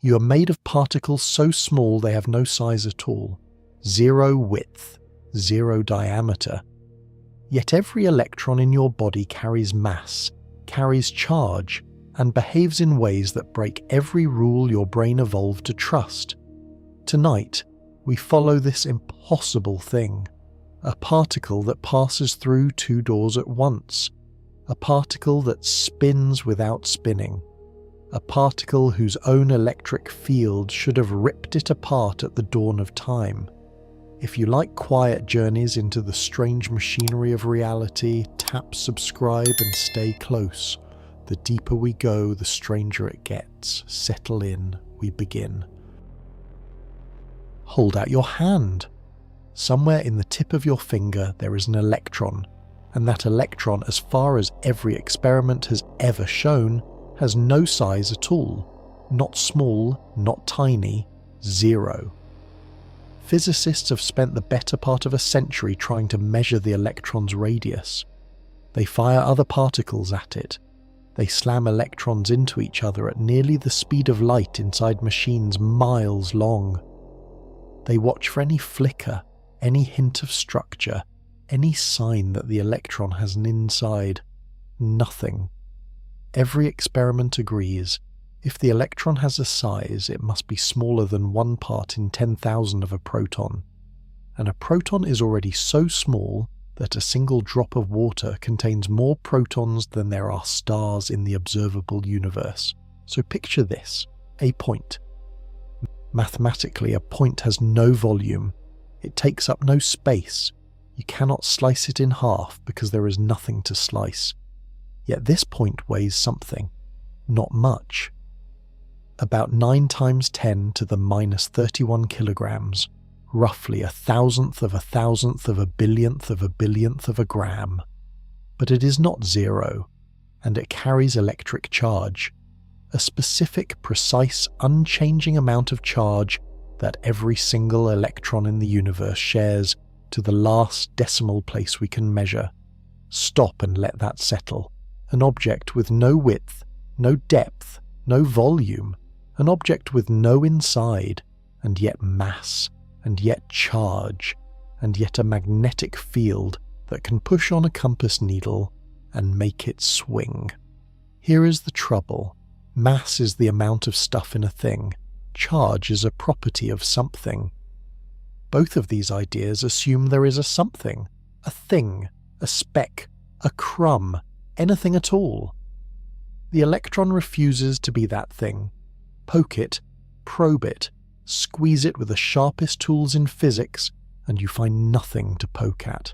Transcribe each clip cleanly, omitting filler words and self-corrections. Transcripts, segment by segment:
You are made of particles so small they have no size at all, 0 width, 0 diameter. Yet every electron in your body carries mass, carries charge, and behaves in ways that break every rule your brain evolved to trust. Tonight, we follow this impossible thing, a particle that passes through 2 doors at once, a particle that spins without spinning, a particle whose own electric field should have ripped it apart at the dawn of time. If you like quiet journeys into the strange machinery of reality, tap subscribe and stay close. The deeper we go, the stranger it gets. Settle in, we begin. Hold out your hand. Somewhere in the tip of your finger there is an electron, and that electron, as far as every experiment has ever shown, has no size at all. Not small, not tiny, 0. Physicists have spent the better part of a century trying to measure the electron's radius. They fire other particles at it. They slam electrons into each other at nearly the speed of light inside machines miles long. They watch for any flicker, any hint of structure, any sign that the electron has an inside. Nothing. Every experiment agrees, if the electron has a size, it must be smaller than 1 part in 10,000 of a proton. And a proton is already so small that a single drop of water contains more protons than there are stars in the observable universe. So picture this, a point. Mathematically, a point has no volume. It takes up no space. You cannot slice it in half because there is nothing to slice. Yet this point weighs something. Not much. About 9 times 10 to the minus 31 kilograms, roughly 1,000th of 1,000th of a billionth of a billionth of a gram. But it is not 0, and it carries electric charge, a specific, precise, unchanging amount of charge that every single electron in the universe shares to the last decimal place we can measure. Stop and let that settle. An object with no width, no depth, no volume, an object with no inside, and yet mass, and yet charge, and yet a magnetic field that can push on a compass needle and make it swing. Here is the trouble. Mass is the amount of stuff in a thing. Charge is a property of something. Both of these ideas assume there is a something, a thing, a speck, a crumb, anything at all. The electron refuses to be that thing. Poke it, probe it, squeeze it with the sharpest tools in physics, and you find nothing to poke at.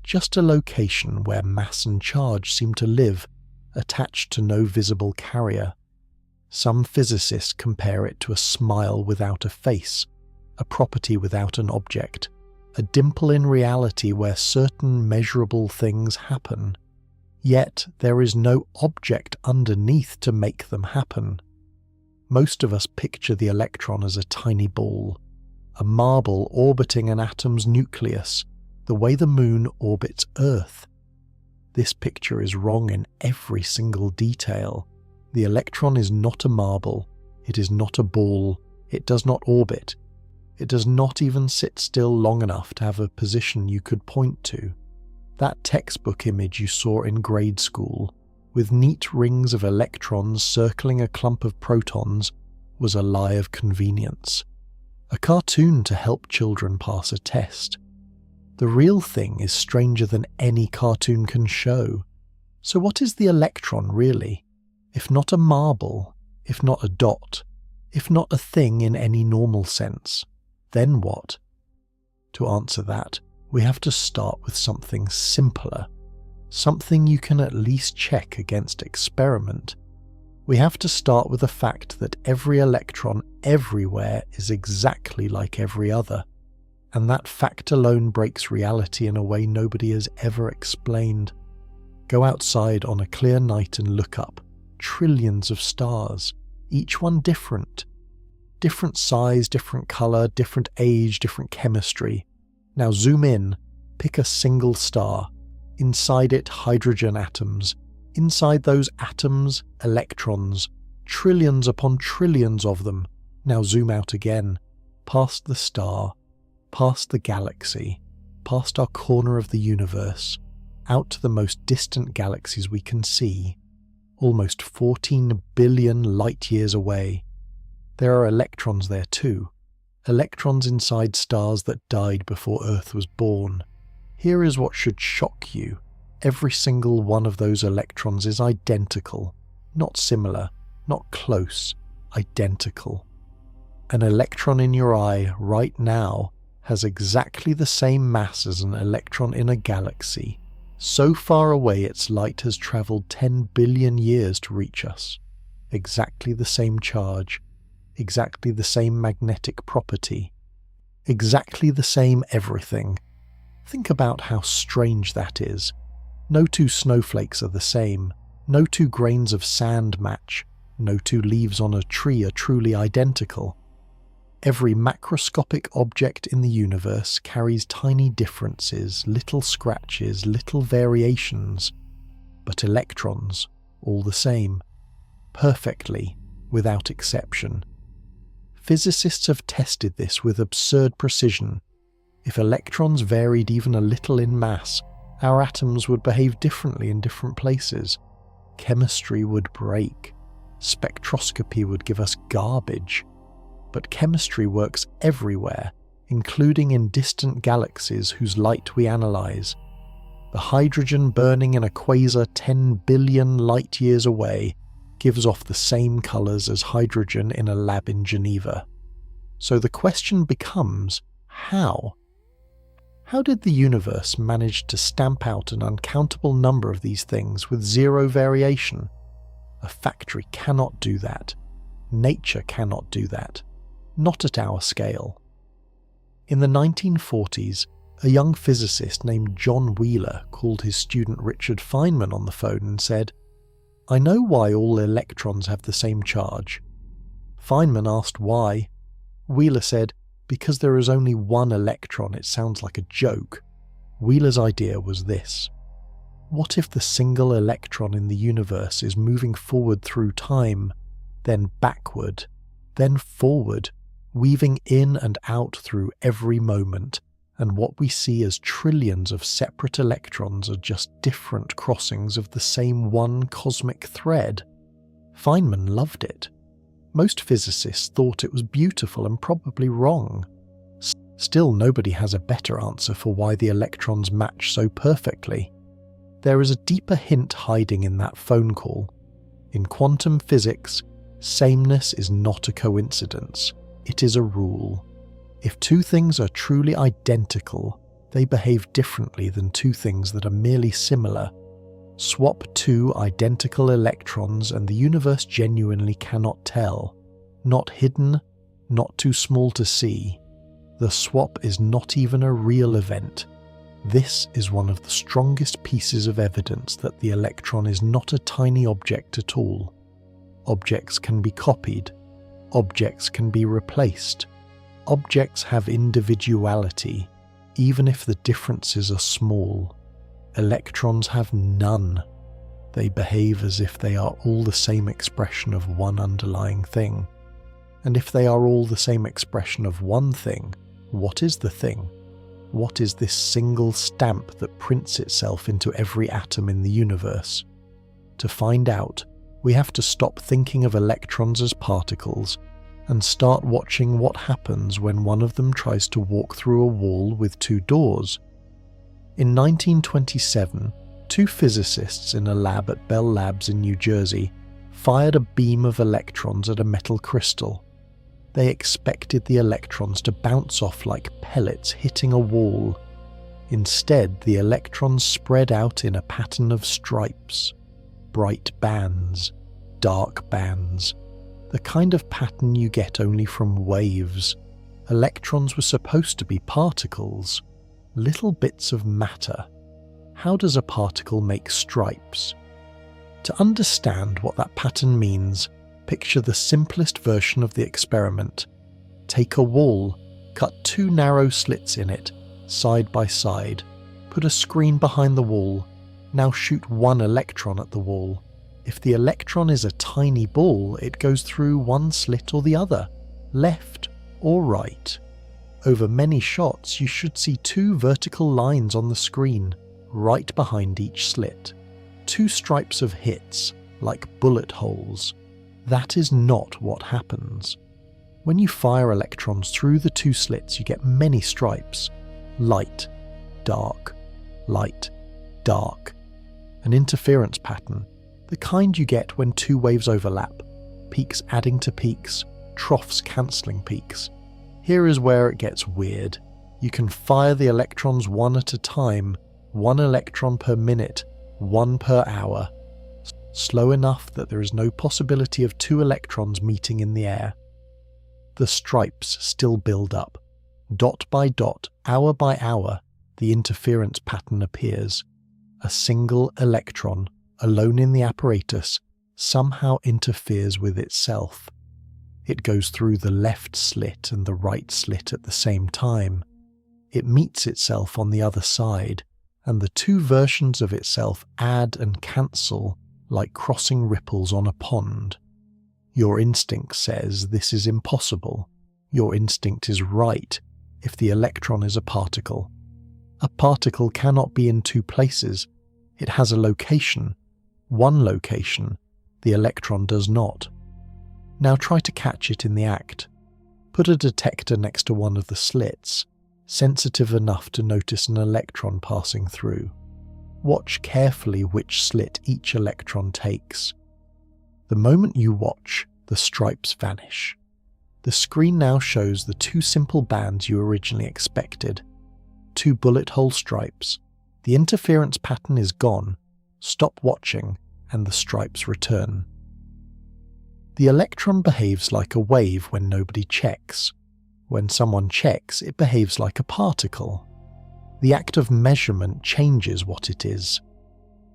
Just a location where mass and charge seem to live, attached to no visible carrier. Some physicists compare it to a smile without a face, a property without an object, a dimple in reality where certain measurable things happen. Yet there is no object underneath to make them happen. Most of us picture the electron as a tiny ball, a marble orbiting an atom's nucleus, the way the moon orbits Earth. This picture is wrong in every single detail. The electron is not a marble, it is not a ball, it does not orbit, it does not even sit still long enough to have a position you could point to. That textbook image you saw in grade school, with neat rings of electrons circling a clump of protons, was a lie of convenience. A cartoon to help children pass a test. The real thing is stranger than any cartoon can show. So what is the electron really? If not a marble, if not a dot, if not a thing in any normal sense, then what? To answer that, we have to start with something simpler, something you can at least check against experiment. We have to start with the fact that every electron everywhere is exactly like every other, and that fact alone breaks reality in a way nobody has ever explained. Go outside on a clear night and look up. Trillions of stars, each one different. Different size, different colour, different age, different chemistry. Now zoom in, pick a single star. Inside it, hydrogen atoms. Inside those atoms, electrons. trillions upon trillions of them. Now zoom out again, past the star, past the galaxy, past our corner of the universe, out to the most distant galaxies we can see, almost 14 billion light-years away. There are electrons there too, electrons inside stars that died before Earth was born. Here is what should shock you. Every single one of those electrons is identical, not similar, not close, identical. An electron in your eye right now has exactly the same mass as an electron in a galaxy. So far away its light has travelled 10 billion years to reach us. Exactly the same charge, exactly the same magnetic property, exactly the same everything. Think about how strange that is. No two snowflakes are the same, no two grains of sand match, no two leaves on a tree are truly identical. Every macroscopic object in the universe carries tiny differences, little scratches, little variations, but electrons, all the same, perfectly, without exception. Physicists have tested this with absurd precision. If electrons varied even a little in mass, our atoms would behave differently in different places. Chemistry would break. Spectroscopy would give us garbage. But chemistry works everywhere, including in distant galaxies whose light we analyse. The hydrogen burning in a quasar 10 billion light-years away gives off the same colours as hydrogen in a lab in Geneva. So the question becomes, how? How did the universe manage to stamp out an uncountable number of these things with zero variation? A factory cannot do that. Nature cannot do that. Not at our scale. In the 1940s, a young physicist named John Wheeler called his student Richard Feynman on the phone and said, "I know why all electrons have the same charge." Feynman asked why. Wheeler said, "Because there is only one electron, it sounds like a joke." Wheeler's idea was this. What if the single electron in the universe is moving forward through time, then backward, then forward, weaving in and out through every moment, and what we see as trillions of separate electrons are just different crossings of the same one cosmic thread? Feynman loved it. Most physicists thought it was beautiful and probably wrong. Still, nobody has a better answer for why the electrons match so perfectly. There is a deeper hint hiding in that phone call. In quantum physics, sameness is not a coincidence. It is a rule. If two things are truly identical, they behave differently than two things that are merely similar. Swap two identical electrons and the universe genuinely cannot tell. Not hidden, not too small to see. The swap is not even a real event. This is one of the strongest pieces of evidence that the electron is not a tiny object at all. Objects can be copied. Objects can be replaced. Objects have individuality, even if the differences are small. Electrons have none. They behave as if they are all the same expression of one underlying thing. And if they are all the same expression of one thing, what is the thing? What is this single stamp that prints itself into every atom in the universe? To find out, we have to stop thinking of electrons as particles and start watching what happens when one of them tries to walk through a wall with two doors. In 1927, two physicists in a lab at Bell Labs in New Jersey fired a beam of electrons at a metal crystal. They expected the electrons to bounce off like pellets hitting a wall. Instead, the electrons spread out in a pattern of stripes. Bright bands, dark bands, the kind of pattern you get only from waves. Electrons were supposed to be particles, little bits of matter. How does a particle make stripes? To understand what that pattern means, picture the simplest version of the experiment. Take a wall, cut two narrow slits in it, side by side, put a screen behind the wall. Now shoot one electron at the wall. If the electron is a tiny ball, it goes through one slit or the other, left or right. Over many shots, you should see two vertical lines on the screen, right behind each slit. Two stripes of hits, like bullet holes. That is not what happens. When you fire electrons through the two slits, you get many stripes. Light, dark, light, dark. An interference pattern, the kind you get when two waves overlap, peaks adding to peaks, troughs cancelling peaks. Here is where it gets weird. You can fire the electrons one at a time, 1 electron per minute, 1 per hour. Slow enough that there is no possibility of 2 electrons meeting in the air. The stripes still build up. Dot by dot, hour by hour, the interference pattern appears. A single electron, alone in the apparatus, somehow interferes with itself. It goes through the left slit and the right slit at the same time. It meets itself on the other side, and the two versions of itself add and cancel like crossing ripples on a pond. Your instinct says this is impossible. Your instinct is right if the electron is a particle. A particle cannot be in two places. It has a location. One location. The electron does not. Now try to catch it in the act. Put a detector next to one of the slits, sensitive enough to notice an electron passing through. Watch carefully which slit each electron takes. The moment you watch, the stripes vanish. The screen now shows the two simple bands you originally expected. Two bullet hole stripes. The interference pattern is gone. Stop watching, and the stripes return. The electron behaves like a wave when nobody checks. When someone checks, it behaves like a particle. The act of measurement changes what it is.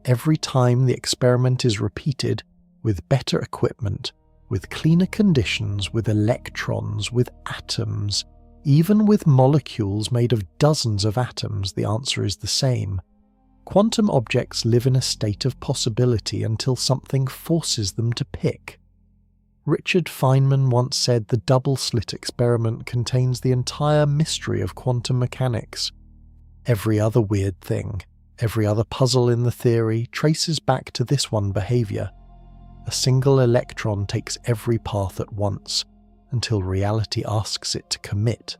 Every time the experiment is repeated, with better equipment, with cleaner conditions, with electrons, with atoms, even with molecules made of dozens of atoms, the answer is the same. Quantum objects live in a state of possibility until something forces them to pick. Richard Feynman once said the double-slit experiment contains the entire mystery of quantum mechanics. Every other weird thing, every other puzzle in the theory traces back to this one behaviour. A single electron takes every path at once, until reality asks it to commit.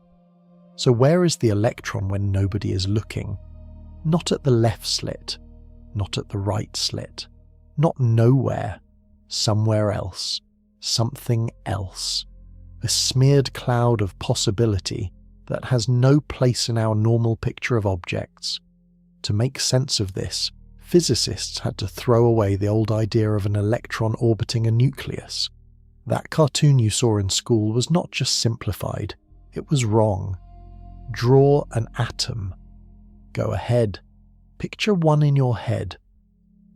So where is the electron when nobody is looking? Not at the left slit, not at the right slit, not nowhere, somewhere else, something else. A smeared cloud of possibility that has no place in our normal picture of objects. To make sense of this, physicists had to throw away the old idea of an electron orbiting a nucleus. That cartoon you saw in school was not just simplified, it was wrong. Draw an atom. Go ahead. Picture one in your head.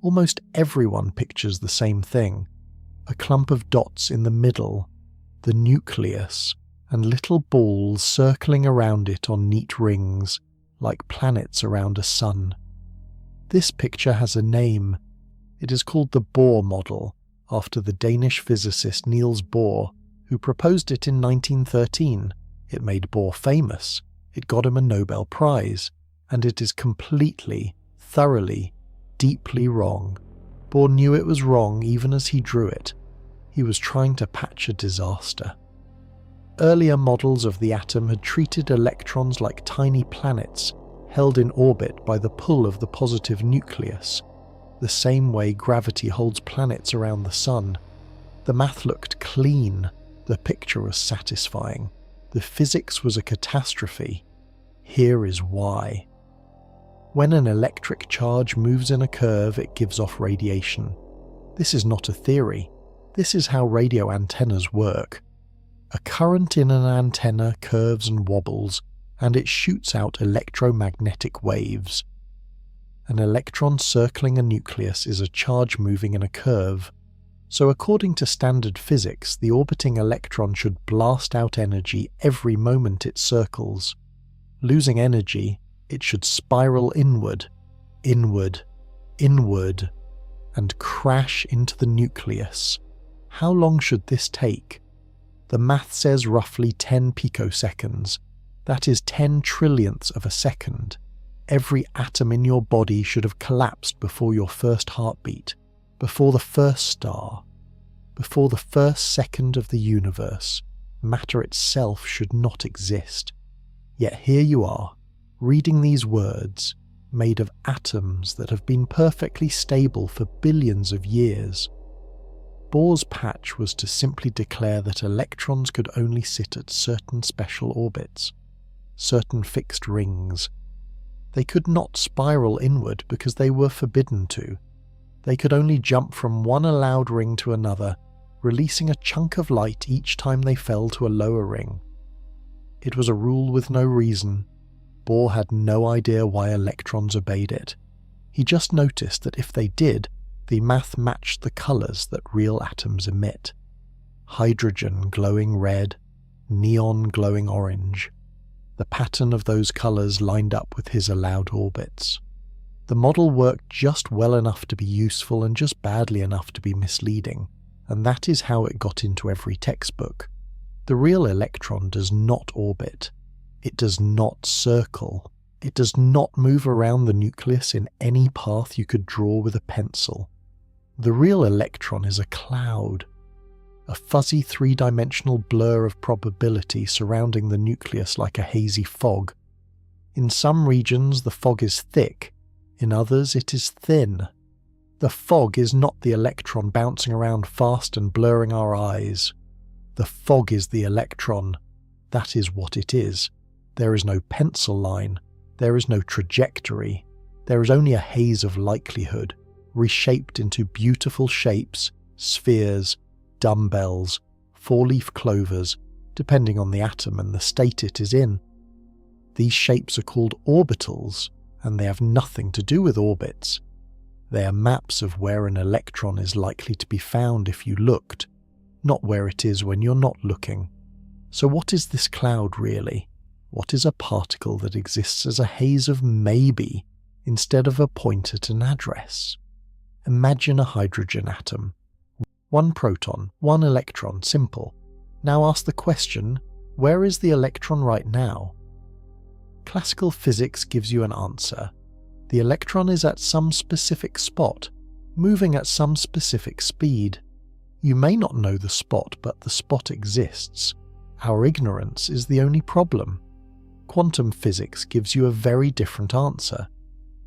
Almost everyone pictures the same thing. A clump of dots in the middle, the nucleus, and little balls circling around it on neat rings, like planets around a sun. This picture has a name. It is called the Bohr model, after the Danish physicist Niels Bohr, who proposed it in 1913. It made Bohr famous. It got him a Nobel Prize, and it is completely, thoroughly, deeply wrong. Bohr knew it was wrong even as he drew it. He was trying to patch a disaster. Earlier models of the atom had treated electrons like tiny planets, held in orbit by the pull of the positive nucleus, the same way gravity holds planets around the sun. The math looked clean, the picture was satisfying, the physics was a catastrophe. Here is why. When an electric charge moves in a curve, it gives off radiation. This is not a theory. This is how radio antennas work. A current in an antenna curves and wobbles, and it shoots out electromagnetic waves. An electron circling a nucleus is a charge moving in a curve. So according to standard physics, the orbiting electron should blast out energy every moment it circles. Losing energy, it should spiral inward, inward, inward. and crash into the nucleus. How long should this take? The math says roughly 10 picoseconds. That is 10 trillionths of a second. Every atom in your body should have collapsed before your first heartbeat, before the first star, before the first second of the universe. Matter itself should not exist. Yet here you are, reading these words, made of atoms that have been perfectly stable for billions of years. Bohr's patch was to simply declare that electrons could only sit at certain special orbits, certain fixed rings. They could not spiral inward because they were forbidden to. They could only jump from one allowed ring to another, releasing a chunk of light each time they fell to a lower ring. It was a rule with no reason. Bohr had no idea why electrons obeyed it. He just noticed that if they did, the math matched the colours that real atoms emit. Hydrogen glowing red, neon glowing orange. The pattern of those colours lined up with his allowed orbits. The model worked just well enough to be useful and just badly enough to be misleading, and that is how it got into every textbook. The real electron does not orbit. It does not circle. It does not move around the nucleus in any path you could draw with a pencil. The real electron is a cloud, a fuzzy three-dimensional blur of probability surrounding the nucleus like a hazy fog. In some regions the fog is thick, in others it is thin. The fog is not the electron bouncing around fast and blurring our eyes. The fog is the electron. That is what it is. There is no pencil line. There is no trajectory. There is only a haze of likelihood, reshaped into beautiful shapes, spheres, dumbbells, four-leaf clovers, depending on the atom and the state it is in. These shapes are called orbitals, and they have nothing to do with orbits. They are maps of where an electron is likely to be found if you looked, not where it is when you're not looking. So what is this cloud really? What is a particle that exists as a haze of maybe instead of a point at an address? Imagine a hydrogen atom. One proton, one electron, simple. Now ask the question, where is the electron right now? Classical physics gives you an answer. The electron is at some specific spot, moving at some specific speed. You may not know the spot, but the spot exists. Our ignorance is the only problem. Quantum physics gives you a very different answer.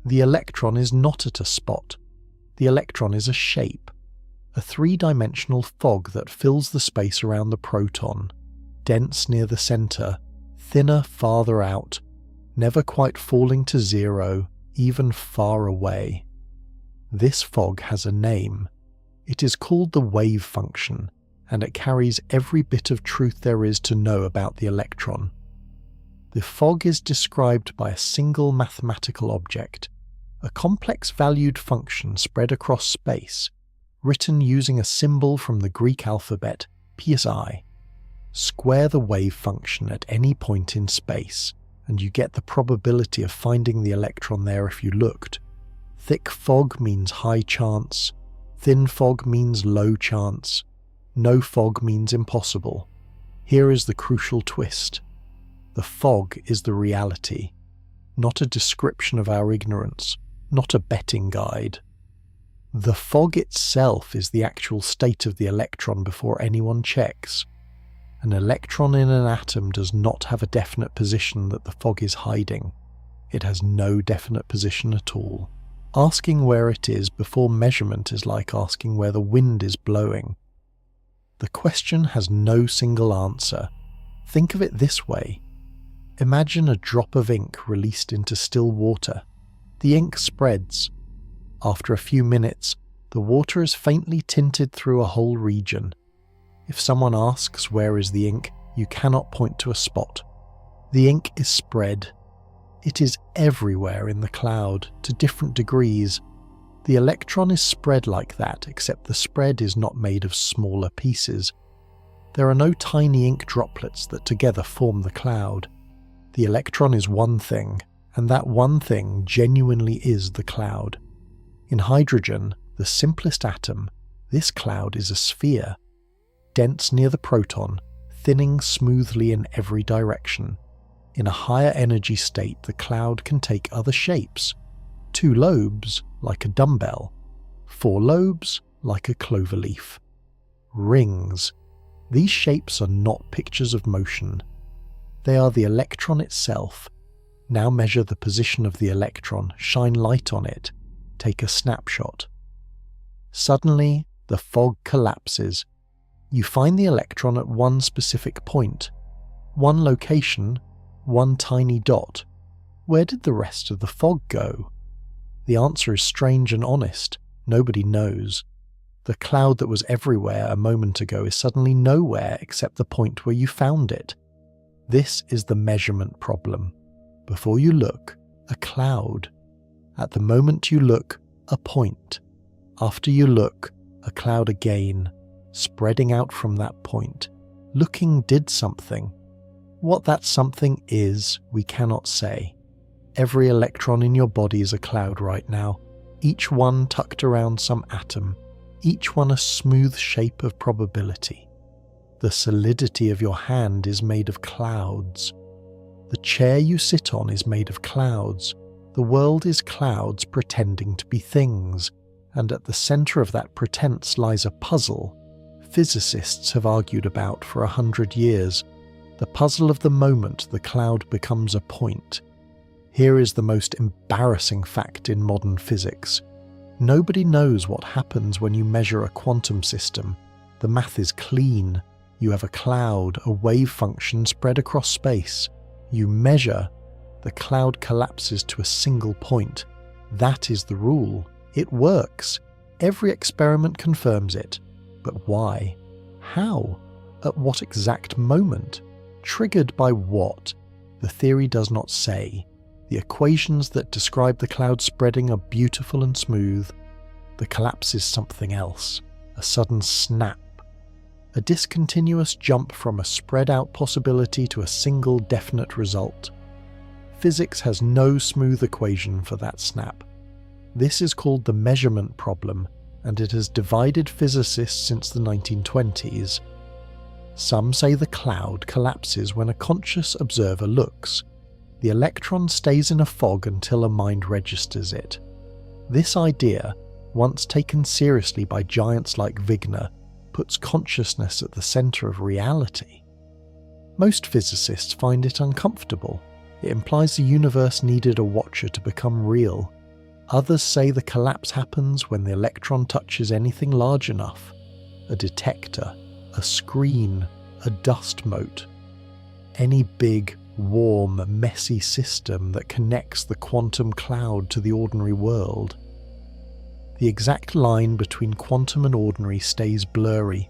The electron is not at a spot. The electron is a shape, a three-dimensional fog that fills the space around the proton, dense near the centre, thinner farther out, never quite falling to zero, even far away. This fog has a name. It is called the wave function, and it carries every bit of truth there is to know about the electron. The fog is described by a single mathematical object, a complex valued function spread across space, written using a symbol from the Greek alphabet, psi. Square the wave function at any point in space, and you get the probability of finding the electron there if you looked. Thick fog means high chance, thin fog means low chance, no fog means impossible. Here is the crucial twist. The fog is the reality, not a description of our ignorance, not a betting guide. The fog itself is the actual state of the electron before anyone checks. An electron in an atom does not have a definite position that the fog is hiding. It has no definite position at all. Asking where it is before measurement is like asking where the wind is blowing. The question has no single answer. Think of it this way. Imagine a drop of ink released into still water. The ink spreads. After a few minutes, the water is faintly tinted through a whole region. If someone asks where is the ink, you cannot point to a spot. The ink is spread. It is everywhere in the cloud, to different degrees. The electron is spread like that, except the spread is not made of smaller pieces. There are no tiny ink droplets that together form the cloud. The electron is one thing, and that one thing genuinely is the cloud. In hydrogen, The simplest atom, this cloud is a sphere, dense near the proton, thinning smoothly in every direction. In a higher energy state, the cloud can take other shapes. 2 lobes, like a dumbbell. 4 lobes, like a clover leaf. Rings. These shapes are not pictures of motion. They are the electron itself. Now measure the position of the electron, shine light on it, take a snapshot. Suddenly, the fog collapses. You find the electron at one specific point, one location, one tiny dot. Where did the rest of the fog go? The answer is strange and honest. Nobody knows. The cloud that was everywhere a moment ago is suddenly nowhere except the point where you found it. This is the measurement problem. Before you look, a cloud. At the moment you look, a point. After you look, a cloud again, spreading out from that point. Looking did something. What that something is, we cannot say. Every electron in your body is a cloud right now, each one tucked around some atom, each one a smooth shape of probability. The solidity of your hand is made of clouds. The chair you sit on is made of clouds. The world is clouds pretending to be things, and at the centre of that pretense lies a puzzle physicists have argued about for 100 years. The puzzle of the moment the cloud becomes a point. Here is the most embarrassing fact in modern physics. Nobody knows what happens when you measure a quantum system. The math is clean. You have a cloud, a wave function spread across space. You measure. The cloud collapses to a single point. That is the rule. It works. Every experiment confirms it. But why? How? At what exact moment? Triggered by what? The theory does not say. The equations that describe the cloud spreading are beautiful and smooth. The collapse is something else. A sudden snap. A discontinuous jump from a spread out possibility to a single definite result. Physics has no smooth equation for that snap. This is called the measurement problem, and it has divided physicists since the 1920s. Some say the cloud collapses when a conscious observer looks. The electron stays in a fog until a mind registers it. This idea, once taken seriously by giants like Wigner, puts consciousness at the centre of reality. Most physicists find it uncomfortable. It implies the universe needed a watcher to become real. Others say the collapse happens when the electron touches anything large enough. A detector, a screen, a dust mote. Any big, warm, messy system that connects the quantum cloud to the ordinary world. The exact line between quantum and ordinary stays blurry,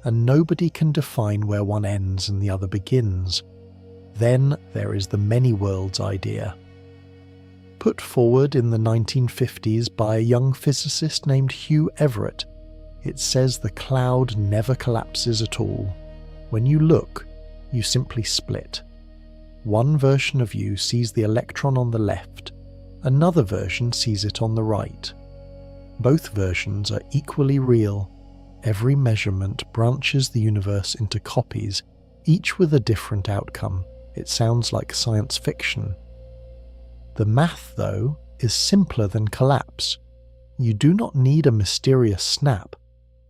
and nobody can define where one ends and the other begins. Then there is the many worlds idea. Put forward in the 1950s by a young physicist named Hugh Everett, it says the cloud never collapses at all. When you look, you simply split. One version of you sees the electron on the left, another version sees it on the right. Both versions are equally real. Every measurement branches the universe into copies, each with a different outcome. It sounds like science fiction. The math, though, is simpler than collapse. You do not need a mysterious snap.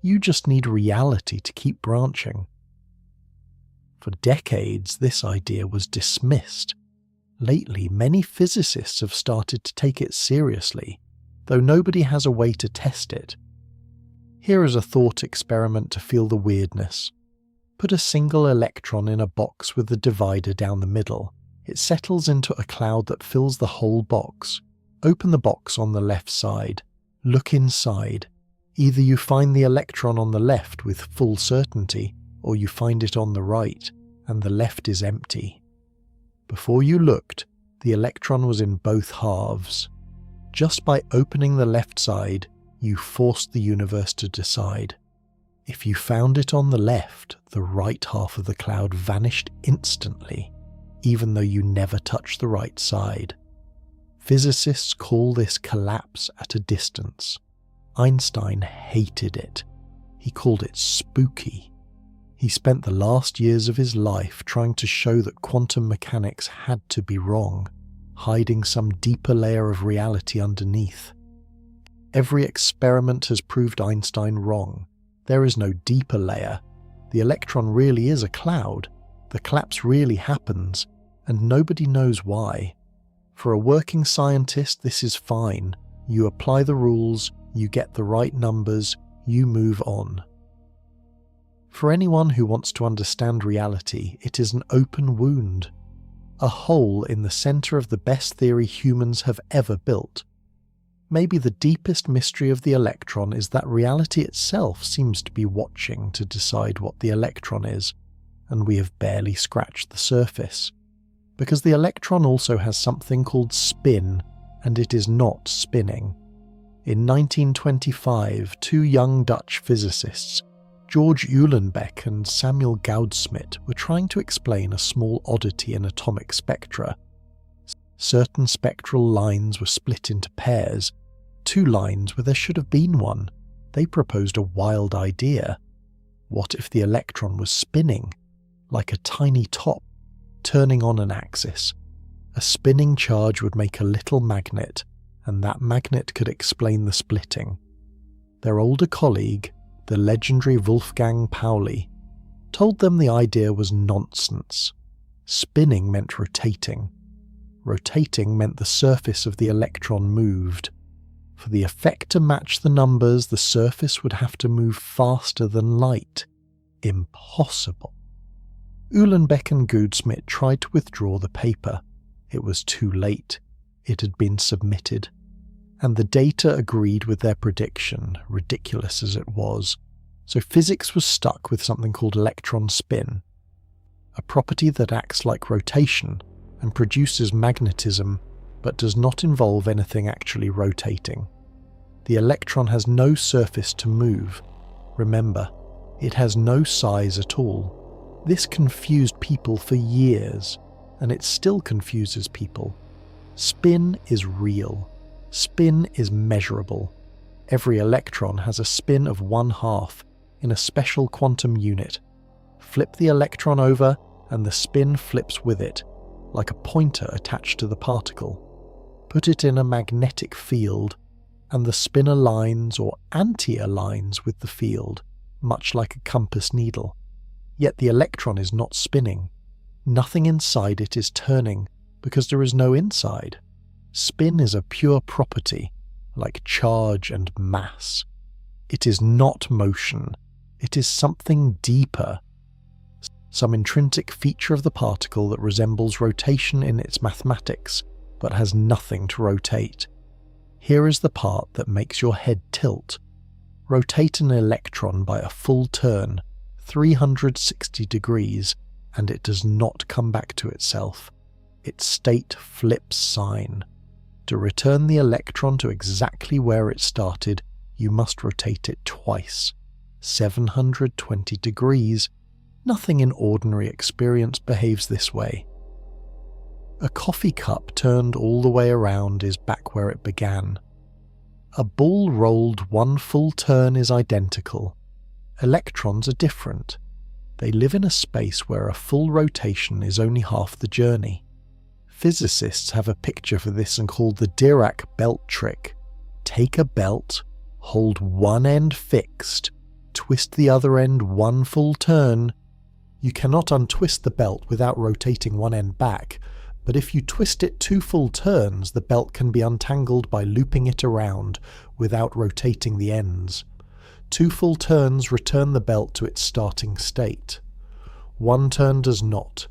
You just need reality to keep branching. For decades, this idea was dismissed. Lately, many physicists have started to take it seriously, though nobody has a way to test it. Here is a thought experiment to feel the weirdness. Put a single electron in a box with a divider down the middle. It settles into a cloud that fills the whole box. Open the box on the left side. Look inside. Either you find the electron on the left with full certainty, or you find it on the right, and the left is empty. Before you looked, the electron was in both halves. Just by opening the left side, you forced the universe to decide. If you found it on the left, the right half of the cloud vanished instantly, even though you never touched the right side. Physicists call this collapse at a distance. Einstein hated it. He called it spooky. He spent the last years of his life trying to show that quantum mechanics had to be wrong, hiding some deeper layer of reality underneath. Every experiment has proved Einstein wrong. There is no deeper layer. The electron really is a cloud. The collapse really happens, and nobody knows why. For a working scientist, this is fine. You apply the rules, you get the right numbers, you move on. For anyone who wants to understand reality, it is an open wound, a hole in the center of the best theory humans have ever built. Maybe the deepest mystery of the electron is that reality itself seems to be watching to decide what the electron is, and we have barely scratched the surface. Because the electron also has something called spin, and it is not spinning. In 1925, two young Dutch physicists, George Uhlenbeck and Samuel Goudsmit, were trying to explain a small oddity in atomic spectra. Certain spectral lines were split into pairs, two lines where there should have been one. They proposed a wild idea. What if the electron was spinning, like a tiny top, turning on an axis? A spinning charge would make a little magnet, and that magnet could explain the splitting. Their older colleague, the legendary Wolfgang Pauli, told them the idea was nonsense. Spinning meant rotating. Rotating meant the surface of the electron moved. For the effect to match the numbers, the surface would have to move faster than light. Impossible. Uhlenbeck and Goudsmit tried to withdraw the paper. It was too late. It had been submitted. And the data agreed with their prediction, ridiculous as it was. So physics was stuck with something called electron spin, a property that acts like rotation and produces magnetism, but does not involve anything actually rotating. The electron has no surface to move. Remember, it has no size at all. This confused people for years, and it still confuses people. Spin is real. Spin is measurable. Every electron has a spin of 1/2 in a special quantum unit. Flip the electron over and the spin flips with it, like a pointer attached to the particle. Put it in a magnetic field, and the spin aligns or anti-aligns with the field, much like a compass needle. Yet the electron is not spinning. Nothing inside it is turning, because there is no inside. Spin is a pure property, like charge and mass. It is not motion. It is something deeper. Some intrinsic feature of the particle that resembles rotation in its mathematics, but has nothing to rotate. Here is the part that makes your head tilt. Rotate an electron by a full turn, 360 degrees, and it does not come back to itself. Its state flips sign. To return the electron to exactly where it started, you must rotate it twice, 720 degrees. Nothing in ordinary experience behaves this way. A coffee cup turned all the way around is back where it began. A ball rolled one full turn is identical. Electrons are different. They live in a space where a full rotation is only half the journey. Physicists have a picture for this and call the Dirac belt trick. Take a belt, hold one end fixed, twist the other end one full turn. You cannot untwist the belt without rotating one end back, but if you twist it 2 full turns, the belt can be untangled by looping it around without rotating the ends. 2 full turns return the belt to its starting state. 1 turn does not.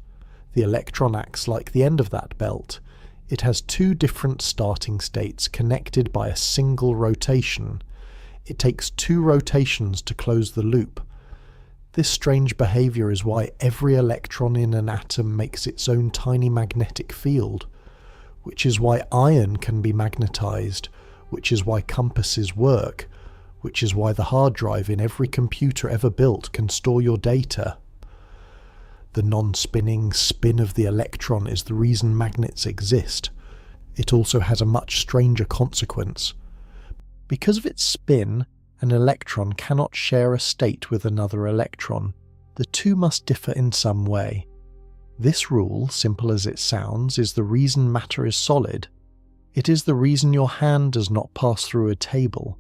The electron acts like the end of that belt. It has 2 different starting states connected by a single rotation. It takes 2 rotations to close the loop. This strange behavior is why every electron in an atom makes its own tiny magnetic field, which is why iron can be magnetized, which is why compasses work, which is why the hard drive in every computer ever built can store your data. The non-spinning spin of the electron is the reason magnets exist. It also has a much stranger consequence. Because of its spin, an electron cannot share a state with another electron. The two must differ in some way. This rule, simple as it sounds, is the reason matter is solid. It is the reason your hand does not pass through a table.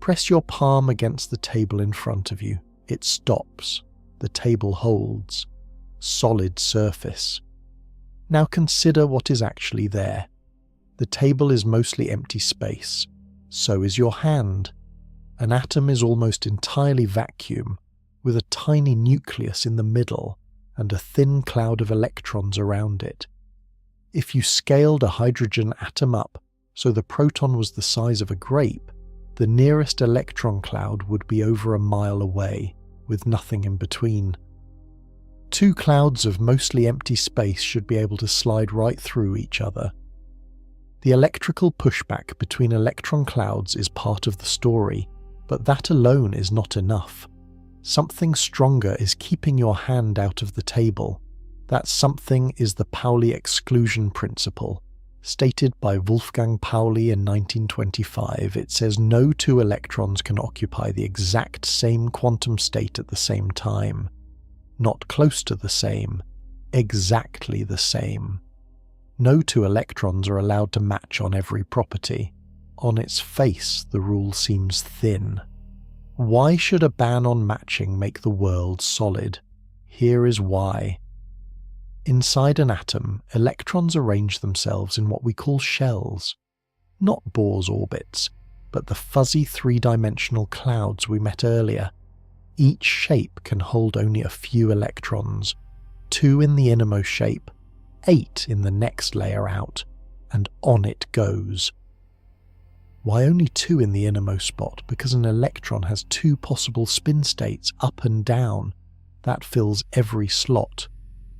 Press your palm against the table in front of you. It stops. The table holds. Solid surface. Now consider what is actually there. The table is mostly empty space. So is your hand. An atom is almost entirely vacuum, with a tiny nucleus in the middle and a thin cloud of electrons around it. If you scaled a hydrogen atom up so the proton was the size of a grape, the nearest electron cloud would be over a mile away, with nothing in between. Two clouds of mostly empty space should be able to slide right through each other. The electrical pushback between electron clouds is part of the story, but that alone is not enough. Something stronger is keeping your hand out of the table. That something is the Pauli exclusion principle. Stated by Wolfgang Pauli in 1925, it says no two electrons can occupy the exact same quantum state at the same time. Not close to the same, exactly the same. No two electrons are allowed to match on every property. On its face, the rule seems thin. Why should a ban on matching make the world solid? Here is why. Inside an atom, electrons arrange themselves in what we call shells. Not Bohr's orbits, but the fuzzy three-dimensional clouds we met earlier. Each shape can hold only a few electrons, 2 in the innermost shape, 8 in the next layer out, and on it goes. Why only 2 in the innermost spot? Because an electron has 2 possible spin states, up and down. That fills every slot.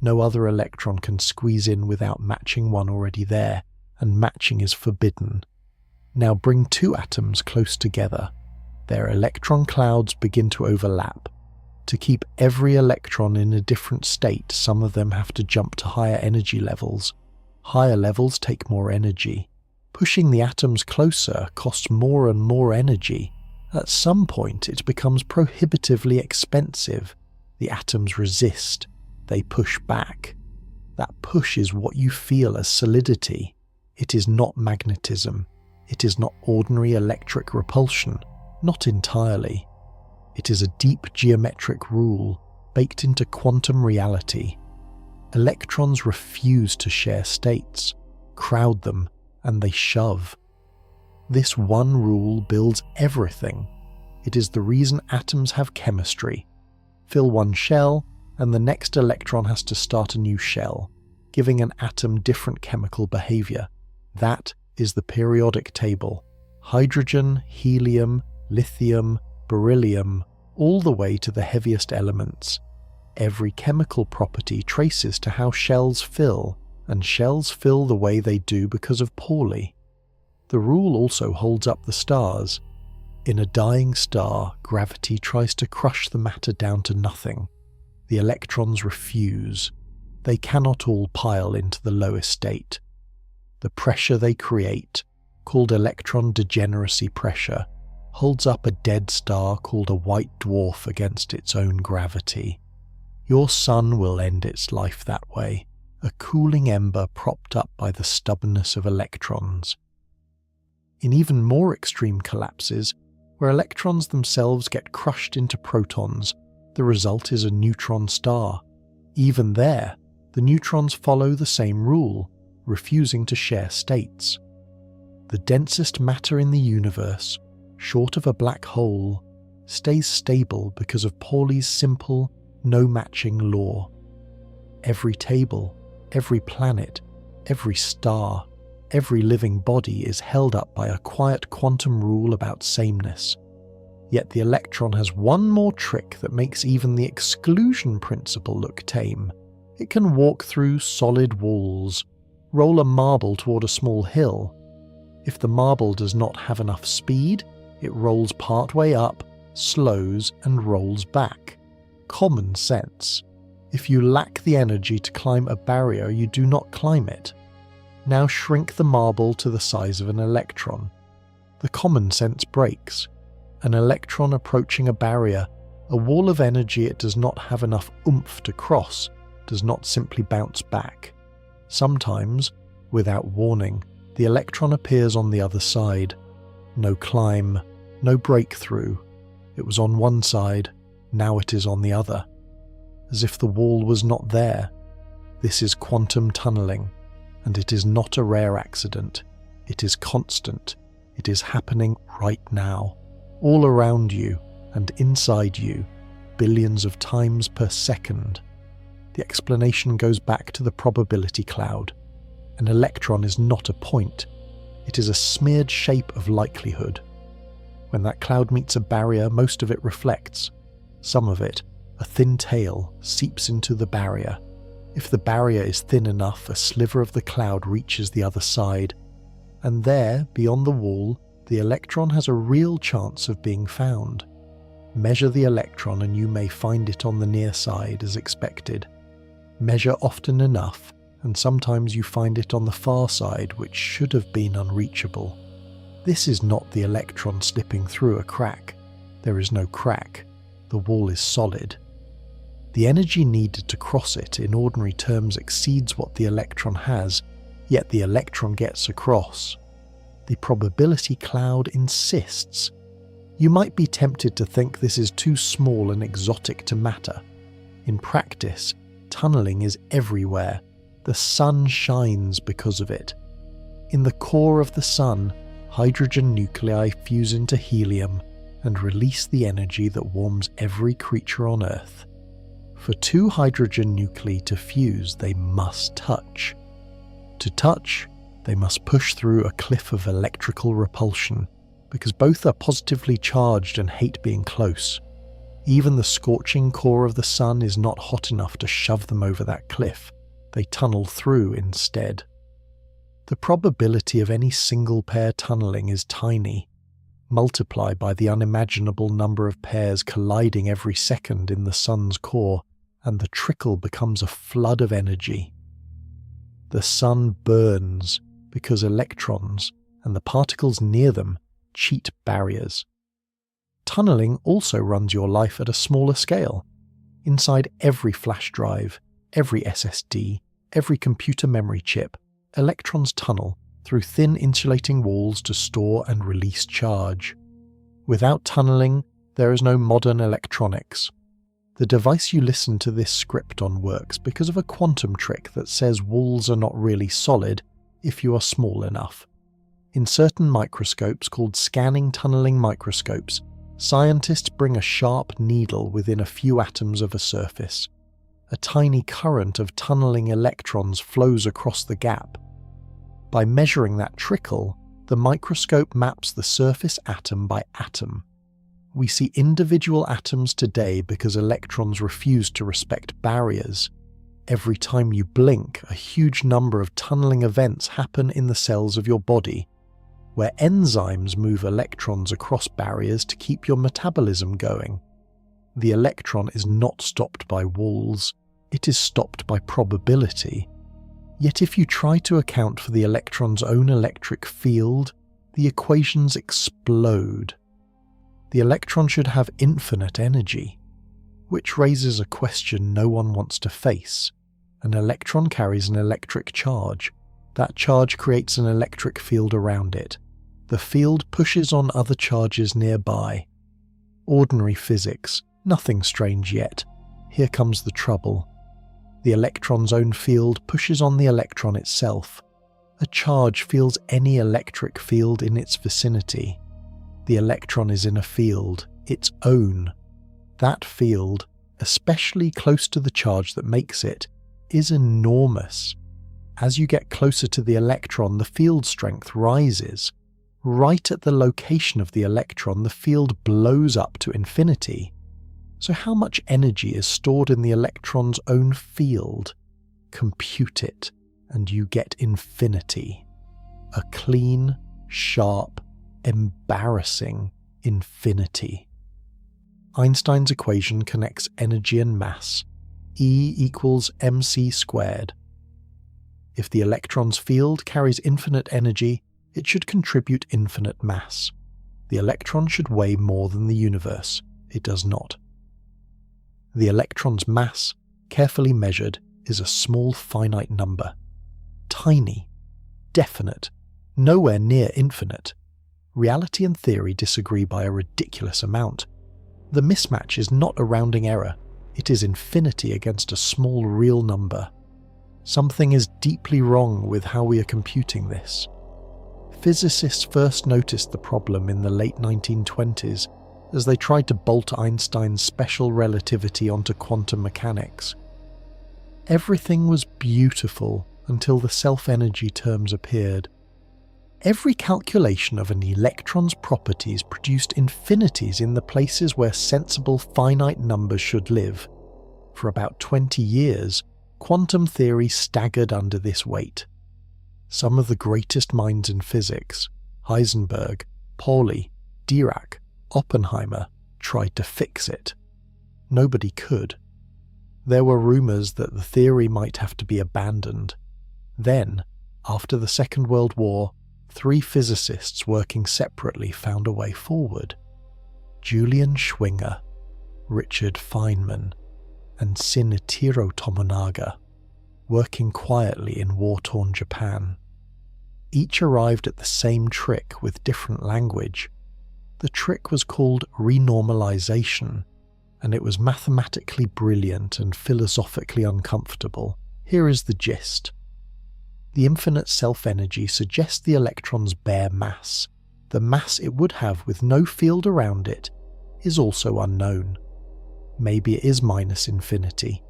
No other electron can squeeze in without matching one already there, and matching is forbidden. Now bring 2 atoms close together. Their electron clouds begin to overlap. To keep every electron in a different state, some of them have to jump to higher energy levels. Higher levels take more energy. Pushing the atoms closer costs more and more energy. At some point it becomes prohibitively expensive. The atoms resist. They push back. That push is what you feel as solidity. It is not magnetism. It is not ordinary electric repulsion. Not entirely. It is a deep geometric rule baked into quantum reality. Electrons refuse to share states, crowd them, and they shove. This one rule builds everything. It is the reason atoms have chemistry. Fill one shell, and the next electron has to start a new shell, giving an atom different chemical behavior. That is the periodic table. Hydrogen, helium, lithium, beryllium, all the way to the heaviest elements. Every chemical property traces to how shells fill, and shells fill the way they do because of Pauli. The rule also holds up the stars. In a dying star, gravity tries to crush the matter down to nothing. The electrons refuse. They cannot all pile into the lowest state. The pressure they create, called electron degeneracy pressure, holds up a dead star called a white dwarf against its own gravity. Your sun will end its life that way, a cooling ember propped up by the stubbornness of electrons. In even more extreme collapses, where electrons themselves get crushed into protons, the result is a neutron star. Even there, the neutrons follow the same rule, refusing to share states. The densest matter in the universe, short of a black hole, stays stable because of Pauli's simple, no-matching law. Every table, every planet, every star, every living body is held up by a quiet quantum rule about sameness. Yet the electron has one more trick that makes even the exclusion principle look tame. It can walk through solid walls, roll a marble toward a small hill. If the marble does not have enough speed, it rolls partway up, slows, and rolls back. Common sense. If you lack the energy to climb a barrier, you do not climb it. Now shrink the marble to the size of an electron. the common sense breaks. An electron approaching a barrier, a wall of energy it does not have enough oomph to cross, does not simply bounce back. Sometimes, without warning, the electron appears on the other side. No climb, no breakthrough. It was on one side, now it is on the other. As if the wall was not there. This is quantum tunneling, and it is not a rare accident. It is constant. It is happening right now, all around you and inside you, billions of times per second. The explanation goes back to the probability cloud. An electron is not a point. It is a smeared shape of likelihood. When that cloud meets a barrier, most of it reflects. Some of it, a thin tail, seeps into the barrier. If the barrier is thin enough, a sliver of the cloud reaches the other side. And there, beyond the wall, the electron has a real chance of being found. Measure the electron and you may find it on the near side as expected. Measure often enough, and sometimes you find it on the far side, which should have been unreachable. This is not the electron slipping through a crack. There is no crack. The wall is solid. The energy needed to cross it in ordinary terms exceeds what the electron has, yet the electron gets across. The probability cloud insists. You might be tempted to think this is too small and exotic to matter. In practice, tunneling is everywhere. The sun shines because of it. In the core of the sun, hydrogen nuclei fuse into helium and release the energy that warms every creature on Earth. For two hydrogen nuclei to fuse, they must touch. To touch, they must push through a cliff of electrical repulsion, because both are positively charged and hate being close. Even the scorching core of the sun is not hot enough to shove them over that cliff. They tunnel through instead. The probability of any single pair tunneling is tiny. Multiply by the unimaginable number of pairs colliding every second in the sun's core, and the trickle becomes a flood of energy. The sun burns because electrons, and the particles near them, cheat barriers. Tunneling also runs your life at a smaller scale. Inside every flash drive, every SSD, every computer memory chip, electrons tunnel through thin insulating walls to store and release charge. Without tunneling, there is no modern electronics. The device you listen to this script on works because of a quantum trick that says walls are not really solid if you are small enough. In certain microscopes called scanning tunneling microscopes, scientists bring a sharp needle within a few atoms of a surface. A tiny current of tunneling electrons flows across the gap. By measuring that trickle, the microscope maps the surface atom by atom. We see individual atoms today because electrons refuse to respect barriers. Every time you blink, a huge number of tunneling events happen in the cells of your body, where enzymes move electrons across barriers to keep your metabolism going. The electron is not stopped by walls, it is stopped by probability. Yet if you try to account for the electron's own electric field, the equations explode. The electron should have infinite energy, which raises a question no one wants to face. An electron carries an electric charge. That charge creates an electric field around it. The field pushes on other charges nearby. Ordinary physics, nothing strange yet. Here comes the trouble. The electron's own field pushes on the electron itself. A charge feels any electric field in its vicinity. The electron is in a field, its own. That field, especially close to the charge that makes it, is enormous. As you get closer to the electron, the field strength rises. Right at the location of the electron, the field blows up to infinity. So how much energy is stored in the electron's own field? Compute it, and you get infinity. A clean, sharp, embarrassing infinity. Einstein's equation connects energy and mass. E equals mc squared. If the electron's field carries infinite energy, It should contribute infinite mass. The electron should weigh more than the universe. It does not. The electron's mass, carefully measured, is a small finite number. Tiny. Definite. Nowhere near infinite. Reality and theory disagree by a ridiculous amount. The mismatch is not a rounding error. It is infinity against a small real number. Something is deeply wrong with how we are computing this. Physicists first noticed the problem in the late 1920s as they tried to bolt Einstein's special relativity onto quantum mechanics. Everything was beautiful until the self-energy terms appeared. Every calculation of an electron's properties produced infinities in the places where sensible finite numbers should live. For about 20 years, quantum theory staggered under this weight. Some of the greatest minds in physics, Heisenberg, Pauli, Dirac, Oppenheimer, tried to fix it. Nobody could. There were rumors that the theory might have to be abandoned. Then, after the Second World War, 3 physicists working separately found a way forward. Julian Schwinger, Richard Feynman, and Shinichiro Tomonaga, working quietly in war-torn Japan. Each arrived at the same trick with different language. The trick was called renormalization, and it was mathematically brilliant and philosophically uncomfortable. Here is the gist. The infinite self-energy suggests the electron's bare mass. The mass it would have with no field around it is also unknown. Maybe it is minus infinity.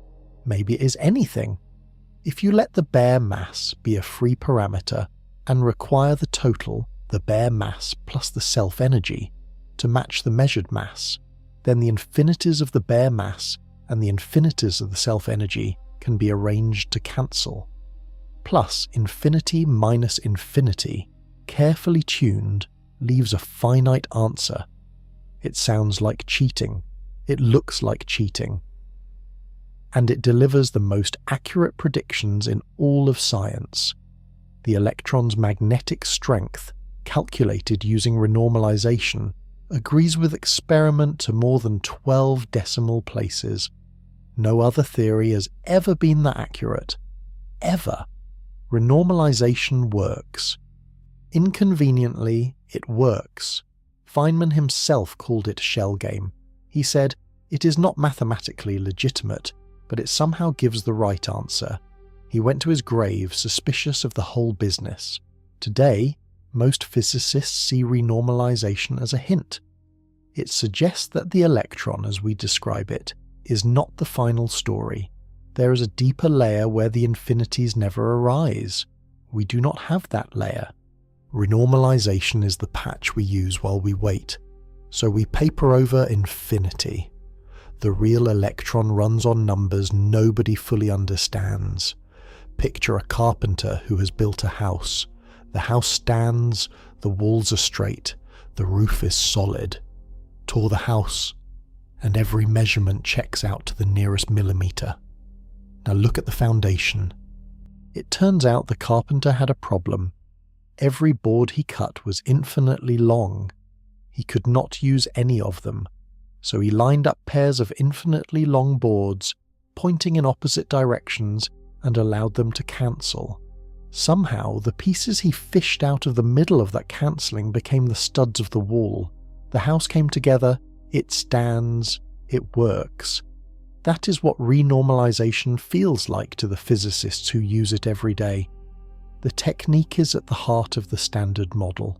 Maybe it is anything. If you let the bare mass be a free parameter and require the total, the bare mass plus the self-energy, to match the measured mass, then the infinities of the bare mass and the infinities of the self-energy can be arranged to cancel. Plus infinity minus infinity, carefully tuned, leaves a finite answer. It sounds like cheating. It looks like cheating. And it delivers the most accurate predictions in all of science. The electron's magnetic strength, calculated using renormalization, agrees with experiment to more than 12 decimal places. No other theory has ever been that accurate. Ever. Renormalization works. Inconveniently, it works. Feynman himself called it shell game. He said, "It is not mathematically legitimate, but it somehow gives the right answer." He went to his grave suspicious of the whole business. Today, most physicists see renormalization as a hint. It suggests that the electron, as we describe it, is not the final story. There is a deeper layer where the infinities never arise. We do not have that layer. Renormalization is the patch we use while we wait. So we paper over infinity. The real electron runs on numbers nobody fully understands. Picture a carpenter who has built a house. The house stands, the walls are straight, the roof is solid. Tore the house, and every measurement checks out to the nearest millimeter. Now look at the foundation. It turns out the carpenter had a problem. Every board he cut was infinitely long. He could not use any of them, so he lined up pairs of infinitely long boards, pointing in opposite directions, and allowed them to cancel. Somehow, the pieces he fished out of the middle of that cancelling became the studs of the wall. The house came together, it stands, it works. That is what renormalization feels like to the physicists who use it every day. The technique is at the heart of the Standard Model,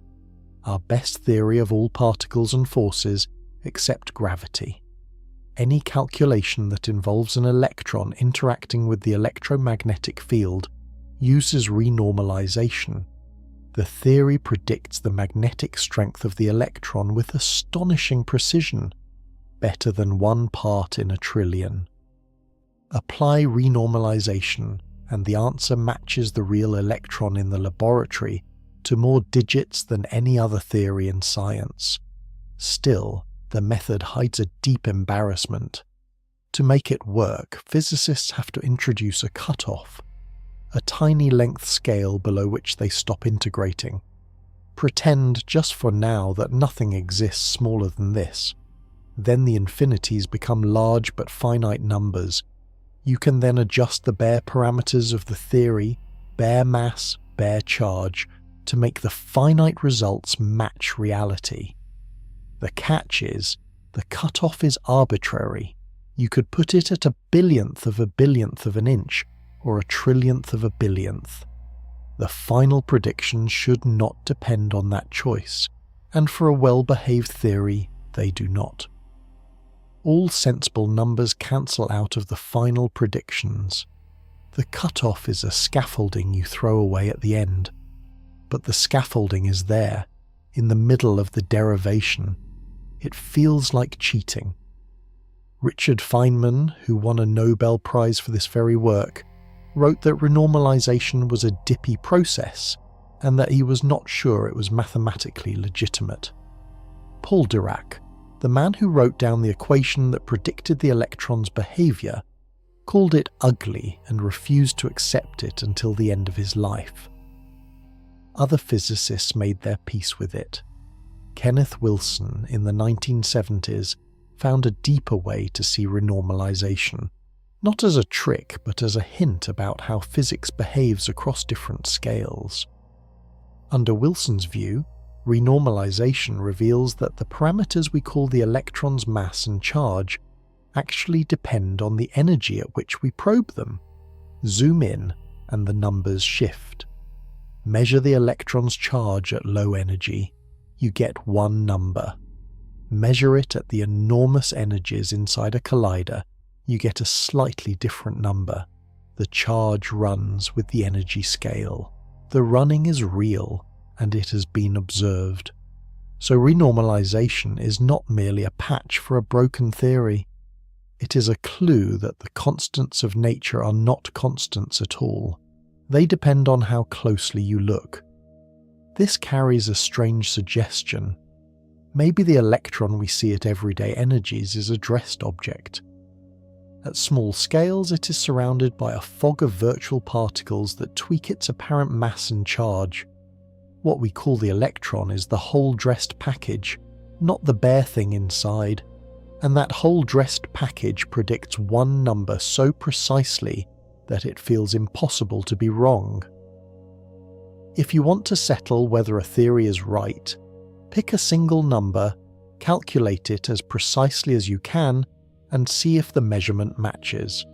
our best theory of all particles and forces except gravity. Any calculation that involves an electron interacting with the electromagnetic field uses renormalization. The theory predicts the magnetic strength of the electron with astonishing precision, better than 1 part in a trillion. Apply renormalization, and the answer matches the real electron in the laboratory to more digits than any other theory in science. Still, the method hides a deep embarrassment. To make it work, physicists have to introduce a cutoff, a tiny length scale below which they stop integrating. Pretend just for now that nothing exists smaller than this. Then the infinities become large but finite numbers. You can then adjust the bare parameters of the theory, bare mass, bare charge, to make the finite results match reality. The catch is, the cutoff is arbitrary. You could put it at 1/1000th of an inch, or 1/1000000000th of a billionth. The final prediction should not depend on that choice, and for a well-behaved theory, they do not. All sensible numbers cancel out of the final predictions. The cutoff is a scaffolding you throw away at the end, but the scaffolding is there, in the middle of the derivation. It feels like cheating. Richard Feynman, who won a Nobel Prize for this very work, wrote that renormalization was a dippy process and that he was not sure it was mathematically legitimate. Paul Dirac, the man who wrote down the equation that predicted the electron's behavior, called it ugly and refused to accept it until the end of his life. Other physicists made their peace with it. Kenneth Wilson in the 1970s found a deeper way to see renormalization, not as a trick but as a hint about how physics behaves across different scales. Under Wilson's view, renormalization reveals that the parameters we call the electron's mass and charge actually depend on the energy at which we probe them. Zoom in and the numbers shift. Measure the electron's charge at low energy, you get one number. Measure it at the enormous energies inside a collider, you get a slightly different number. The charge runs with the energy scale. The running is real, and it has been observed. So renormalization is not merely a patch for a broken theory. It is a clue that the constants of nature are not constants at all. They depend on how closely you look. This carries a strange suggestion. Maybe the electron we see at everyday energies is a dressed object. At small scales, it is surrounded by a fog of virtual particles that tweak its apparent mass and charge. What we call the electron is the whole dressed package, not the bare thing inside, and that whole dressed package predicts one number so precisely that it feels impossible to be wrong. If you want to settle whether a theory is right, pick a single number, calculate it as precisely as you can, and see if the measurement matches.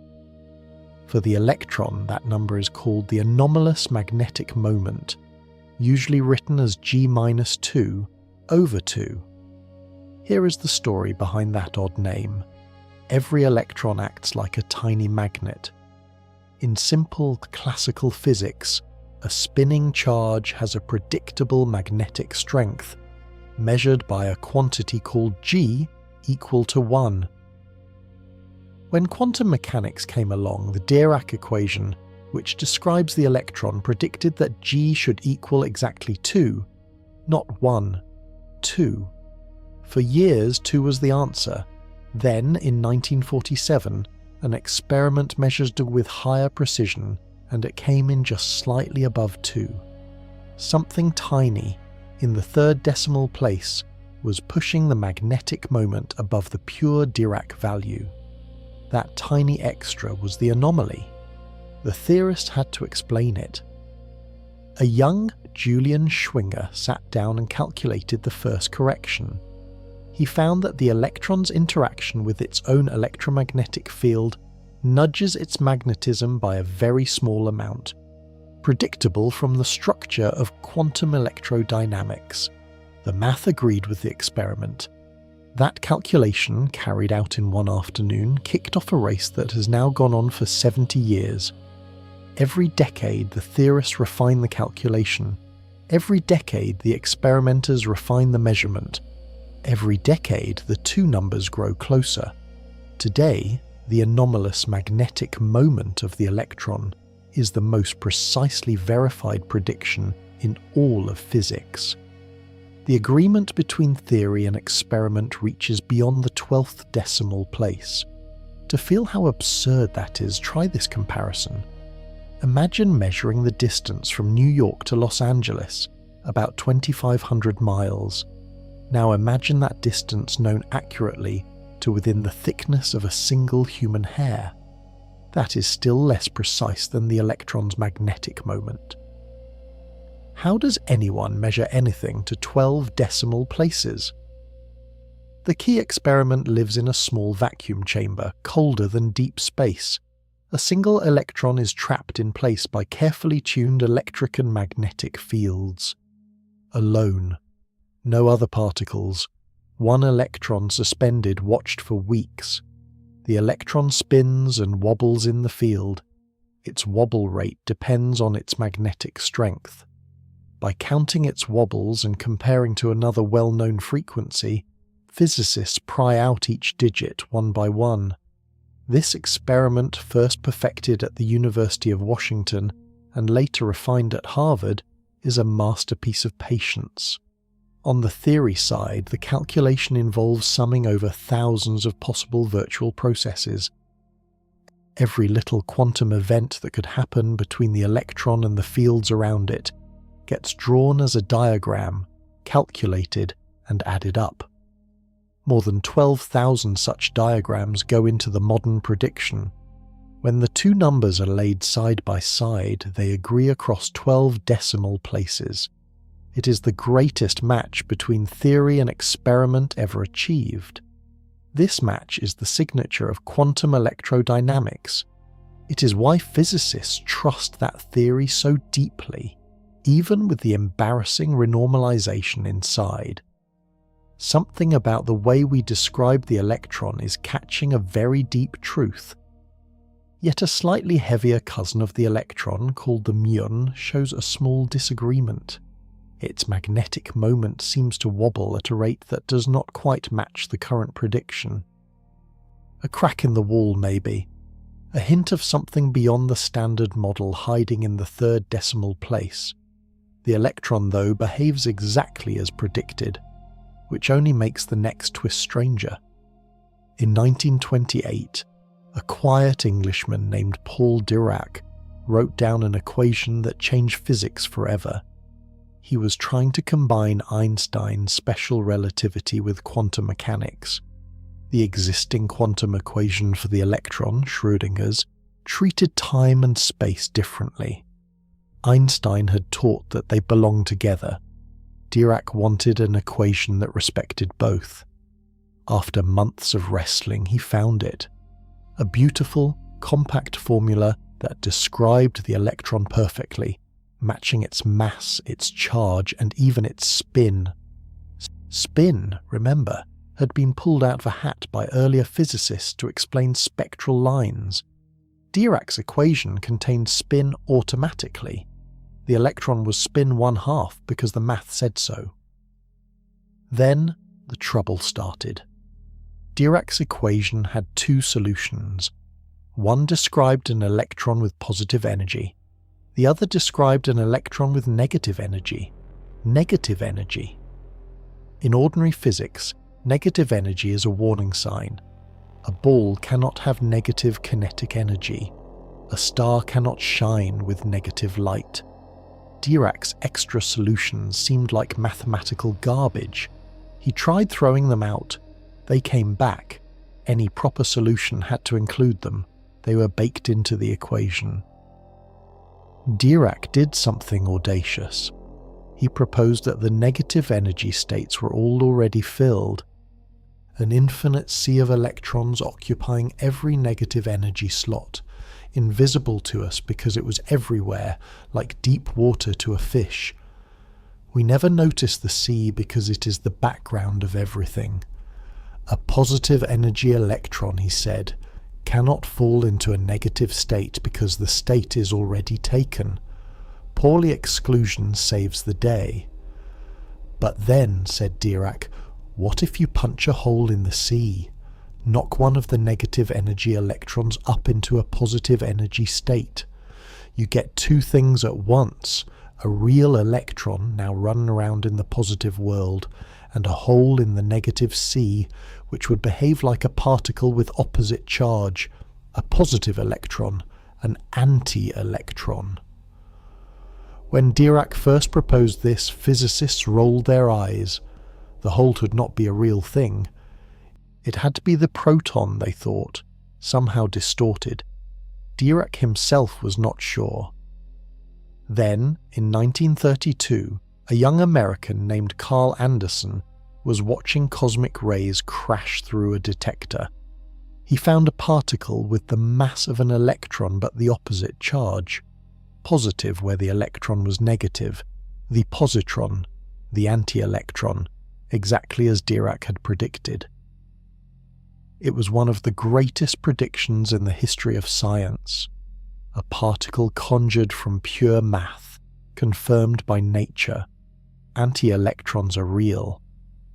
For the electron, that number is called the anomalous magnetic moment, usually written as G-2 over 2. Here is the story behind that odd name. Every electron acts like a tiny magnet. In simple classical physics, a spinning charge has a predictable magnetic strength, measured by a quantity called G equal to 1. When quantum mechanics came along, the Dirac equation, which describes the electron, predicted that G should equal exactly 2, not 1, 2. For years, 2 was the answer. Then, in 1947, an experiment measured with higher precision, and it came in just slightly above 2. Something tiny, in the third decimal place, was pushing the magnetic moment above the pure Dirac value. That tiny extra was the anomaly. The theorist had to explain it. A young Julian Schwinger sat down and calculated the first correction. He found that the electron's interaction with its own electromagnetic field nudges its magnetism by a very small amount, predictable from the structure of quantum electrodynamics. The math agreed with the experiment. That calculation, carried out in one afternoon, kicked off a race that has now gone on for 70 years. Every decade, the theorists refine the calculation. Every decade, the experimenters refine the measurement. Every decade, the two numbers grow closer. Today, the anomalous magnetic moment of the electron is the most precisely verified prediction in all of physics. The agreement between theory and experiment reaches beyond the 12th decimal place. To feel how absurd that is, try this comparison. Imagine measuring the distance from New York to Los Angeles, about 2,500 miles. Now imagine that distance known accurately to within the thickness of a single human hair. That is still less precise than the electron's magnetic moment. How does anyone measure anything to 12 decimal places? The key experiment lives in a small vacuum chamber, colder than deep space. A single electron is trapped in place by carefully tuned electric and magnetic fields. Alone. No other particles. One electron suspended watched for weeks. The electron spins and wobbles in the field. Its wobble rate depends on its magnetic strength. By counting its wobbles and comparing to another well-known frequency, physicists pry out each digit one by one. This experiment, first perfected at the University of Washington and later refined at Harvard, is a masterpiece of patience. On the theory side, the calculation involves summing over thousands of possible virtual processes. Every little quantum event that could happen between the electron and the fields around it gets drawn as a diagram, calculated, and added up. More than 12,000 such diagrams go into the modern prediction. When the two numbers are laid side by side, they agree across 12 decimal places. It is the greatest match between theory and experiment ever achieved. This match is the signature of quantum electrodynamics. It is why physicists trust that theory so deeply, even with the embarrassing renormalization inside. Something about the way we describe the electron is catching a very deep truth. Yet a slightly heavier cousin of the electron, called the muon, shows a small disagreement. Its magnetic moment seems to wobble at a rate that does not quite match the current prediction. A crack in the wall, maybe. A hint of something beyond the standard model hiding in the third decimal place. The electron, though, behaves exactly as predicted, which only makes the next twist stranger. In 1928, a quiet Englishman named Paul Dirac wrote down an equation that changed physics forever. He was trying to combine Einstein's special relativity with quantum mechanics. The existing quantum equation for the electron, Schrödinger's, treated time and space differently. Einstein had taught that they belonged together. Dirac wanted an equation that respected both. After months of wrestling, he found it. A beautiful, compact formula that described the electron perfectly, matching its mass, its charge, and even its spin. Spin, remember, had been pulled out of a hat by earlier physicists to explain spectral lines. Dirac's equation contained spin automatically. The electron was spin 1/2 because the math said so. Then the trouble started. Dirac's equation had two solutions. One described an electron with positive energy. The other described an electron with negative energy. Negative energy. In ordinary physics, negative energy is a warning sign. A ball cannot have negative kinetic energy. A star cannot shine with negative light. Dirac's extra solutions seemed like mathematical garbage. He tried throwing them out. They came back. Any proper solution had to include them. They were baked into the equation. Dirac did something audacious. He proposed that the negative energy states were all already filled. An infinite sea of electrons occupying every negative energy slot, invisible to us because it was everywhere, like deep water to a fish. We never notice the sea because it is the background of everything. A positive energy electron, he said, cannot fall into a negative state because the state is already taken. Pauli exclusion saves the day. But then, said Dirac, what if you punch a hole in the sea? Knock one of the negative energy electrons up into a positive energy state. You get two things at once, a real electron now running around in the positive world, and a hole in the negative sea, which would behave like a particle with opposite charge, a positive electron, an anti-electron. When Dirac first proposed this, physicists rolled their eyes. The whole could not be a real thing. It had to be the proton, they thought, somehow distorted. Dirac himself was not sure. Then, in 1932, a young American named Carl Anderson was watching cosmic rays crash through a detector. He found a particle with the mass of an electron but the opposite charge. Positive where the electron was negative, the positron, the anti-electron, exactly as Dirac had predicted. It was one of the greatest predictions in the history of science. A particle conjured from pure math, confirmed by nature. Anti-electrons are real.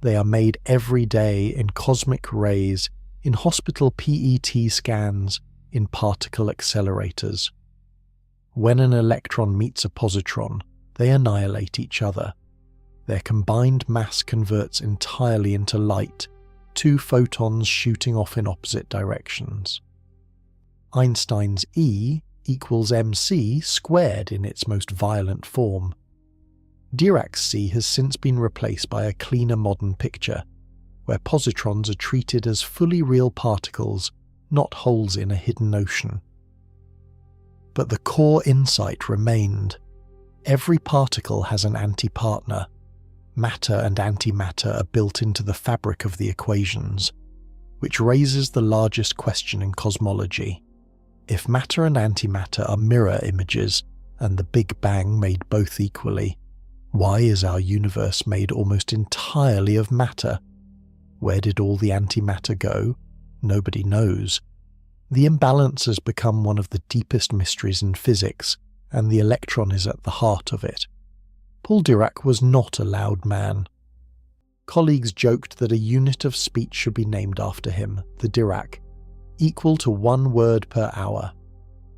They are made every day in cosmic rays, in hospital PET scans, in particle accelerators. When an electron meets a positron, they annihilate each other. Their combined mass converts entirely into light, two photons shooting off in opposite directions. Einstein's E equals mc squared in its most violent form. Dirac's C has since been replaced by a cleaner modern picture, where positrons are treated as fully real particles, not holes in a hidden ocean. But the core insight remained. Every particle has an antipartner. Matter and antimatter are built into the fabric of the equations, which raises the largest question in cosmology. If matter and antimatter are mirror images, and the Big Bang made both equally, why is our universe made almost entirely of matter? Where did all the antimatter go? Nobody knows. The imbalance has become one of the deepest mysteries in physics, and the electron is at the heart of it. Paul Dirac was not a loud man. Colleagues joked that a unit of speech should be named after him, the Dirac, equal to 1 word per hour.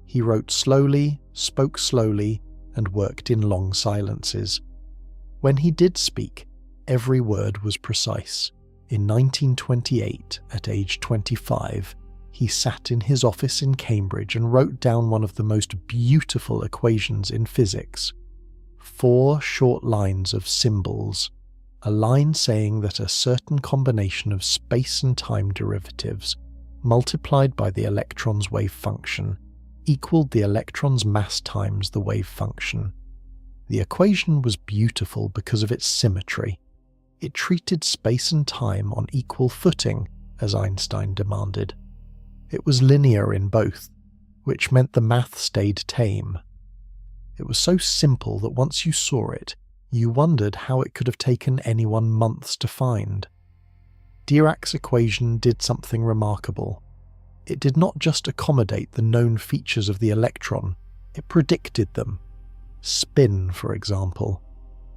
He wrote slowly, spoke slowly, and worked in long silences. When he did speak, every word was precise. In 1928, at age 25, he sat in his office in Cambridge and wrote down one of the most beautiful equations in physics. 4 short lines of symbols, a line saying that a certain combination of space and time derivatives, multiplied by the electron's wave function, equaled the electron's mass times the wave function. The equation was beautiful because of its symmetry. It treated space and time on equal footing, as Einstein demanded. It was linear in both, which meant the math stayed tame. It was so simple that once you saw it, you wondered how it could have taken anyone months to find. Dirac's equation did something remarkable. It did not just accommodate the known features of the electron, it predicted them. Spin, for example.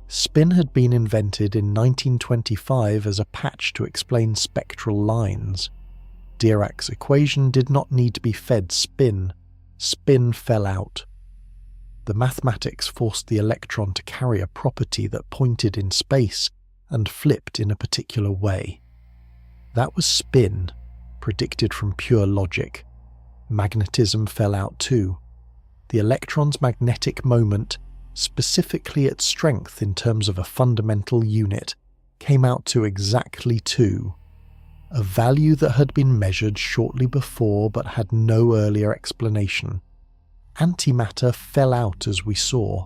Spin had been invented in 1925 as a patch to explain spectral lines. Dirac's equation did not need to be fed spin. Spin fell out. The mathematics forced the electron to carry a property that pointed in space and flipped in a particular way. That was spin, predicted from pure logic. Magnetism fell out too. The electron's magnetic moment, specifically its strength in terms of a fundamental unit, came out to exactly 2, a value that had been measured shortly before but had no earlier explanation. Antimatter fell out as we saw.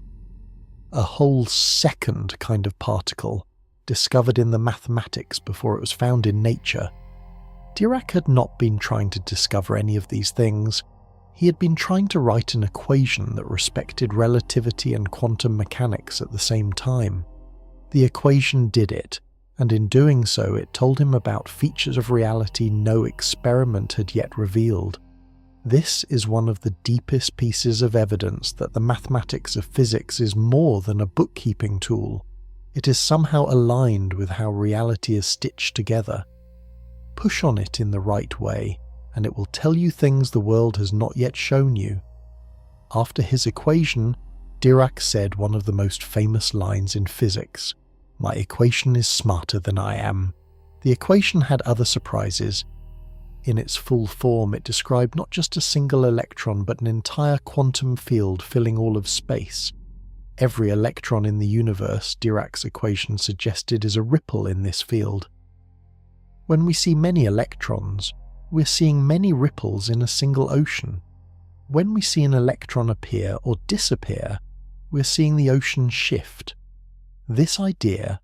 A whole second kind of particle, discovered in the mathematics before it was found in nature. Dirac had not been trying to discover any of these things. He had been trying to write an equation that respected relativity and quantum mechanics at the same time. The equation did it, and in doing so it told him about features of reality no experiment had yet revealed. This is one of the deepest pieces of evidence that the mathematics of physics is more than a bookkeeping tool. It is somehow aligned with how reality is stitched together. Push on it in the right way, and it will tell you things the world has not yet shown you. After his equation, Dirac said one of the most famous lines in physics: "My equation is smarter than I am." The equation had other surprises. In its full form, it described not just a single electron but an entire quantum field filling all of space. Every electron in the universe, Dirac's equation suggested, is a ripple in this field. When we see many electrons, we're seeing many ripples in a single ocean. When we see an electron appear or disappear, we're seeing the ocean shift. This idea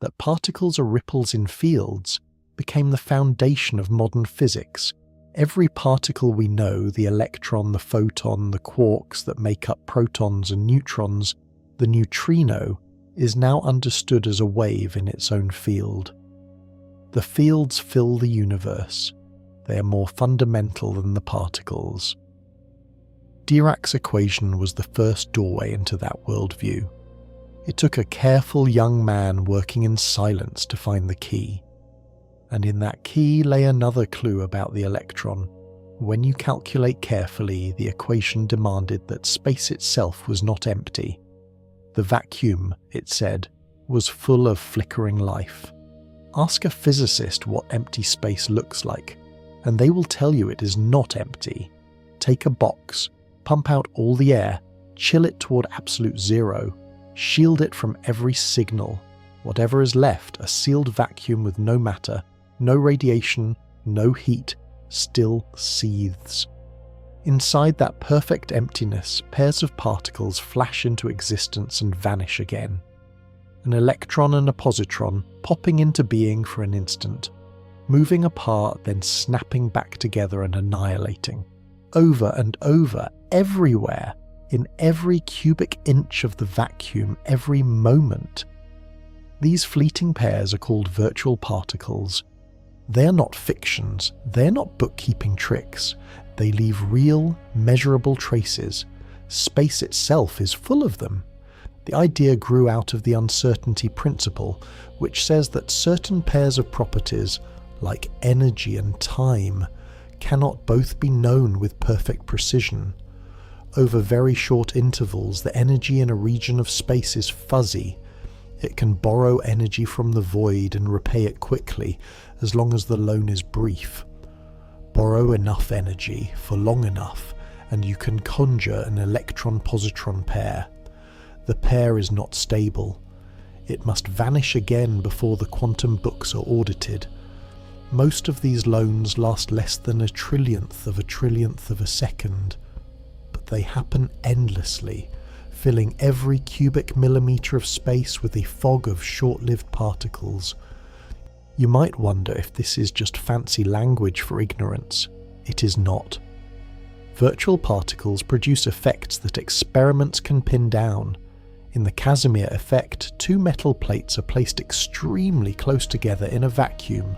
that particles are ripples in fields became the foundation of modern physics. Every particle we know, the electron, the photon, the quarks that make up protons and neutrons, the neutrino, is now understood as a wave in its own field. The fields fill the universe. They are more fundamental than the particles. Dirac's equation was the first doorway into that worldview. It took a careful young man working in silence to find the key. And in that key lay another clue about the electron. When you calculate carefully, the equation demanded that space itself was not empty. The vacuum, it said, was full of flickering life. Ask a physicist what empty space looks like, and they will tell you it is not empty. Take a box, pump out all the air, chill it toward absolute zero, shield it from every signal. Whatever is left, a sealed vacuum with no matter, no radiation, no heat, still seethes. Inside that perfect emptiness, pairs of particles flash into existence and vanish again. An electron and a positron popping into being for an instant, moving apart then snapping back together and annihilating. Over and over, everywhere, in every cubic inch of the vacuum, every moment. These fleeting pairs are called virtual particles. They are not fictions, they're not bookkeeping tricks. They leave real, measurable traces. Space itself is full of them. The idea grew out of the uncertainty principle, which says that certain pairs of properties, like energy and time, cannot both be known with perfect precision. Over very short intervals, the energy in a region of space is fuzzy. It can borrow energy from the void and repay it quickly, as long as the loan is brief. Borrow enough energy for long enough, and you can conjure an electron-positron pair. The pair is not stable. It must vanish again before the quantum books are audited. Most of these loans last less than a trillionth of a second, but they happen endlessly, filling every cubic millimeter of space with a fog of short-lived particles. You might wonder if this is just fancy language for ignorance. It is not. Virtual particles produce effects that experiments can pin down. In the Casimir effect, two metal plates are placed extremely close together in a vacuum.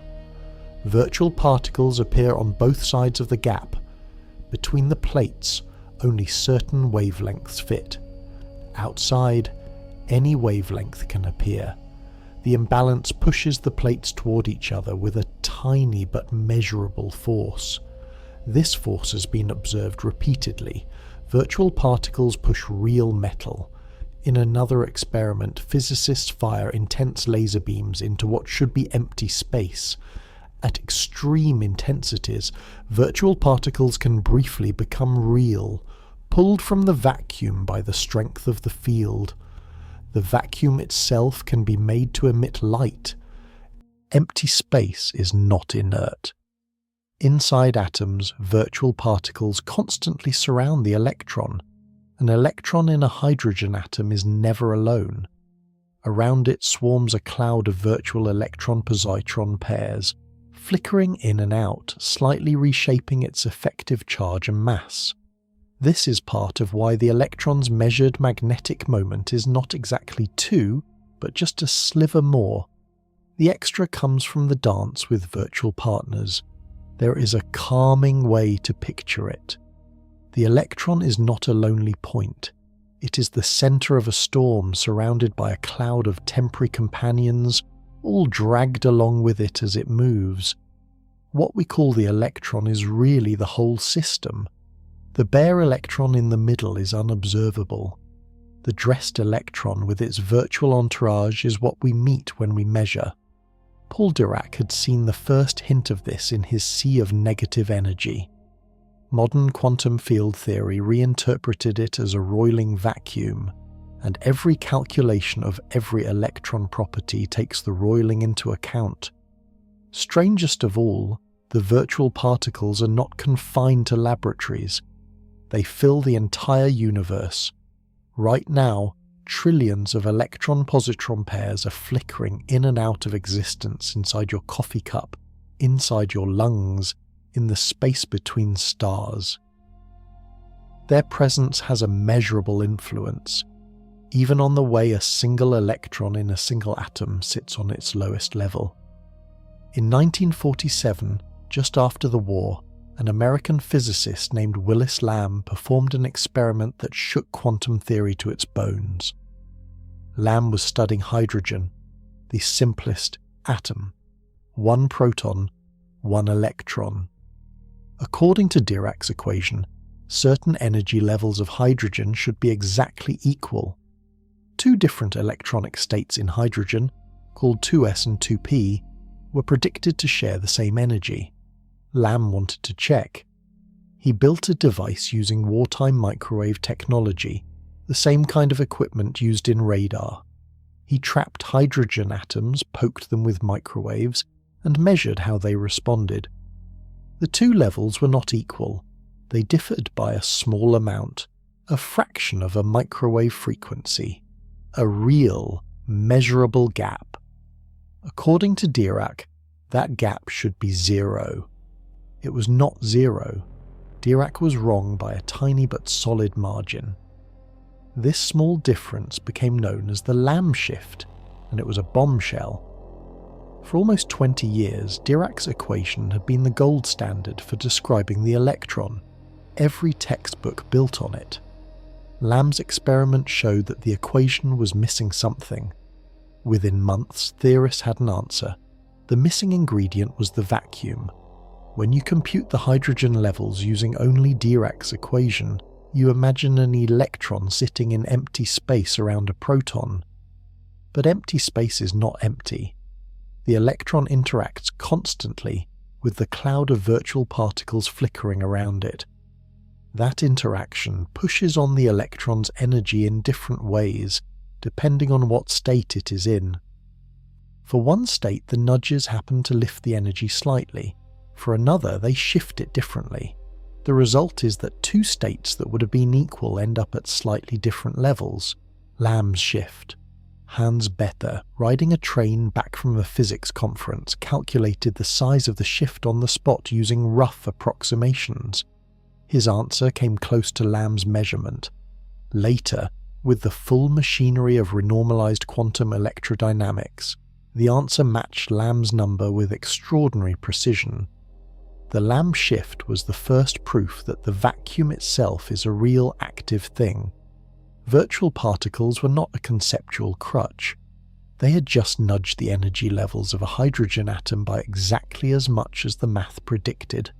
Virtual particles appear on both sides of the gap. Between the plates, only certain wavelengths fit. Outside, any wavelength can appear. The imbalance pushes the plates toward each other with a tiny but measurable force. This force has been observed repeatedly. Virtual particles push real metal. In another experiment, physicists fire intense laser beams into what should be empty space. At extreme intensities, virtual particles can briefly become real, pulled from the vacuum by the strength of the field. The vacuum itself can be made to emit light. Empty space is not inert. Inside atoms, virtual particles constantly surround the electron. An electron in a hydrogen atom is never alone. Around it swarms a cloud of virtual electron-positron pairs, flickering in and out, slightly reshaping its effective charge and mass. This is part of why the electron's measured magnetic moment is not exactly 2, but just a sliver more. The extra comes from the dance with virtual partners. There is a calming way to picture it. The electron is not a lonely point. It is the center of a storm surrounded by a cloud of temporary companions, all dragged along with it as it moves. What we call the electron is really the whole system. The bare electron in the middle is unobservable. The dressed electron with its virtual entourage is what we meet when we measure. Paul Dirac had seen the first hint of this in his sea of negative energy. Modern quantum field theory reinterpreted it as a roiling vacuum, and every calculation of every electron property takes the roiling into account. Strangest of all, the virtual particles are not confined to laboratories. They fill the entire universe. Right now, trillions of electron-positron pairs are flickering in and out of existence inside your coffee cup, inside your lungs, in the space between stars. Their presence has a measurable influence, even on the way a single electron in a single atom sits on its lowest level. In 1947, just after the war, an American physicist named Willis Lamb performed an experiment that shook quantum theory to its bones. Lamb was studying hydrogen, the simplest atom, one proton, one electron. According to Dirac's equation, certain energy levels of hydrogen should be exactly equal. Two different electronic states in hydrogen, called 2s and 2p, were predicted to share the same energy. Lamb wanted to check. He built a device using wartime microwave technology, the same kind of equipment used in radar. He trapped hydrogen atoms, poked them with microwaves, and measured how they responded. The two levels were not equal. They differed by a small amount, a fraction of a microwave frequency. A real, measurable gap. According to Dirac, that gap should be 0. It was not 0. Dirac was wrong by a tiny but solid margin. This small difference became known as the Lamb shift, and it was a bombshell. For almost 20 years, Dirac's equation had been the gold standard for describing the electron. Every textbook built on it. Lamb's experiment showed that the equation was missing something. Within months, theorists had an answer. The missing ingredient was the vacuum. When you compute the hydrogen levels using only Dirac's equation, you imagine an electron sitting in empty space around a proton. But empty space is not empty. The electron interacts constantly with the cloud of virtual particles flickering around it. That interaction pushes on the electron's energy in different ways, depending on what state it is in. For one state, the nudges happen to lift the energy slightly. For another, they shift it differently. The result is that two states that would have been equal end up at slightly different levels. Lamb's shift. Hans Bethe, riding a train back from a physics conference, calculated the size of the shift on the spot using rough approximations. His answer came close to Lamb's measurement. Later, with the full machinery of renormalized quantum electrodynamics, the answer matched Lamb's number with extraordinary precision. The Lamb shift was the first proof that the vacuum itself is a real active thing. Virtual particles were not a conceptual crutch. They had just nudged the energy levels of a hydrogen atom by exactly as much as the math predicted.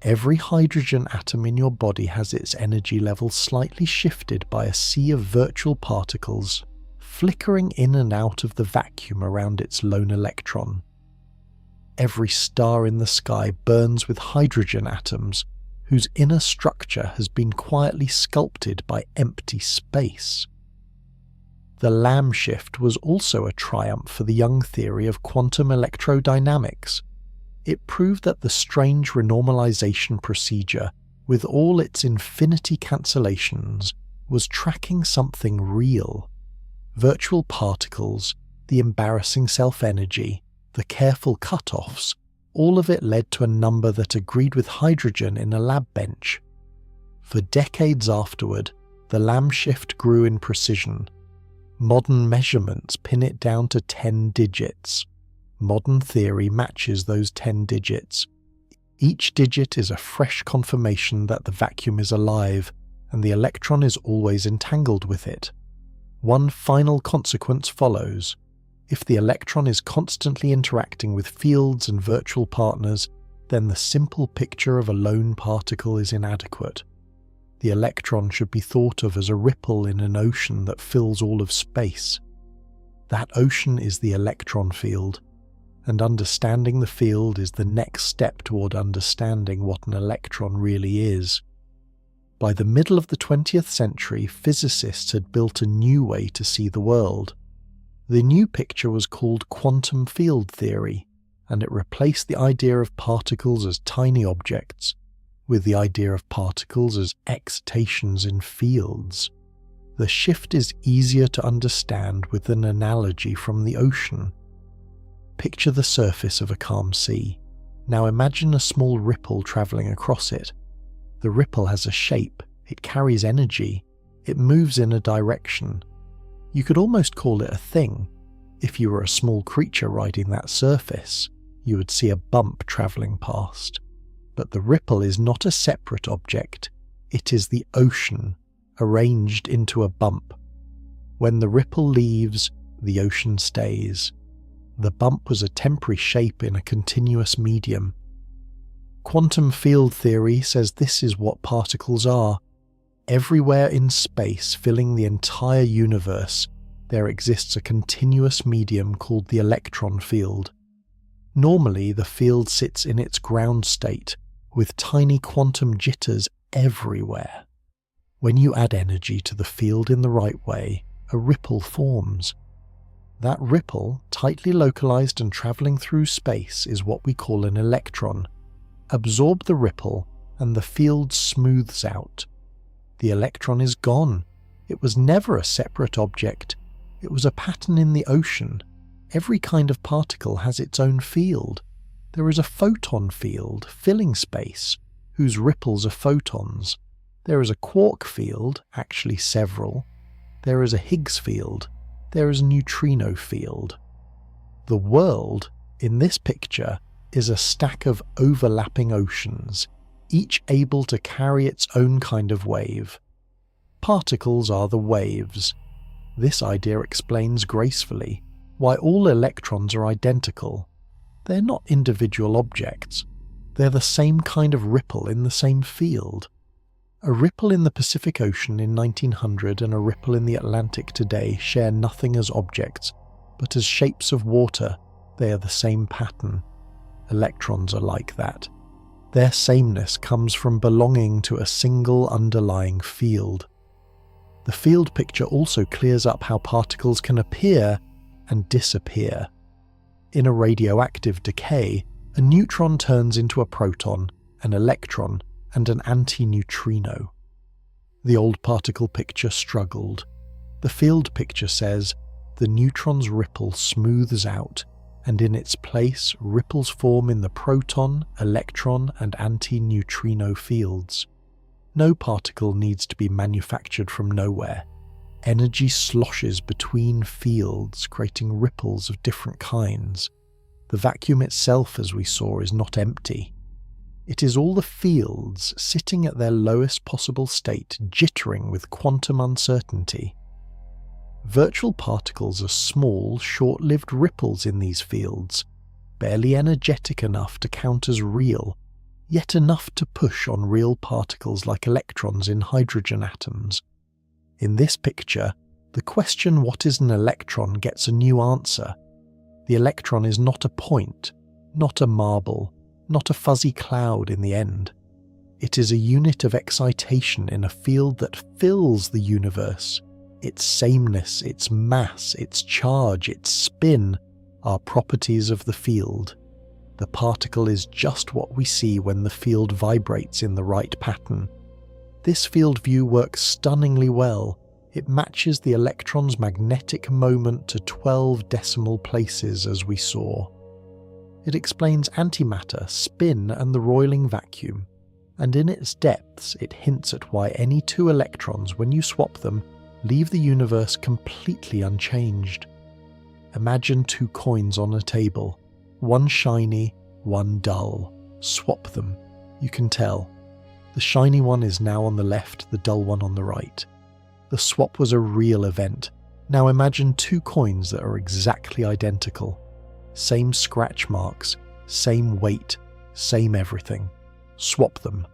Every hydrogen atom in your body has its energy level slightly shifted by a sea of virtual particles flickering in and out of the vacuum around its lone electron. Every star in the sky burns with hydrogen atoms whose inner structure has been quietly sculpted by empty space. The Lamb shift was also a triumph for the young theory of quantum electrodynamics. It proved that the strange renormalization procedure, with all its infinity cancellations, was tracking something real. Virtual particles, the embarrassing self-energy, the careful cut-offs, all of it led to a number that agreed with hydrogen in a lab bench. For decades afterward, the Lamb shift grew in precision. Modern measurements pin it down to 10 digits. Modern theory matches those 10 digits. Each digit is a fresh confirmation that the vacuum is alive, and the electron is always entangled with it. One final consequence follows. If the electron is constantly interacting with fields and virtual partners, then the simple picture of a lone particle is inadequate. The electron should be thought of as a ripple in an ocean that fills all of space. That ocean is the electron field, and understanding the field is the next step toward understanding what an electron really is. By the middle of the 20th century, physicists had built a new way to see the world. The new picture was called quantum field theory, and it replaced the idea of particles as tiny objects with the idea of particles as excitations in fields. The shift is easier to understand with an analogy from the ocean. Picture the surface of a calm sea. Now imagine a small ripple travelling across it. The ripple has a shape, it carries energy, it moves in a direction. You could almost call it a thing. If you were a small creature riding that surface, you would see a bump travelling past. But the ripple is not a separate object, it is the ocean, arranged into a bump. When the ripple leaves, the ocean stays. The bump was a temporary shape in a continuous medium. Quantum field theory says this is what particles are. Everywhere in space, filling the entire universe, there exists a continuous medium called the electron field. Normally, the field sits in its ground state, with tiny quantum jitters everywhere. When you add energy to the field in the right way, a ripple forms. That ripple, tightly localized and traveling through space, is what we call an electron. Absorb the ripple, and the field smooths out. The electron is gone. It was never a separate object. It was a pattern in the ocean. Every kind of particle has its own field. There is a photon field, filling space, whose ripples are photons. There is a quark field, actually several. There is a Higgs field. There is a neutrino field. The world, in this picture, is a stack of overlapping oceans, each able to carry its own kind of wave. Particles are the waves. This idea explains gracefully why all electrons are identical. They're not individual objects. They're the same kind of ripple in the same field. A ripple in the Pacific Ocean in 1900 and a ripple in the Atlantic today share nothing as objects, but as shapes of water, they are the same pattern. Electrons are like that. Their sameness comes from belonging to a single underlying field. The field picture also clears up how particles can appear and disappear. In a radioactive decay, a neutron turns into a proton, an electron, and an antineutrino. The old particle picture struggled. The field picture says, the neutron's ripple smooths out, and in its place ripples form in the proton, electron, and antineutrino fields. No particle needs to be manufactured from nowhere. Energy sloshes between fields, creating ripples of different kinds. The vacuum itself, as we saw, is not empty. It is all the fields sitting at their lowest possible state, jittering with quantum uncertainty. Virtual particles are small, short-lived ripples in these fields, barely energetic enough to count as real, yet enough to push on real particles like electrons in hydrogen atoms. In this picture, the question what is an electron gets a new answer. The electron is not a point, not a marble, not a fuzzy cloud in the end. It is a unit of excitation in a field that fills the universe. Its sameness, its mass, its charge, its spin are properties of the field. The particle is just what we see when the field vibrates in the right pattern. This field view works stunningly well. It matches the electron's magnetic moment to 12 decimal places, as we saw. It explains antimatter, spin, and the roiling vacuum, and in its depths it hints at why any two electrons, when you swap them, leave the universe completely unchanged. Imagine two coins on a table, one shiny, one dull. Swap them. You can tell. The shiny one is now on the left, the dull one on the right. The swap was a real event. Now imagine two coins that are exactly identical. Same scratch marks, same weight, same everything. Swap them.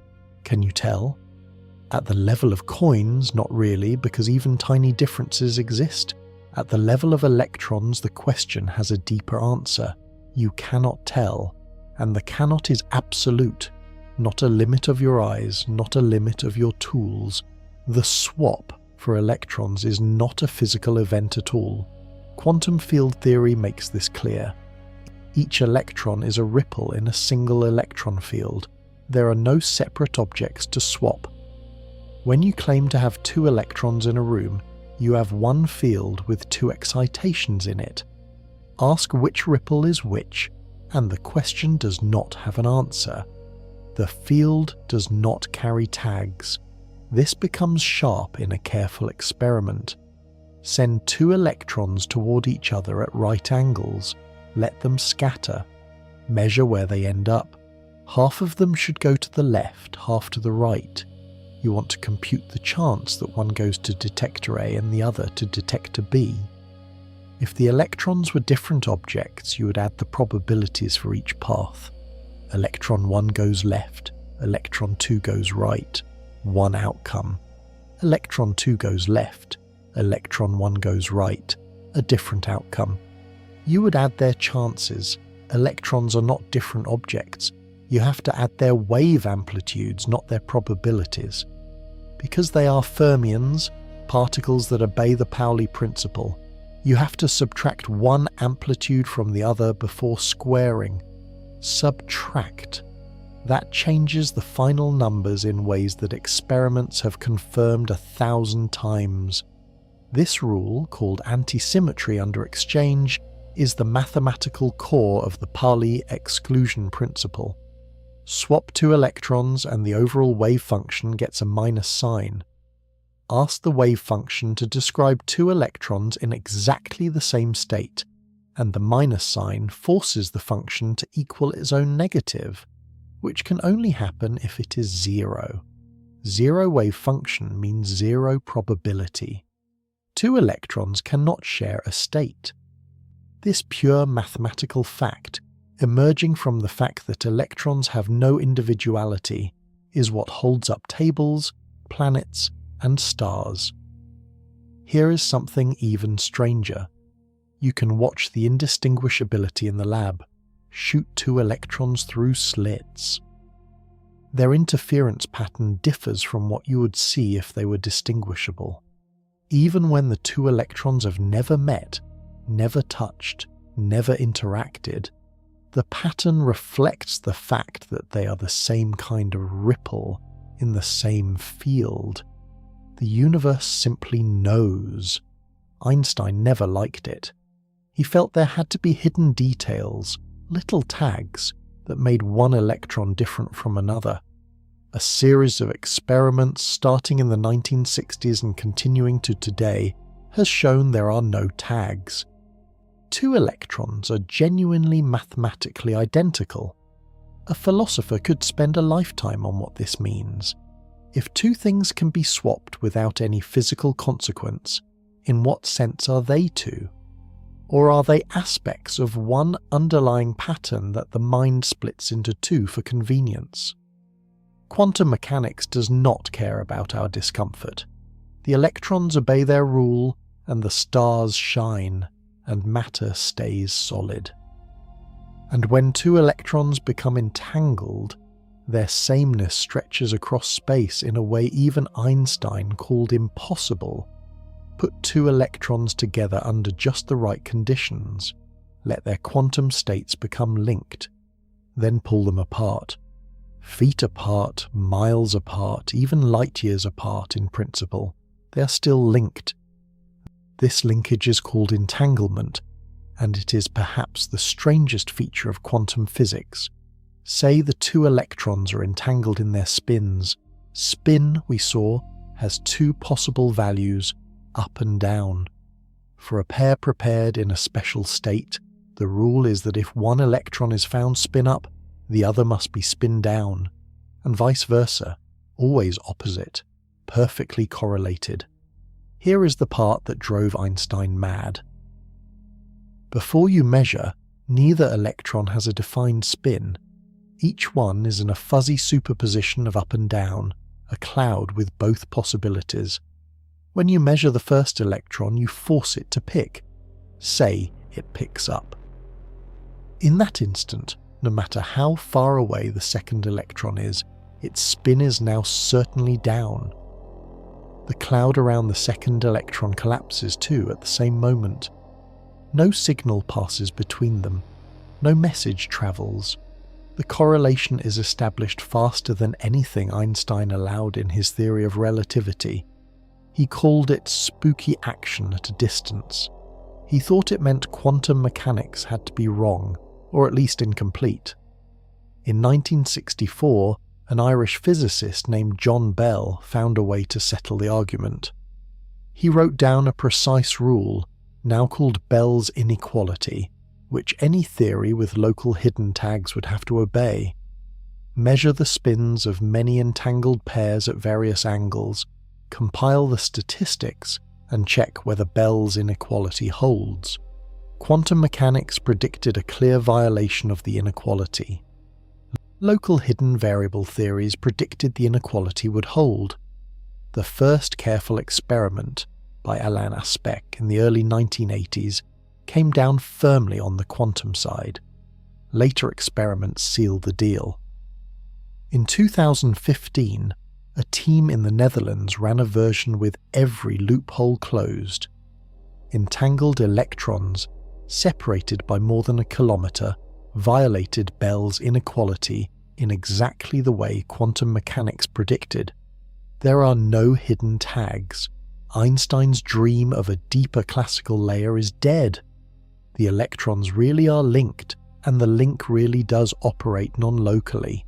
Can you tell? At the level of coins, not really, because even tiny differences exist. At the level of electrons, the question has a deeper answer. You cannot tell, and the cannot is absolute. not a limit of your eyes, not a limit of your tools. The swap for electrons is not a physical event at all. Quantum field theory makes this clear. Each electron is a ripple in a single electron field. There are no separate objects to swap. When you claim to have two electrons in a room, you have one field with two excitations in it. Ask which ripple is which, and the question does not have an answer. The field does not carry tags. This becomes sharp in a careful experiment. Send two electrons toward each other at right angles. Let them scatter. Measure where they end up. Half of them should go to the left, half to the right. You want to compute the chance that one goes to detector A and the other to detector B. If the electrons were different objects, you would add the probabilities for each path. Electron 1 goes left, electron 2 goes right. One outcome. Electron 2 goes left, electron 1 goes right. A different outcome. You would add their chances. Electrons are not different objects. You have to add their wave amplitudes, not their probabilities. Because they are fermions, particles that obey the Pauli principle, you have to subtract one amplitude from the other before squaring. Subtract. That changes the final numbers in ways that experiments have confirmed 1,000 times. This rule, called antisymmetry under exchange, is the mathematical core of the Pauli exclusion principle. Swap two electrons and the overall wave function gets a minus sign. Ask the wave function to describe two electrons in exactly the same state, and the minus sign forces the function to equal its own negative, which can only happen if it is zero. Zero wave function means zero probability. Two electrons cannot share a state. This pure mathematical fact, emerging from the fact that electrons have no individuality, is what holds up tables, planets, and stars. Here is something even stranger. You can watch the indistinguishability in the lab. Shoot two electrons through slits. Their interference pattern differs from what you would see if they were distinguishable. Even when the two electrons have never met, never touched, never interacted, the pattern reflects the fact that they are the same kind of ripple in the same field. The universe simply knows. Einstein never liked it. He felt there had to be hidden details, little tags, that made one electron different from another. A series of experiments starting in the 1960s and continuing to today has shown there are no tags. Two electrons are genuinely mathematically identical. A philosopher could spend a lifetime on what this means. If two things can be swapped without any physical consequence, in what sense are they two? Or are they aspects of one underlying pattern that the mind splits into two for convenience? Quantum mechanics does not care about our discomfort. The electrons obey their rule, and the stars shine, and matter stays solid. And when two electrons become entangled, their sameness stretches across space in a way even Einstein called impossible. Put two electrons together under just the right conditions, let their quantum states become linked, then pull them apart. Feet apart, miles apart, even light years apart in principle, they are still linked. This linkage is called entanglement, and it is perhaps the strangest feature of quantum physics. Say the two electrons are entangled in their spins. Spin, we saw, has two possible values, up and down. For a pair prepared in a special state, the rule is that if one electron is found spin up, the other must be spin down, and vice versa, always opposite, perfectly correlated. Here is the part that drove Einstein mad. Before you measure, neither electron has a defined spin. Each one is in a fuzzy superposition of up and down, a cloud with both possibilities. When you measure the first electron, you force it to pick. Say it picks up. In that instant, No matter how far away the second electron is, its spin is now certainly down. The cloud around the second electron collapses too at the same moment. No signal passes between them. No message travels. The correlation is established faster than anything Einstein allowed in his theory of relativity. He called it spooky action at a distance. He thought it meant quantum mechanics had to be wrong, or at least incomplete. In 1964, an Irish physicist named John Bell found a way to settle the argument. He wrote down a precise rule, now called Bell's inequality, which any theory with local hidden tags would have to obey. Measure the spins of many entangled pairs at various angles, compile the statistics, and check whether Bell's inequality holds. Quantum mechanics predicted a clear violation of the inequality. Local hidden variable theories predicted the inequality would hold. The first careful experiment, by Alain Aspect in the early 1980s, came down firmly on the quantum side. Later experiments sealed the deal. In 2015, a team in the Netherlands ran a version with every loophole closed. Entangled electrons, separated by more than a kilometre, violated Bell's inequality in exactly the way quantum mechanics predicted. There are no hidden tags. Einstein's dream of a deeper classical layer is dead. The electrons really are linked, and the link really does operate non-locally.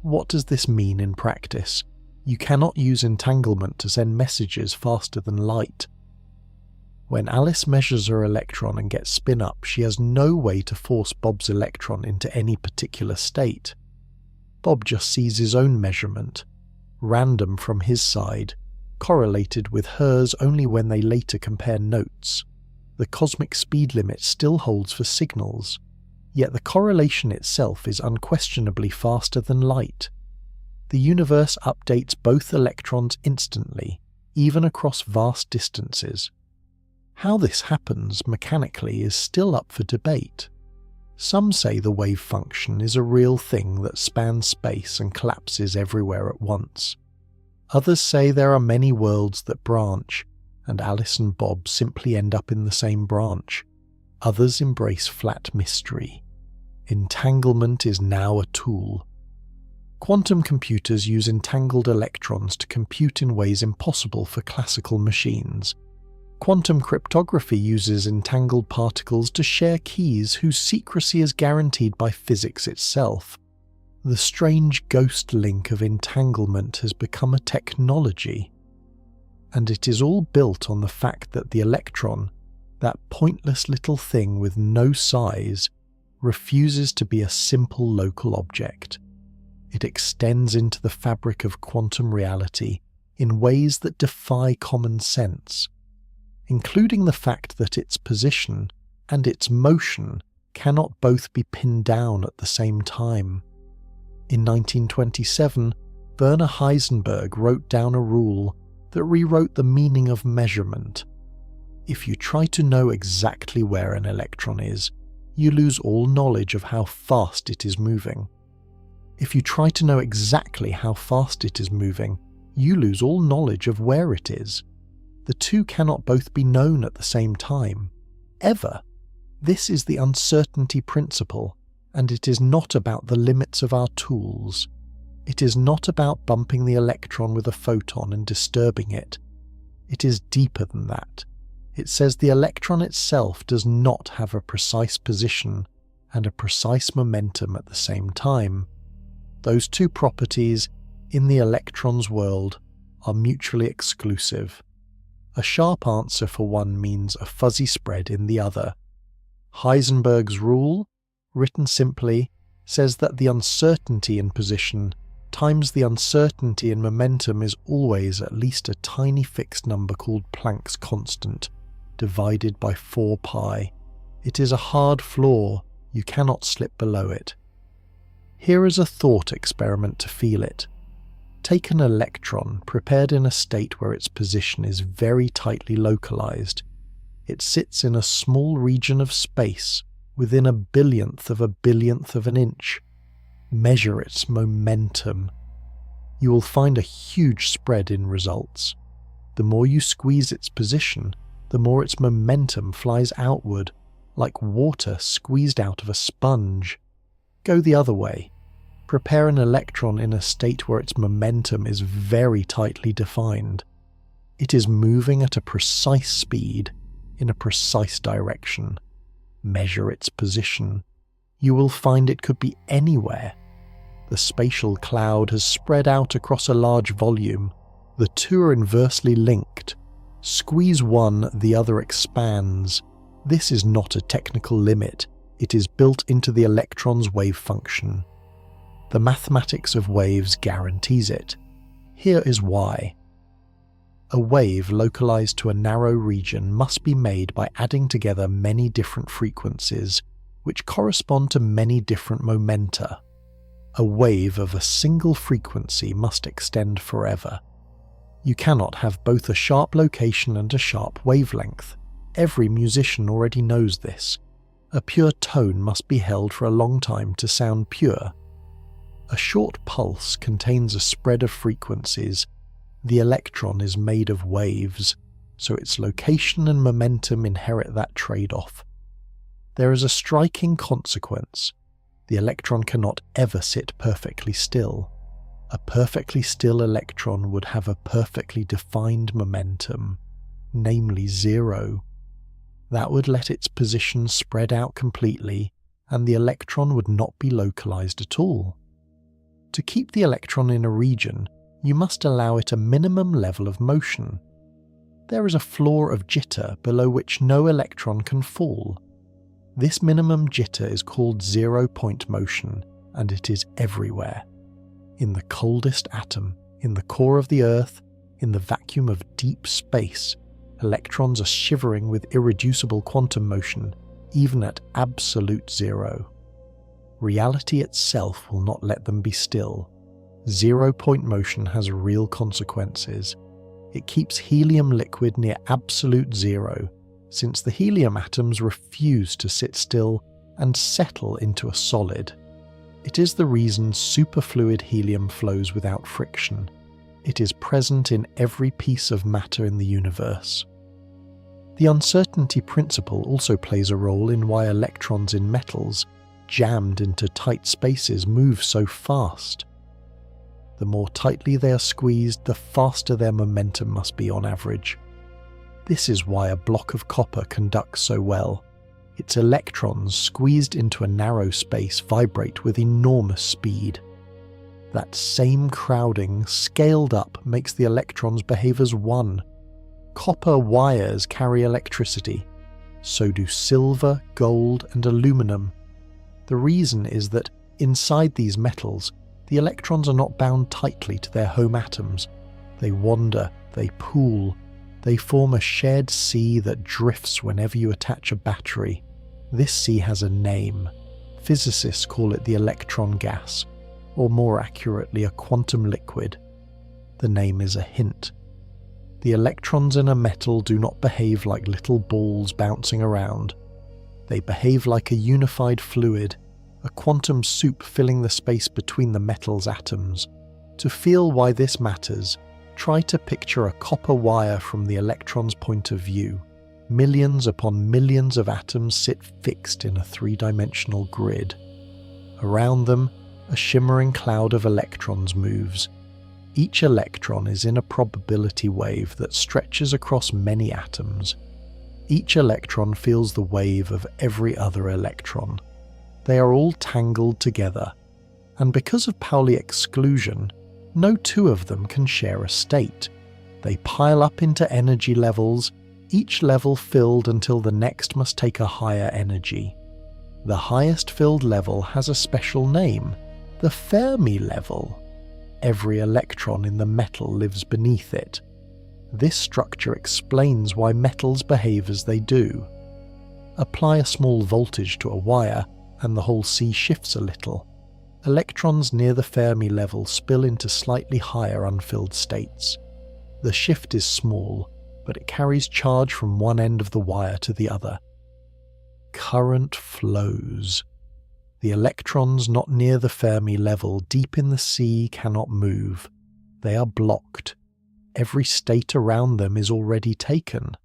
What does this mean in practice? You cannot use entanglement to send messages faster than light. When Alice measures her electron and gets spin up, she has no way to force Bob's electron into any particular state. Bob just sees his own measurement, random from his side, correlated with hers only when they later compare notes. The cosmic speed limit still holds for signals, yet the correlation itself is unquestionably faster than light. The universe updates both electrons instantly, even across vast distances. How this happens mechanically is still up for debate. Some say the wave function is a real thing that spans space and collapses everywhere at once. Others say there are many worlds that branch, and Alice and Bob simply end up in the same branch. Others embrace flat mystery. Entanglement is now a tool. Quantum computers use entangled electrons to compute in ways impossible for classical machines. Quantum cryptography uses entangled particles to share keys whose secrecy is guaranteed by physics itself. The strange ghost link of entanglement has become a technology. And it is all built on the fact that the electron, that pointless little thing with no size, refuses to be a simple local object. It extends into the fabric of quantum reality in ways that defy common sense, including the fact that its position and its motion cannot both be pinned down at the same time. In 1927, Werner Heisenberg wrote down a rule that rewrote the meaning of measurement. If you try to know exactly where an electron is, you lose all knowledge of how fast it is moving. If you try to know exactly how fast it is moving, you lose all knowledge of where it is. The two cannot both be known at the same time, ever. This is the uncertainty principle, and it is not about the limits of our tools. It is not about bumping the electron with a photon and disturbing it. It is deeper than that. It says the electron itself does not have a precise position and a precise momentum at the same time. Those two properties, in the electron's world, are mutually exclusive. A sharp answer for one means a fuzzy spread in the other. Heisenberg's rule, written simply, says that the uncertainty in position times the uncertainty in momentum is always at least a tiny fixed number called Planck's constant, divided by 4 pi. It is a hard floor, you cannot slip below it. Here is a thought experiment to feel it. Take an electron prepared in a state where its position is very tightly localized. It sits in a small region of space within a billionth of an inch. Measure its momentum. You will find a huge spread in results. The more you squeeze its position, the more its momentum flies outward, like water squeezed out of a sponge. Go the other way. Prepare an electron in a state where its momentum is very tightly defined. It is moving at a precise speed, in a precise direction. Measure its position. You will find it could be anywhere. The spatial cloud has spread out across a large volume. The two are inversely linked. Squeeze one, the other expands. This is not a technical limit. It is built into the electron's wave function. The mathematics of waves guarantees it. Here is why. A wave localized to a narrow region must be made by adding together many different frequencies, which correspond to many different momenta. A wave of a single frequency must extend forever. You cannot have both a sharp location and a sharp wavelength. Every musician already knows this. A pure tone must be held for a long time to sound pure. A short pulse contains a spread of frequencies. The electron is made of waves, so its location and momentum inherit that trade-off. There is a striking consequence. The electron cannot ever sit perfectly still. A perfectly still electron would have a perfectly defined momentum, namely zero. That would let its position spread out completely, and the electron would not be localized at all. To keep the electron in a region, you must allow it a minimum level of motion. There is a floor of jitter below which no electron can fall. This minimum jitter is called zero-point motion, and it is everywhere. In the coldest atom, in the core of the Earth, in the vacuum of deep space, electrons are shivering with irreducible quantum motion, even at absolute zero. Reality itself will not let them be still. Zero-point motion has real consequences. It keeps helium liquid near absolute zero, since the helium atoms refuse to sit still and settle into a solid. It is the reason superfluid helium flows without friction. It is present in every piece of matter in the universe. The uncertainty principle also plays a role in why electrons in metals, jammed into tight spaces, move so fast. The more tightly they are squeezed, the faster their momentum must be on average. This is why a block of copper conducts so well. Its electrons, squeezed into a narrow space, vibrate with enormous speed. That same crowding, scaled up, makes the electrons behave as one. Copper wires carry electricity. So do silver, gold, and aluminum. The reason is that, inside these metals, the electrons are not bound tightly to their home atoms. They wander, they pool, they form a shared sea that drifts whenever you attach a battery. This sea has a name. Physicists call it the electron gas, or more accurately, a quantum liquid. The name is a hint. The electrons in a metal do not behave like little balls bouncing around. They behave like a unified fluid, a quantum soup filling the space between the metal's atoms. To feel why this matters, try to picture a copper wire from the electron's point of view. Millions upon millions of atoms sit fixed in a three-dimensional grid. Around them, a shimmering cloud of electrons moves. Each electron is in a probability wave that stretches across many atoms. Each electron feels the wave of every other electron. They are all tangled together, and because of Pauli exclusion, no two of them can share a state. They pile up into energy levels, each level filled until the next must take a higher energy. The highest filled level has a special name, the Fermi level. Every electron in the metal lives beneath it. This structure explains why metals behave as they do. Apply a small voltage to a wire, and the whole sea shifts a little. Electrons near the Fermi level spill into slightly higher unfilled states. The shift is small, but it carries charge from one end of the wire to the other. current flows. The electrons not near the Fermi level deep in the sea cannot move. They are blocked. Every state around them is already taken.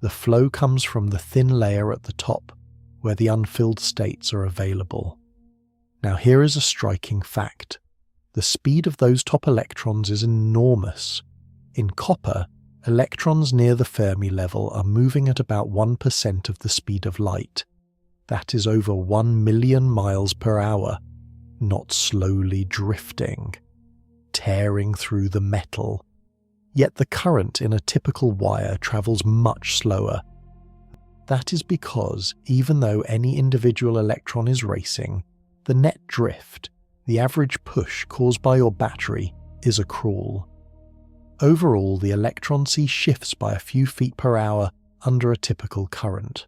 The flow comes from the thin layer at the top, where the unfilled states are available. Now here is a striking fact. The speed of those top electrons is enormous. In copper, electrons near the Fermi level are moving at about 1% of the speed of light. That is over 1 million miles per hour, not slowly drifting, tearing through the metal. Yet the current in a typical wire travels much slower. That is because even though any individual electron is racing, the net drift, the average push caused by your battery, is a crawl. Overall, the electron sea shifts by a few feet per hour under a typical current.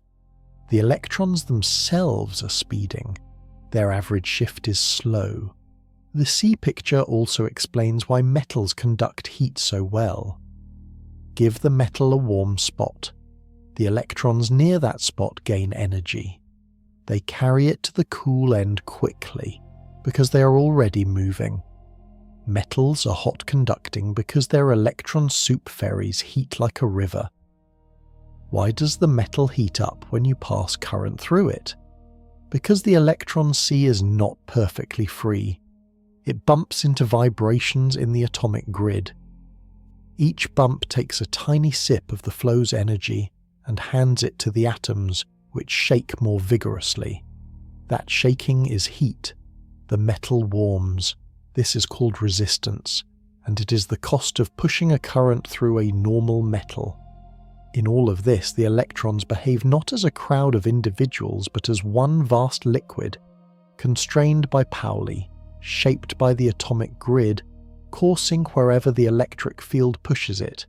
The electrons themselves are speeding. Their average shift is slow. The sea picture also explains why metals conduct heat so well. Give the metal a warm spot. The electrons near that spot gain energy. They carry it to the cool end quickly, because they are already moving. Metals are hot conducting because their electron soup ferries heat like a river. Why does the metal heat up when you pass current through it? Because the electron sea is not perfectly free. It bumps into vibrations in the atomic grid. Each bump takes a tiny sip of the flow's energy and hands it to the atoms, which shake more vigorously. That shaking is heat. The metal warms. This is called resistance, and it is the cost of pushing a current through a normal metal. In all of this, the electrons behave not as a crowd of individuals, but as one vast liquid, constrained by Pauli, shaped by the atomic grid, coursing wherever the electric field pushes it.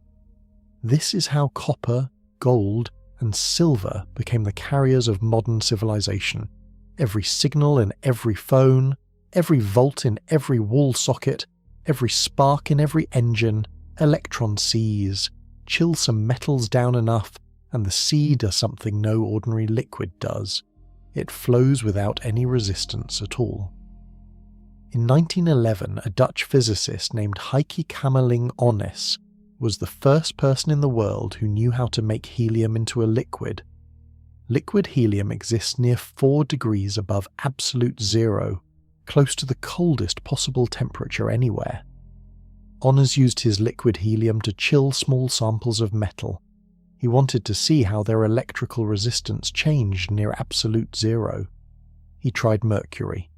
This is how copper, gold, and silver became the carriers of modern civilization. Every signal in every phone, every volt in every wall socket, every spark in every engine, electron seas. Chill some metals down enough, and the sea does something no ordinary liquid does. It flows without any resistance at all. In 1911, a Dutch physicist named Heike Kamerlingh Onnes was the first person in the world who knew how to make helium into a liquid. Liquid helium exists near 4 degrees above absolute zero, close to the coldest possible temperature anywhere. Onnes used his liquid helium to chill small samples of metal. He wanted to see how their electrical resistance changed near absolute zero. He tried mercury.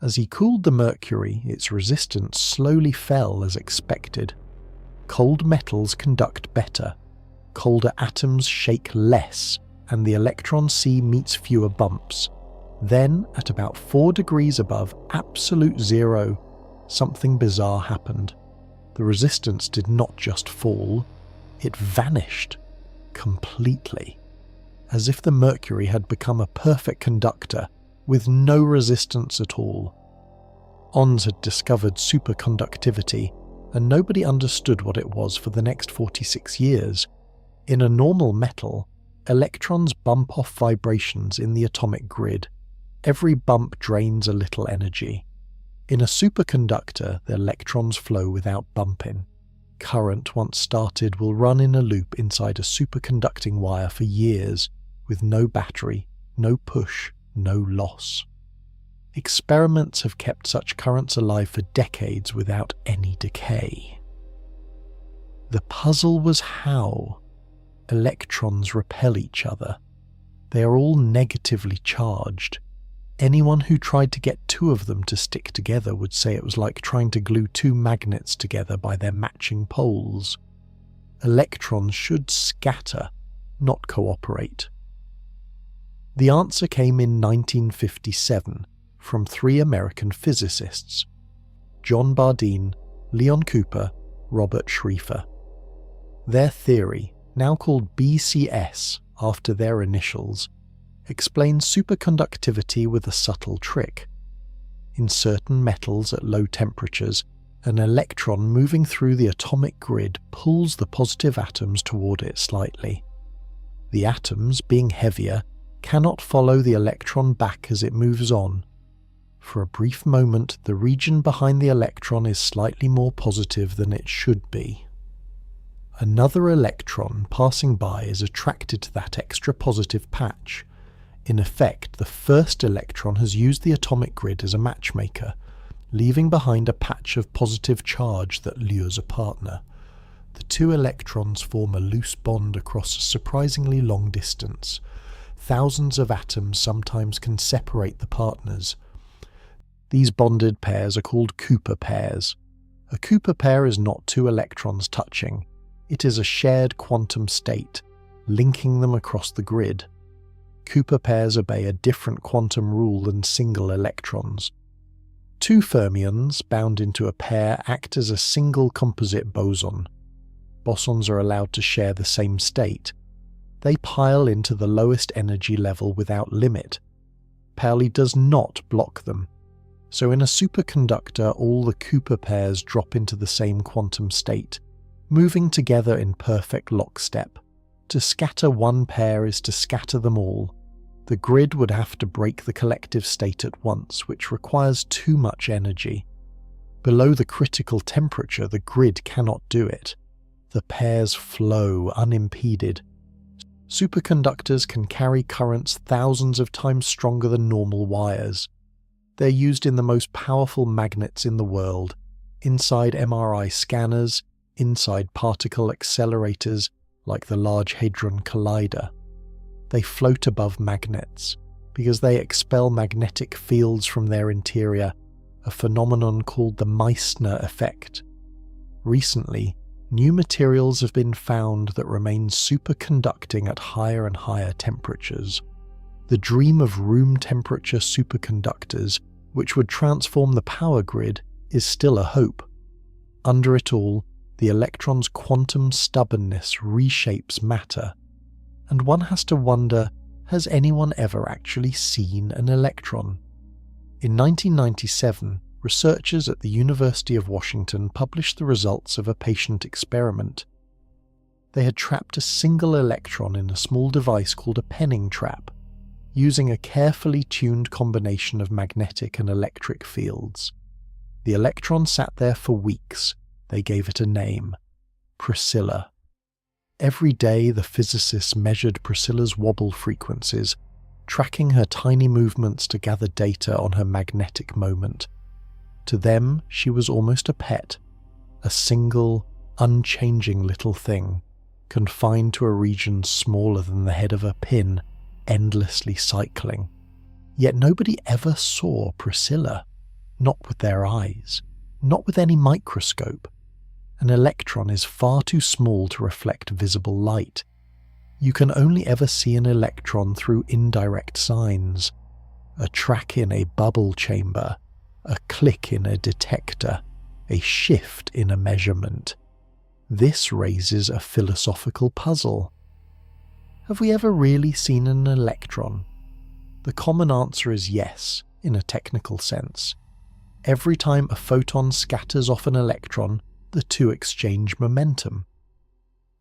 As he cooled the mercury, its resistance slowly fell as expected. Cold metals conduct better. Colder atoms shake less, and the electron sea meets fewer bumps. Then, at about 4 degrees above absolute zero, something bizarre happened. The resistance did not just fall, it vanished completely, as if the mercury had become a perfect conductor with no resistance at all. Onnes had discovered superconductivity, and nobody understood what it was for the next 46 years. In a normal metal, electrons bump off vibrations in the atomic grid. Every bump drains a little energy. In a superconductor, the electrons flow without bumping. Current, once started, will run in a loop inside a superconducting wire for years, with no battery, no push, no loss. Experiments have kept such currents alive for decades without any decay. The puzzle was how. Electrons repel each other. They are all negatively charged. Anyone who tried to get 2 of them to stick together would say it was like trying to glue 2 magnets together by their matching poles. Electrons should scatter, not cooperate. The answer came in 1957 from 3 American physicists, John Bardeen, Leon Cooper, Robert Schrieffer. Their theory, now called BCS after their initials, explains superconductivity with a subtle trick. In certain metals at low temperatures, an electron moving through the atomic grid pulls the positive atoms toward it slightly. The atoms, being heavier, cannot follow the electron back as it moves on. For a brief moment, the region behind the electron is slightly more positive than it should be. Another electron passing by is attracted to that extra positive patch. In effect, the first electron has used the atomic grid as a matchmaker, leaving behind a patch of positive charge that lures a partner. The two electrons form a loose bond across a surprisingly long distance. Thousands of atoms sometimes can separate the partners. These bonded pairs are called Cooper pairs. A Cooper pair is not two electrons touching. It is a shared quantum state, linking them across the grid. Cooper pairs obey a different quantum rule than single electrons. Two fermions bound into a pair act as a single composite boson. Bosons are allowed to share the same state. They pile into the lowest energy level without limit. Pauli does not block them. So in a superconductor, all the Cooper pairs drop into the same quantum state, moving together in perfect lockstep. To scatter one pair is to scatter them all. The grid would have to break the collective state at once, which requires too much energy. Below the critical temperature, the grid cannot do it. The pairs flow unimpeded. Superconductors can carry currents thousands of times stronger than normal wires. They're used in the most powerful magnets in the world, inside MRI scanners, inside particle accelerators like the Large Hadron Collider. They float above magnets because they expel magnetic fields from their interior, a phenomenon called the Meissner effect. Recently, new materials have been found that remain superconducting at higher and higher temperatures. The dream of room temperature superconductors, which would transform the power grid, is still a hope. Under it all, the electron's quantum stubbornness reshapes matter. And one has to wonder, has anyone ever actually seen an electron? In 1997, researchers at the University of Washington published the results of a patient experiment. They had trapped a single electron in a small device called a penning trap, using a carefully tuned combination of magnetic and electric fields. The electron sat there for weeks. They gave it a name, Priscilla. Every day the physicists measured Priscilla's wobble frequencies, tracking her tiny movements to gather data on her magnetic moment. To them, she was almost a pet, a single, unchanging little thing, confined to a region smaller than the head of a pin, endlessly cycling. Yet nobody ever saw Priscilla, not with their eyes, not with any microscope. An electron is far too small to reflect visible light. You can only ever see an electron through indirect signs. A track in a bubble chamber, a click in a detector, a shift in a measurement. This raises a philosophical puzzle. Have we ever really seen an electron? The common answer is yes, in a technical sense. Every time a photon scatters off an electron, the two exchange momentum.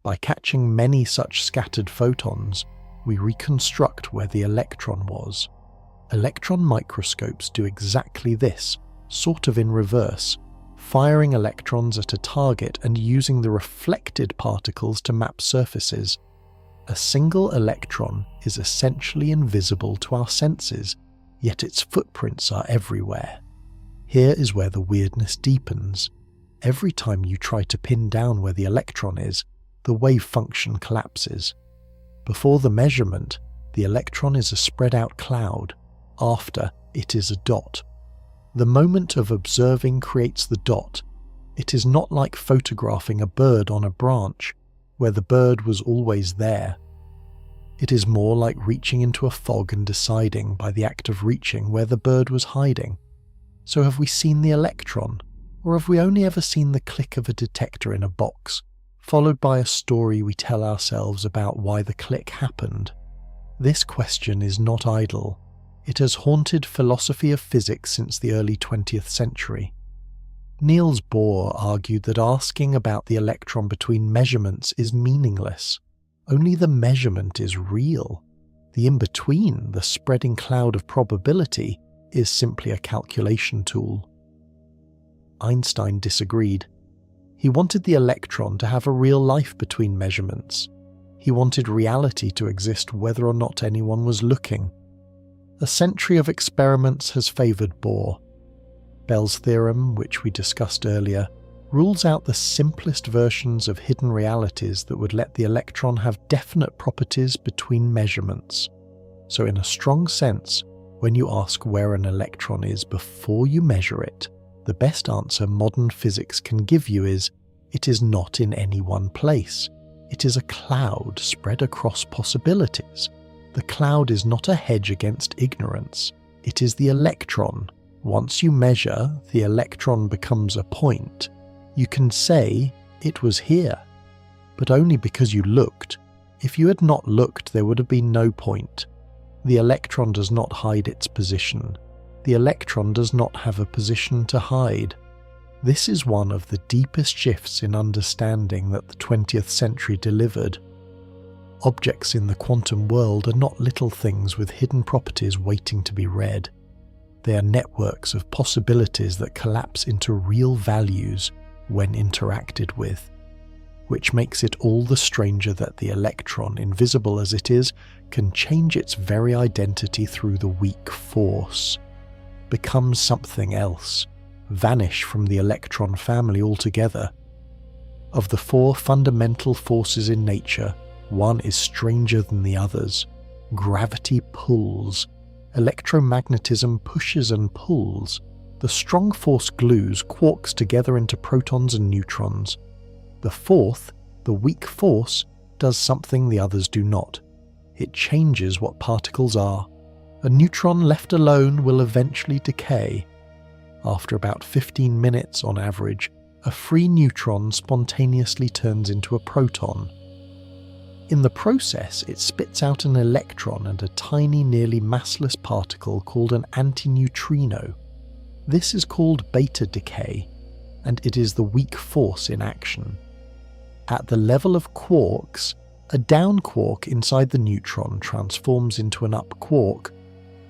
By catching many such scattered photons, we reconstruct where the electron was. Electron microscopes do exactly this, sort of in reverse, firing electrons at a target and using the reflected particles to map surfaces. A single electron is essentially invisible to our senses, yet its footprints are everywhere. Here is where the weirdness deepens. Every time you try to pin down where the electron is, the wave function collapses. Before the measurement, the electron is a spread out cloud. After, it is a dot. The moment of observing creates the dot. It is not like photographing a bird on a branch, where the bird was always there. It is more like reaching into a fog and deciding by the act of reaching where the bird was hiding. So have we seen the electron? Or have we only ever seen the click of a detector in a box, followed by a story we tell ourselves about why the click happened? This question is not idle. It has haunted philosophy of physics since the early 20th century. Niels Bohr argued that asking about the electron between measurements is meaningless. Only the measurement is real. The in-between, the spreading cloud of probability, is simply a calculation tool. Einstein disagreed. He wanted the electron to have a real life between measurements. He wanted reality to exist whether or not anyone was looking. A century of experiments has favoured Bohr. Bell's theorem, which we discussed earlier, rules out the simplest versions of hidden realities that would let the electron have definite properties between measurements. So in a strong sense, when you ask where an electron is before you measure it, the best answer modern physics can give you is, it is not in any one place. It is a cloud spread across possibilities. The cloud is not a hedge against ignorance. It is the electron. Once you measure, the electron becomes a point. You can say, it was here, but only because you looked. If you had not looked, there would have been no point. The electron does not hide its position. The electron does not have a position to hide. This is one of the deepest shifts in understanding that the 20th century delivered. Objects in the quantum world are not little things with hidden properties waiting to be read. They are networks of possibilities that collapse into real values when interacted with, which makes it all the stranger that the electron, invisible as it is, can change its very identity through the weak force, become something else, vanish from the electron family altogether. Of the four fundamental forces in nature, one is stranger than the others. Gravity pulls. Electromagnetism pushes and pulls. The strong force glues quarks together into protons and neutrons. The fourth, the weak force, does something the others do not. It changes what particles are. A neutron left alone will eventually decay. After about 15 minutes on average, a free neutron spontaneously turns into a proton. In the process, it spits out an electron and a tiny, nearly massless particle called an antineutrino. This is called beta decay, and it is the weak force in action. At the level of quarks, a down quark inside the neutron transforms into an up quark,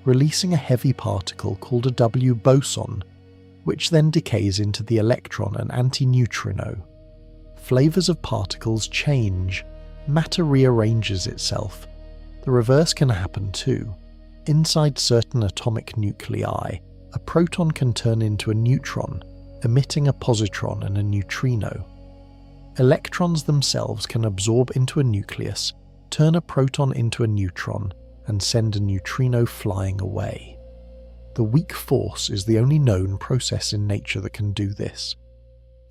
releasing a heavy particle called a W boson, which then decays into the electron and antineutrino. Flavors of particles change. Matter rearranges itself. The reverse can happen too. Inside certain atomic nuclei, a proton can turn into a neutron, emitting a positron and a neutrino. Electrons themselves can absorb into a nucleus, turn a proton into a neutron, and send a neutrino flying away. The weak force is the only known process in nature that can do this.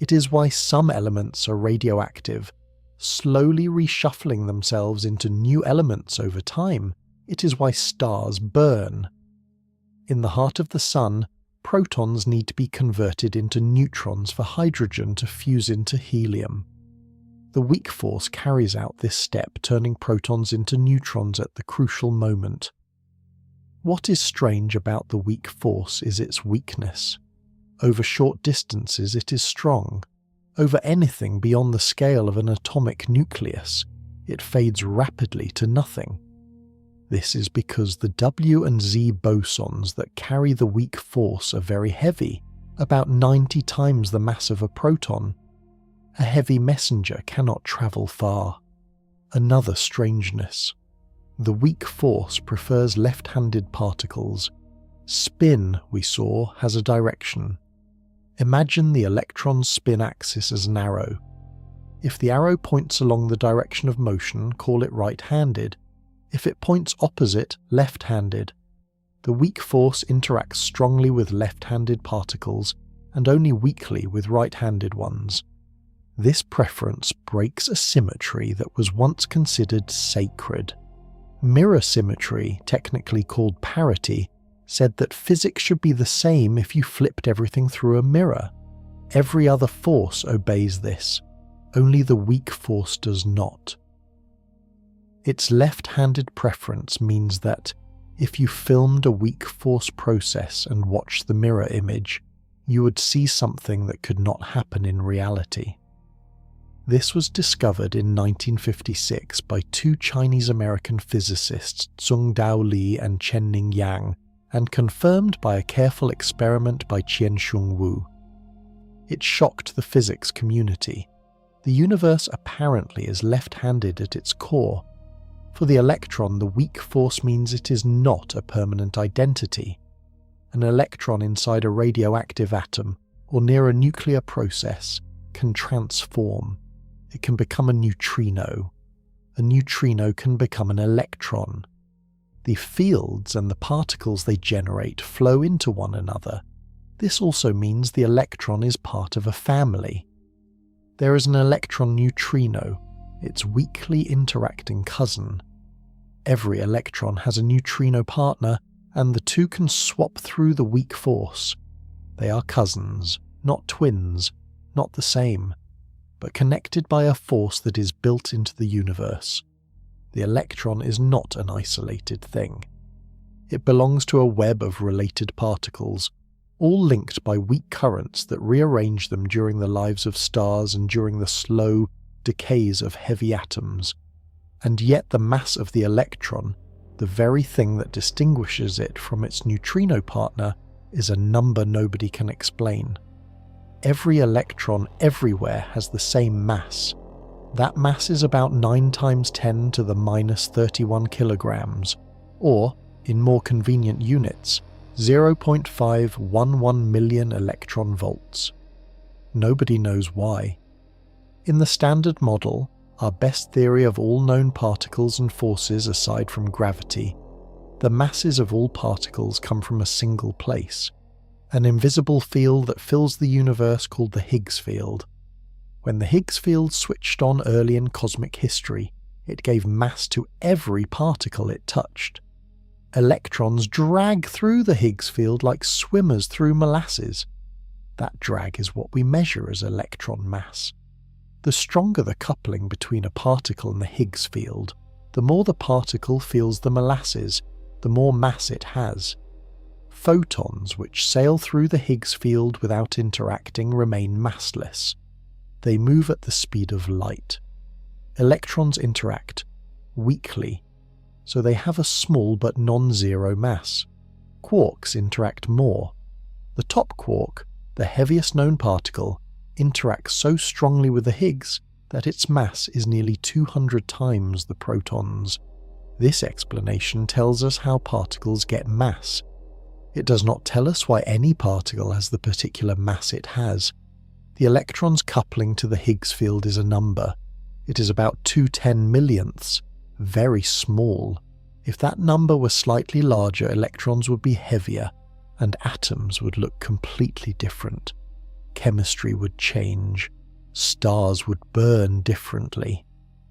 It is why some elements are radioactive, slowly reshuffling themselves into new elements over time. It is why stars burn. In the heart of the sun, protons need to be converted into neutrons for hydrogen to fuse into helium. The weak force carries out this step, turning protons into neutrons at the crucial moment. What is strange about the weak force is its weakness. Over short distances it is strong. Over anything beyond the scale of an atomic nucleus, it fades rapidly to nothing. This is because the W and Z bosons that carry the weak force are very heavy, about 90 times the mass of a proton. A heavy messenger cannot travel far. Another strangeness. The weak force prefers left-handed particles. Spin, we saw, has a direction. Imagine the electron's spin axis as an arrow. If the arrow points along the direction of motion, call it right-handed. If it points opposite, left-handed. The weak force interacts strongly with left-handed particles and only weakly with right-handed ones. This preference breaks a symmetry that was once considered sacred. Mirror symmetry, technically called parity, said that physics should be the same if you flipped everything through a mirror. Every other force obeys this. Only the weak force does not. Its left-handed preference means that if you filmed a weak force process and watched the mirror image, you would see something that could not happen in reality. This was discovered in 1956 by two Chinese-American physicists Tsung-Dao Li and Chen-Ning Yang, and confirmed by a careful experiment by Chien-Shung Wu. It shocked the physics community. The universe apparently is left-handed at its core. For the electron, the weak force means it is not a permanent identity. An electron inside a radioactive atom or near a nuclear process can transform. It can become a neutrino. A neutrino can become an electron. The fields and the particles they generate flow into one another. This also means the electron is part of a family. There is an electron neutrino, its weakly interacting cousin. Every electron has a neutrino partner, and the two can swap through the weak force. They are cousins, not twins, not the same, but connected by a force that is built into the universe. The electron is not an isolated thing. It belongs to a web of related particles, all linked by weak currents that rearrange them during the lives of stars and during the slow decays of heavy atoms. And yet the mass of the electron, the very thing that distinguishes it from its neutrino partner, is a number nobody can explain. Every electron everywhere has the same mass. That mass is about 9 times 10 to the minus 31 kilograms, or, in more convenient units, 0.511 million electron volts. Nobody knows why. In the Standard Model, our best theory of all known particles and forces aside from gravity, the masses of all particles come from a single place, an invisible field that fills the universe called the Higgs field. When the Higgs field switched on early in cosmic history, it gave mass to every particle it touched. Electrons drag through the Higgs field like swimmers through molasses. That drag is what we measure as electron mass. The stronger the coupling between a particle and the Higgs field, the more the particle feels the molasses, the more mass it has. Photons, which sail through the Higgs field without interacting, remain massless. They move at the speed of light. Electrons interact weakly, so they have a small but non-zero mass. Quarks interact more. The top quark, the heaviest known particle, interacts so strongly with the Higgs that its mass is nearly 200 times the protons. This explanation tells us how particles get mass. It does not tell us why any particle has the particular mass it has. The electron's coupling to the Higgs field is a number. It is about 210 millionths, very small. If that number were slightly larger, electrons would be heavier, and atoms would look completely different. Chemistry would change. Stars would burn differently.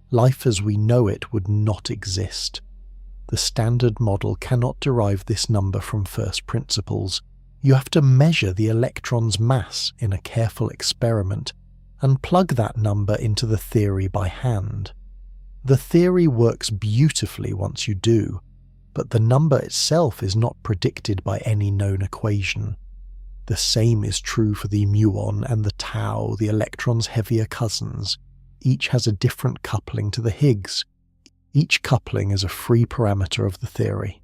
Life as we know it would not exist. The Standard Model cannot derive this number from first principles. You have to measure the electron's mass in a careful experiment and plug that number into the theory by hand. The theory works beautifully once you do, but the number itself is not predicted by any known equation. The same is true for the muon and the tau, the electron's heavier cousins. Each has a different coupling to the Higgs. Each coupling is a free parameter of the theory.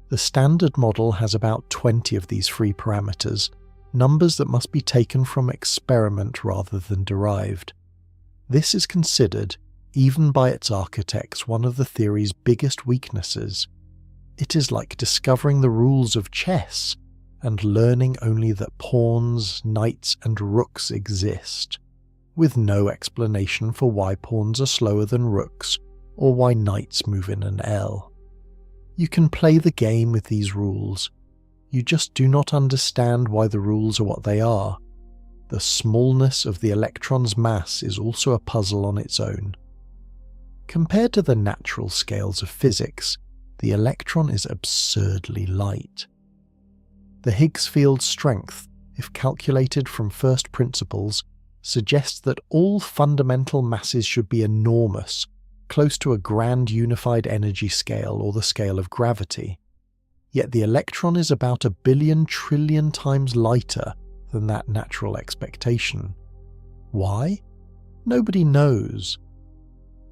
The Standard Model has about 20 of these free parameters, numbers that must be taken from experiment rather than derived. This is considered, even by its architects, one of the theory's biggest weaknesses. It is like discovering the rules of chess and learning only that pawns, knights, and rooks exist, with no explanation for why pawns are slower than rooks or why knights move in an L. You can play the game with these rules. You just do not understand why the rules are what they are. The smallness of the electron's mass is also a puzzle on its own. Compared to the natural scales of physics, the electron is absurdly light. The Higgs field strength, if calculated from first principles, suggests that all fundamental masses should be enormous, close to a grand unified energy scale or the scale of gravity. Yet the electron is about 1 billion trillion times lighter than that natural expectation. Why? Nobody knows.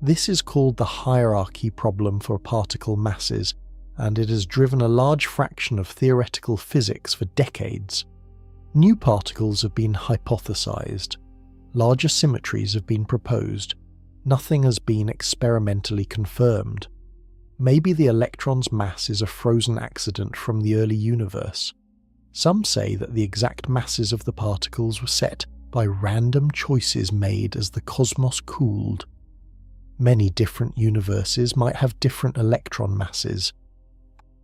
This is called the hierarchy problem for particle masses, and it has driven a large fraction of theoretical physics for decades. New particles have been hypothesized. Larger symmetries have been proposed. Nothing has been experimentally confirmed. Maybe the electron's mass is a frozen accident from the early universe. Some say that the exact masses of the particles were set by random choices made as the cosmos cooled. Many different universes might have different electron masses.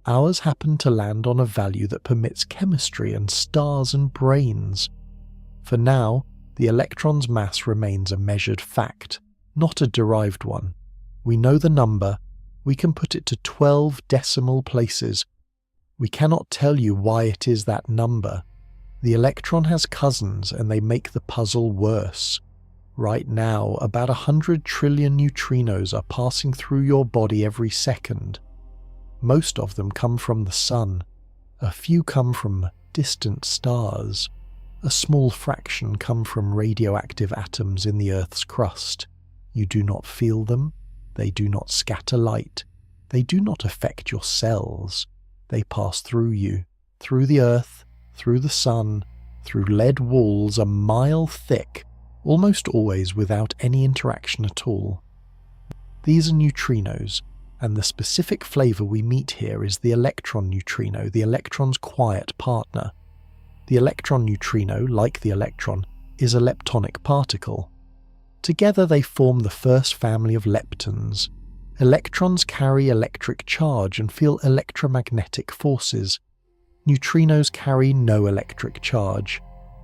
Ours happened to land on a value that permits chemistry and stars and brains. For now, the electron's mass remains a measured fact, not a derived one. We know the number. We can put it to 12 decimal places. We cannot tell you why it is that number. The electron has cousins and they make the puzzle worse. Right now, about 100 trillion neutrinos are passing through your body every second. Most of them come from the sun. A few come from distant stars. A small fraction come from radioactive atoms in the Earth's crust. You do not feel them. They do not scatter light. They do not affect your cells. They pass through you, through the Earth, through the sun, through lead walls a mile thick, almost always without any interaction at all. These are neutrinos, and the specific flavor we meet here is the electron neutrino, the electron's quiet partner. The electron neutrino, like the electron, is a leptonic particle. Together they form the first family of leptons. Electrons carry electric charge and feel electromagnetic forces. Neutrinos carry no electric charge.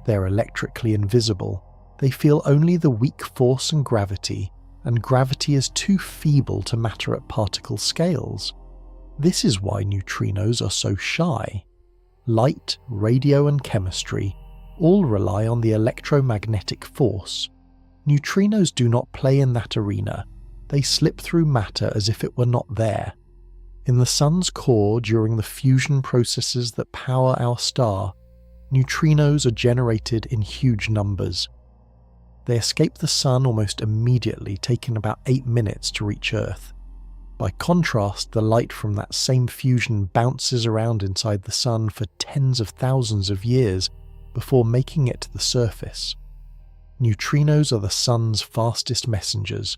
They're electrically invisible. They feel only the weak force and gravity is too feeble to matter at particle scales. This is why neutrinos are so shy. Light, radio and chemistry all rely on the electromagnetic force. Neutrinos do not play in that arena. They slip through matter as if it were not there. In the sun's core, during the fusion processes that power our star, neutrinos are generated in huge numbers. They escape the sun almost immediately, taking about 8 minutes to reach Earth. By contrast, the light from that same fusion bounces around inside the sun for tens of thousands of years before making it to the surface. Neutrinos are the sun's fastest messengers.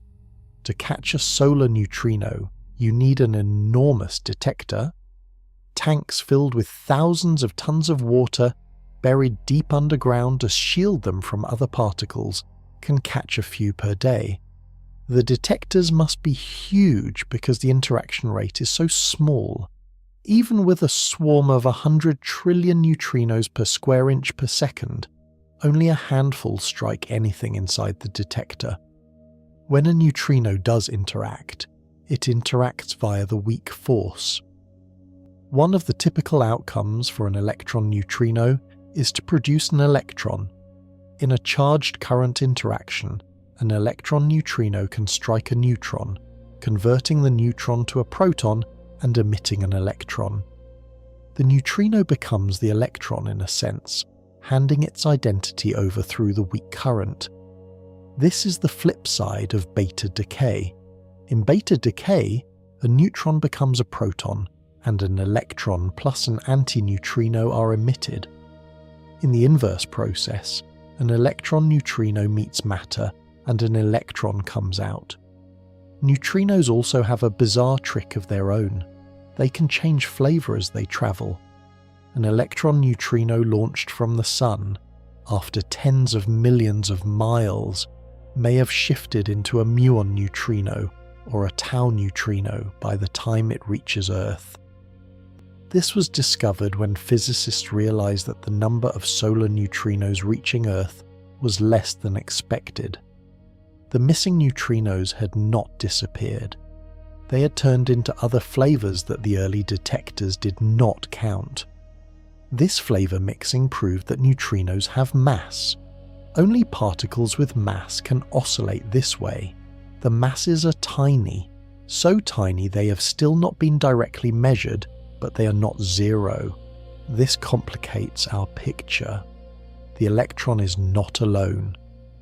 To catch a solar neutrino, you need an enormous detector. Tanks filled with thousands of tons of water, buried deep underground to shield them from other particles, can catch a few per day. The detectors must be huge because the interaction rate is so small. Even with a swarm of 100 trillion neutrinos per square inch per second, only a handful strike anything inside the detector. When a neutrino does interact, it interacts via the weak force. One of the typical outcomes for an electron neutrino is to produce an electron. In a charged current interaction, an electron neutrino can strike a neutron, converting the neutron to a proton and emitting an electron. The neutrino becomes the electron in a sense, handing its identity over through the weak current. This is the flip side of beta decay. In beta decay, a neutron becomes a proton, and an electron plus an antineutrino are emitted. In the inverse process, an electron neutrino meets matter, and an electron comes out. Neutrinos also have a bizarre trick of their own. They can change flavor as they travel. An electron neutrino launched from the sun, after tens of millions of miles, may have shifted into a muon neutrino or a tau neutrino by the time it reaches Earth. This was discovered when physicists realized that the number of solar neutrinos reaching Earth was less than expected. The missing neutrinos had not disappeared. They had turned into other flavors that the early detectors did not count. This flavor mixing proved that neutrinos have mass. Only particles with mass can oscillate this way. The masses are tiny, so tiny they have still not been directly measured, but they are not zero. This complicates our picture. The electron is not alone.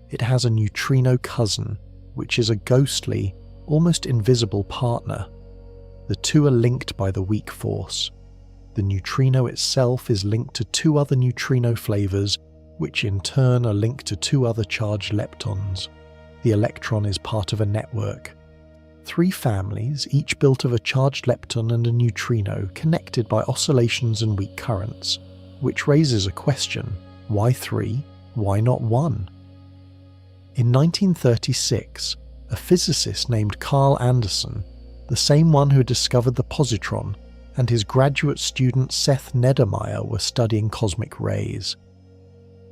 it has a neutrino cousin, which is a ghostly, almost invisible partner. The two are linked by the weak force. The neutrino itself is linked to two other neutrino flavors, which in turn are linked to two other charged leptons. The electron is part of a network. 3 families, each built of a charged lepton and a neutrino, connected by oscillations and weak currents, which raises a question: why 3? Why not 1? In 1936, a physicist named Carl Anderson, the same one who discovered the positron, and his graduate student Seth Neddermeyer were studying cosmic rays.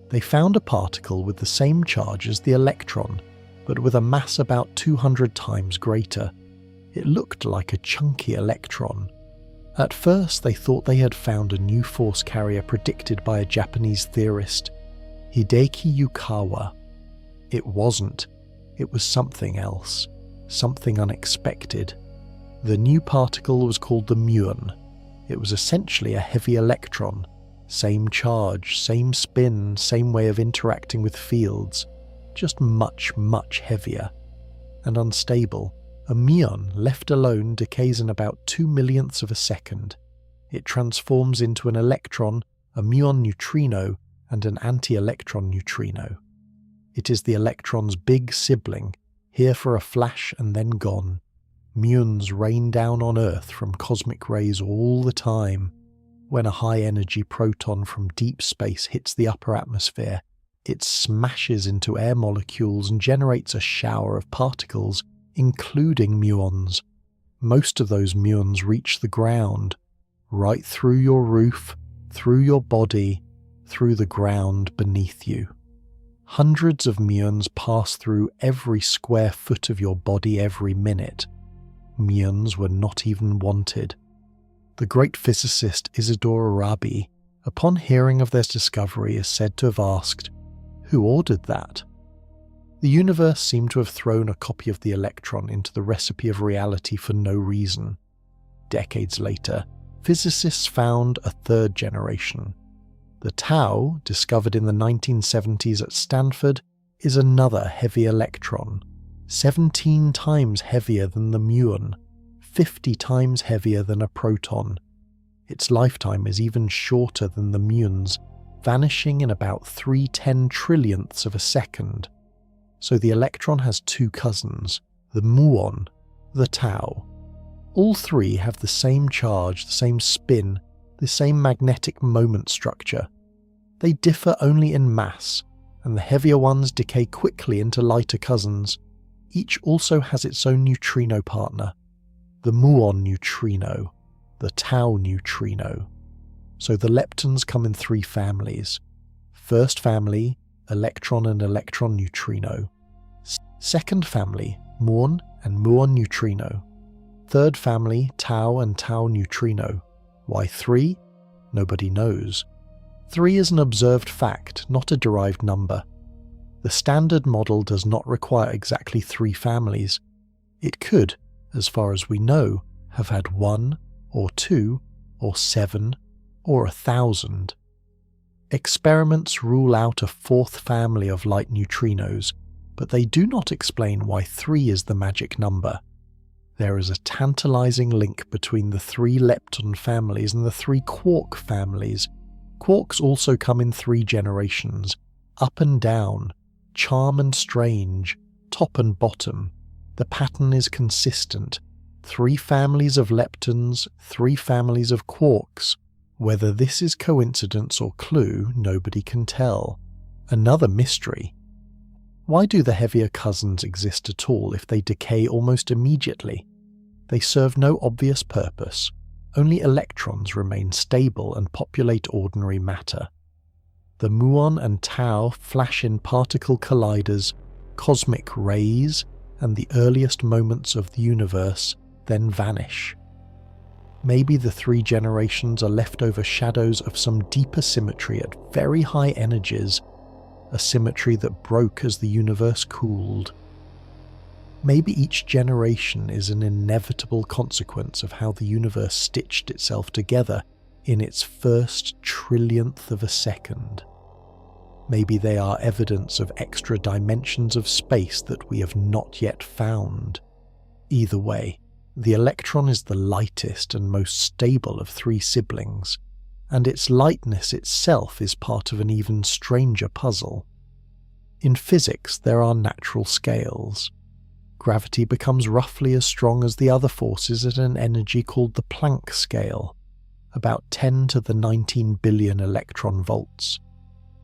They found a particle with the same charge as the electron, but with a mass about 200 times greater. It looked like a chunky electron. At first they thought they had found a new force carrier predicted by a Japanese theorist, Hideki Yukawa. It wasn't. It was something else, something unexpected. The new particle was called the muon. It was essentially a heavy electron. Same charge, same spin, same way of interacting with fields, just much, much heavier. And unstable. A muon, left alone, decays in about 2/millionths of a second. It transforms into an electron, a muon neutrino, and an anti-electron neutrino. It is the electron's big sibling, here for a flash and then gone. Muons rain down on Earth from cosmic rays all the time. When a high-energy proton from deep space hits the upper atmosphere, it smashes into air molecules and generates a shower of particles, including muons. Most of those muons reach the ground, right through your roof, through your body, through the ground beneath you. Hundreds of muons pass through every square foot of your body every minute. Muons were not even wanted. The great physicist Isidore Arabi, upon hearing of their discovery, is said to have asked, "Who ordered that?" The universe seemed to have thrown a copy of the electron into the recipe of reality for no reason. Decades later, physicists found a third generation. The tau, discovered in the 1970s at Stanford, is another heavy electron, 17 times heavier than the muon, 50 times heavier than a proton. Its lifetime is even shorter than the muon's, vanishing in about 3/10 trillionths of a second. So the electron has 2 cousins, the muon, the tau. All 3 have the same charge, the same spin, the same magnetic moment structure. They differ only in mass, and the heavier ones decay quickly into lighter cousins. Each also has its own neutrino partner, the muon neutrino, the tau neutrino. So the leptons come in 3 families. First family, electron and electron neutrino. Second family, muon and muon neutrino. Third family, tau and tau neutrino. Why 3? Nobody knows. 3 is an observed fact, not a derived number. The standard model does not require exactly 3 families. It could, as far as we know, have had 1, or 2, or 7, or 1,000. Experiments rule out a 4th family of light neutrinos, but they do not explain why 3 is the magic number. There is a tantalizing link between the 3 lepton families and the 3 quark families. Quarks also come in 3 generations, up and down, charm and strange, top and bottom. The pattern is consistent. 3 families of leptons, 3 families of quarks. Whether this is coincidence or clue, nobody can tell. Another mystery. Why do the heavier cousins exist at all if they decay almost immediately? They serve no obvious purpose. Only electrons remain stable and populate ordinary matter. The muon and tau flash in particle colliders, cosmic rays, and the earliest moments of the universe, then vanish. Maybe the 3 generations are leftover shadows of some deeper symmetry at very high energies, a symmetry that broke as the universe cooled. Maybe each generation is an inevitable consequence of how the universe stitched itself together in its first trillionth of a second. Maybe they are evidence of extra dimensions of space that we have not yet found. Either way, the electron is the lightest and most stable of three siblings, and its lightness itself is part of an even stranger puzzle. In physics, there are natural scales. Gravity becomes roughly as strong as the other forces at an energy called the Planck scale, about 10 to the 19 billion electron volts.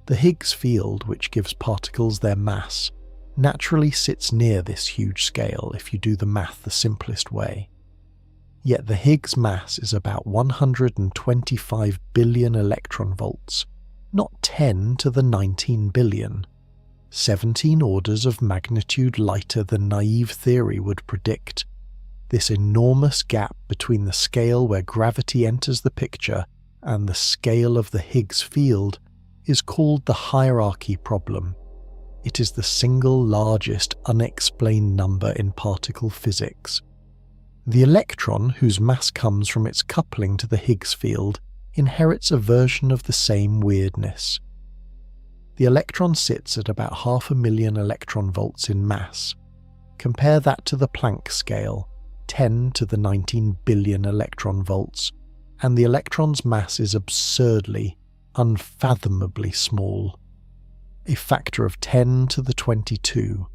The Higgs field, which gives particles their mass, naturally sits near this huge scale if you do the math the simplest way. Yet the Higgs mass is about 125 billion electron volts, not 10 to the 19 billion. 17 orders of magnitude lighter than naive theory would predict. This enormous gap between the scale where gravity enters the picture and the scale of the Higgs field is called the hierarchy problem. It is the single largest unexplained number in particle physics. The electron, whose mass comes from its coupling to the Higgs field, inherits a version of the same weirdness. The electron sits at about 500,000 electron volts in mass. Compare that to the Planck scale, 10 to the 19 billion electron volts, and the electron's mass is absurdly, unfathomably small. A factor of 10 to the 22,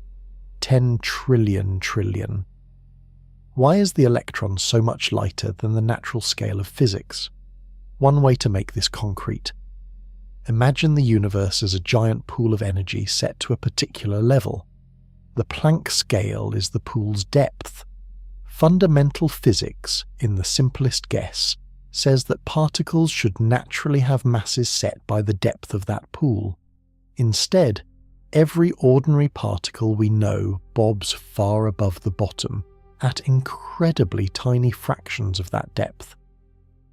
10 trillion. Why is the electron so much lighter than the natural scale of physics? One way to make this concrete. Imagine the universe as a giant pool of energy set to a particular level. The Planck scale is the pool's depth. Fundamental physics, in the simplest guess, says that particles should naturally have masses set by the depth of that pool. Instead, every ordinary particle we know bobs far above the bottom, at incredibly tiny fractions of that depth.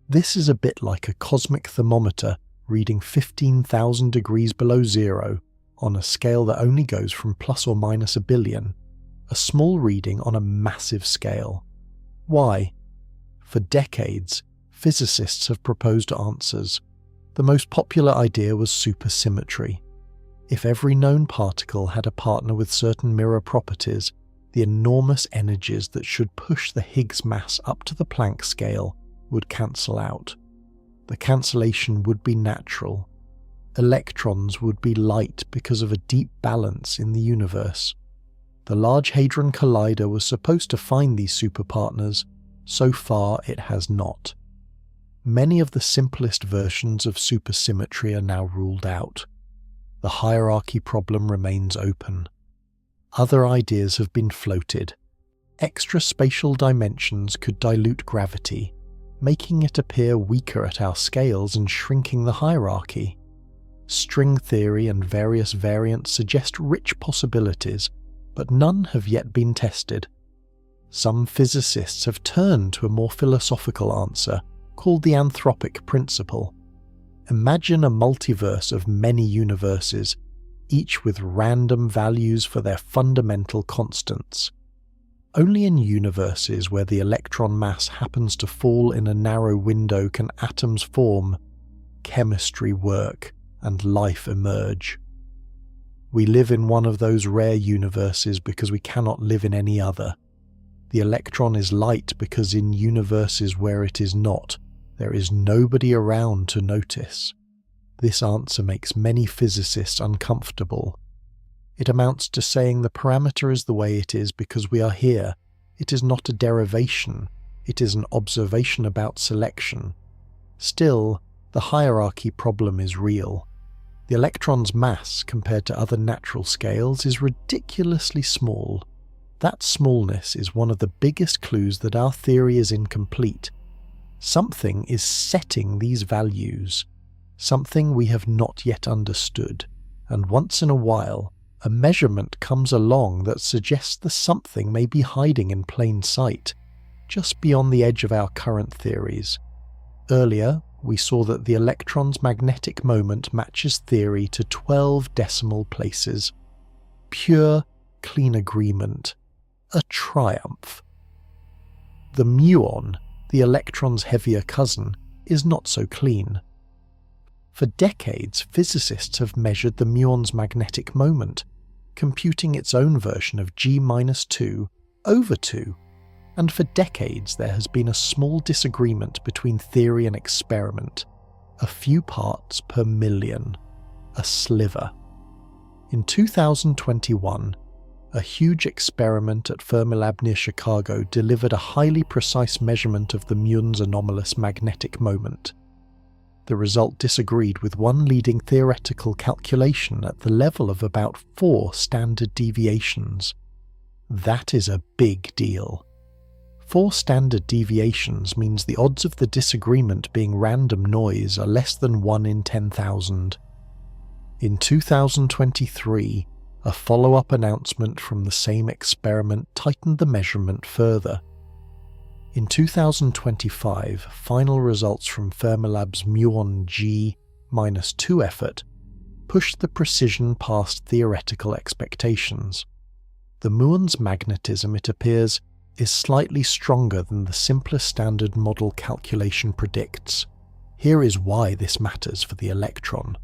This is a bit like a cosmic thermometer reading 15,000 degrees below zero on a scale that only goes from plus or minus a billion, a small reading on a massive scale. Why? For decades, physicists have proposed answers. The most popular idea was supersymmetry. If every known particle had a partner with certain mirror properties, the enormous energies that should push the Higgs mass up to the Planck scale would cancel out. The cancellation would be natural. Electrons would be light because of a deep balance in the universe. The Large Hadron Collider was supposed to find these superpartners. So far, it has not. Many of the simplest versions of supersymmetry are now ruled out. The hierarchy problem remains open. Other ideas have been floated. Extra spatial dimensions could dilute gravity, making it appear weaker at our scales and shrinking the hierarchy. String theory and various variants suggest rich possibilities, but none have yet been tested. Some physicists have turned to a more philosophical answer, called the anthropic principle. Imagine a multiverse of many universes, each with random values for their fundamental constants. Only in universes where the electron mass happens to fall in a narrow window can atoms form, chemistry work, and life emerge. We live in one of those rare universes because we cannot live in any other. The electron is light because in universes where it is not, there is nobody around to notice. This answer makes many physicists uncomfortable. It amounts to saying the parameter is the way it is because we are here. It is not a derivation, it is an observation about selection. Still, the hierarchy problem is real. The electron's mass, compared to other natural scales, is ridiculously small. That smallness is one of the biggest clues that our theory is incomplete. Something is setting these values, something we have not yet understood, and once in a while, a measurement comes along that suggests the something may be hiding in plain sight, just beyond the edge of our current theories. Earlier, we saw that the electron's magnetic moment matches theory to 12 decimal places. Pure, clean agreement. A triumph. The muon, the electron's heavier cousin, is not so clean. For decades, physicists have measured the muon's magnetic moment, computing its own version of g-2 over 2, and for decades there has been a small disagreement between theory and experiment, a few parts per million, a sliver. In 2021, a huge experiment at Fermilab near Chicago delivered a highly precise measurement of the muon's anomalous magnetic moment. The result disagreed with one leading theoretical calculation at the level of about 4 standard deviations. That is a big deal. 4 standard deviations means the odds of the disagreement being random noise are less than 1 in 10,000. In 2023, a follow-up announcement from the same experiment tightened the measurement further. In 2025, final results from Fermilab's muon G-2 effort pushed the precision past theoretical expectations. The muon's magnetism, it appears, is slightly stronger than the simpler standard model calculation predicts. Here is why this matters for the electron.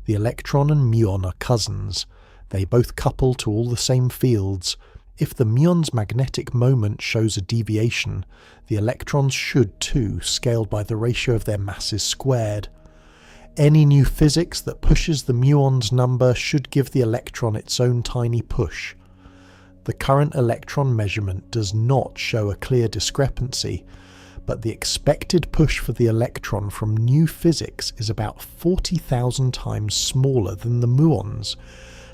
The electron and muon are cousins. They both couple to all the same fields. If the muon's magnetic moment shows a deviation, the electrons should too, scaled by the ratio of their masses squared. Any new physics that pushes the muon's number should give the electron its own tiny push. The current electron measurement does not show a clear discrepancy, but the expected push for the electron from new physics is about 40,000 times smaller than the muon's,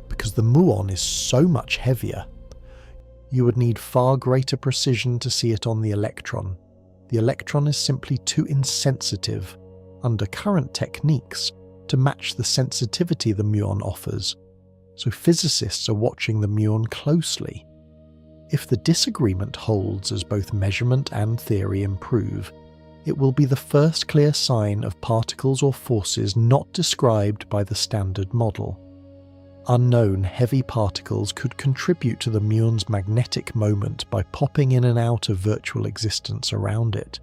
because the muon is so much heavier. You would need far greater precision to see it on the electron. The electron is simply too insensitive, under current techniques, to match the sensitivity the muon offers, so physicists are watching the muon closely. If the disagreement holds as both measurement and theory improve, it will be the first clear sign of particles or forces not described by the standard model. Unknown heavy particles could contribute to the muon's magnetic moment by popping in and out of virtual existence around it.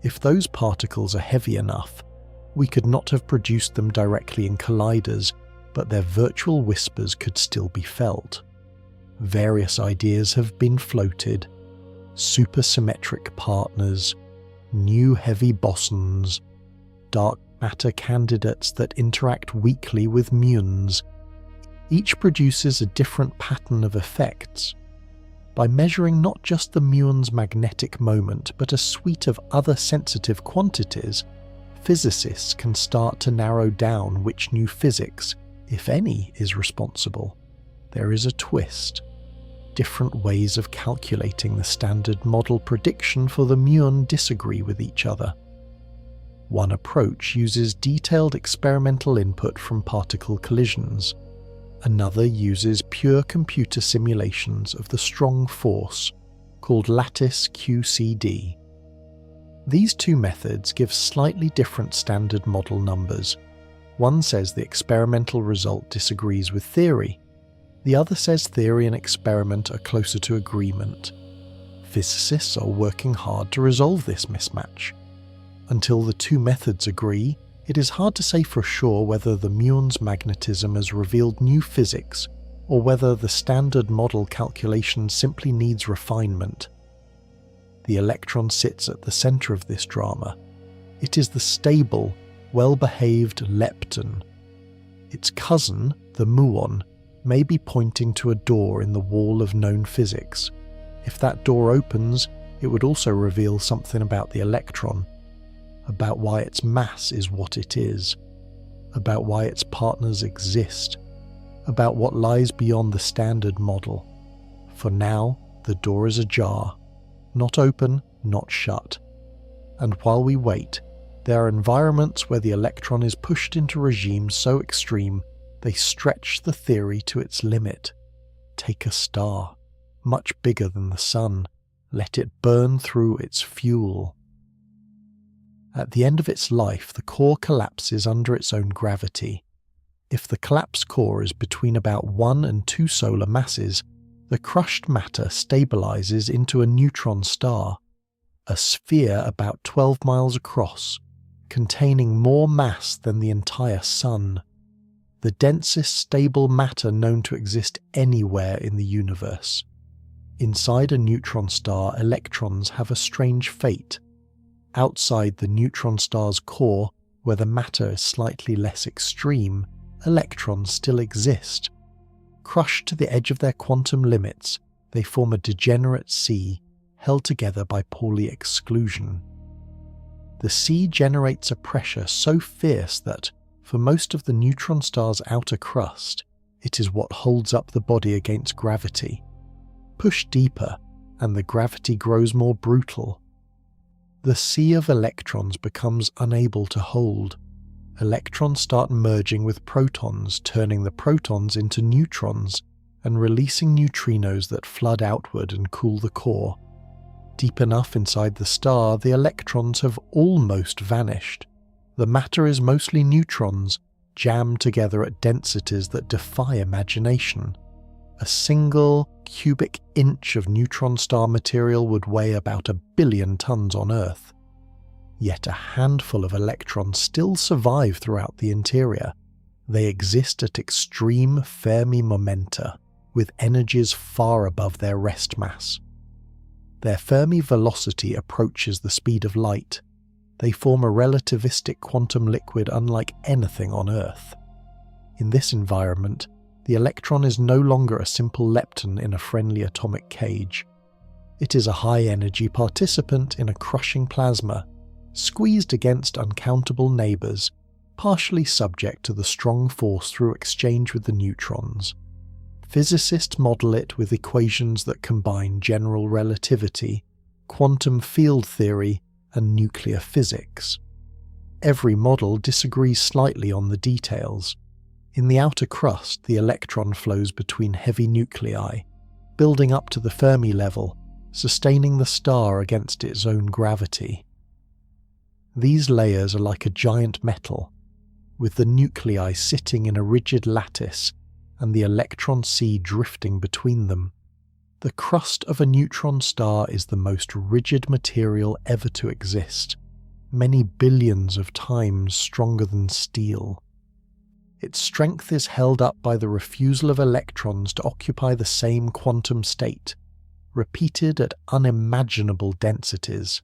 If those particles are heavy enough, we could not have produced them directly in colliders, but their virtual whispers could still be felt. Various ideas have been floated: supersymmetric partners, new heavy bosons, dark matter candidates that interact weakly with muons. Each produces a different pattern of effects. By measuring not just the muon's magnetic moment, but a suite of other sensitive quantities, physicists can start to narrow down which new physics, if any, is responsible. There is a twist. Different ways of calculating the standard model prediction for the muon disagree with each other. One approach uses detailed experimental input from particle collisions. Another uses pure computer simulations of the strong force, called lattice QCD. These two methods give slightly different standard model numbers. One says the experimental result disagrees with theory. The other says theory and experiment are closer to agreement. Physicists are working hard to resolve this mismatch. Until the two methods agree, it is hard to say for sure whether the muon's magnetism has revealed new physics, or whether the standard model calculation simply needs refinement. The electron sits at the center of this drama. It is the stable, well-behaved lepton. Its cousin, the muon, may be pointing to a door in the wall of known physics. If that door opens, it would also reveal something about the electron, about why its mass is what it is, about why its partners exist, about what lies beyond the standard model. For now, the door is ajar, not open, not shut. And while we wait, there are environments where the electron is pushed into regimes so extreme they stretch the theory to its limit. Take a star, much bigger than the sun, let it burn through its fuel. At the end of its life, the core collapses under its own gravity. If the collapsed core is between about 1 and 2 solar masses, the crushed matter stabilizes into a neutron star, a sphere about 12 miles across, containing more mass than the entire Sun, the densest stable matter known to exist anywhere in the universe. Inside a neutron star, electrons have a strange fate. Outside the neutron star's core, where the matter is slightly less extreme, electrons still exist. Crushed to the edge of their quantum limits, they form a degenerate sea, held together by Pauli exclusion. The sea generates a pressure so fierce that, for most of the neutron star's outer crust, it is what holds up the body against gravity. Push deeper, and the gravity grows more brutal. The sea of electrons becomes unable to hold. Electrons start merging with protons, turning the protons into neutrons, and releasing neutrinos that flood outward and cool the core. Deep enough inside the star, the electrons have almost vanished. The matter is mostly neutrons, jammed together at densities that defy imagination. A single cubic inch of neutron star material would weigh about 1 billion tons on Earth. Yet a handful of electrons still survive throughout the interior. They exist at extreme Fermi momenta, with energies far above their rest mass. Their Fermi velocity approaches the speed of light. They form a relativistic quantum liquid unlike anything on Earth. In this environment, the electron is no longer a simple lepton in a friendly atomic cage. It is a high-energy participant in a crushing plasma, squeezed against uncountable neighbours, partially subject to the strong force through exchange with the neutrons. Physicists model it with equations that combine general relativity, quantum field theory, and nuclear physics. Every model disagrees slightly on the details. In the outer crust, the electron flows between heavy nuclei, building up to the Fermi level, sustaining the star against its own gravity. These layers are like a giant metal, with the nuclei sitting in a rigid lattice and the electron sea drifting between them. The crust of a neutron star is the most rigid material ever to exist, many billions of times stronger than steel. Its strength is held up by the refusal of electrons to occupy the same quantum state, repeated at unimaginable densities.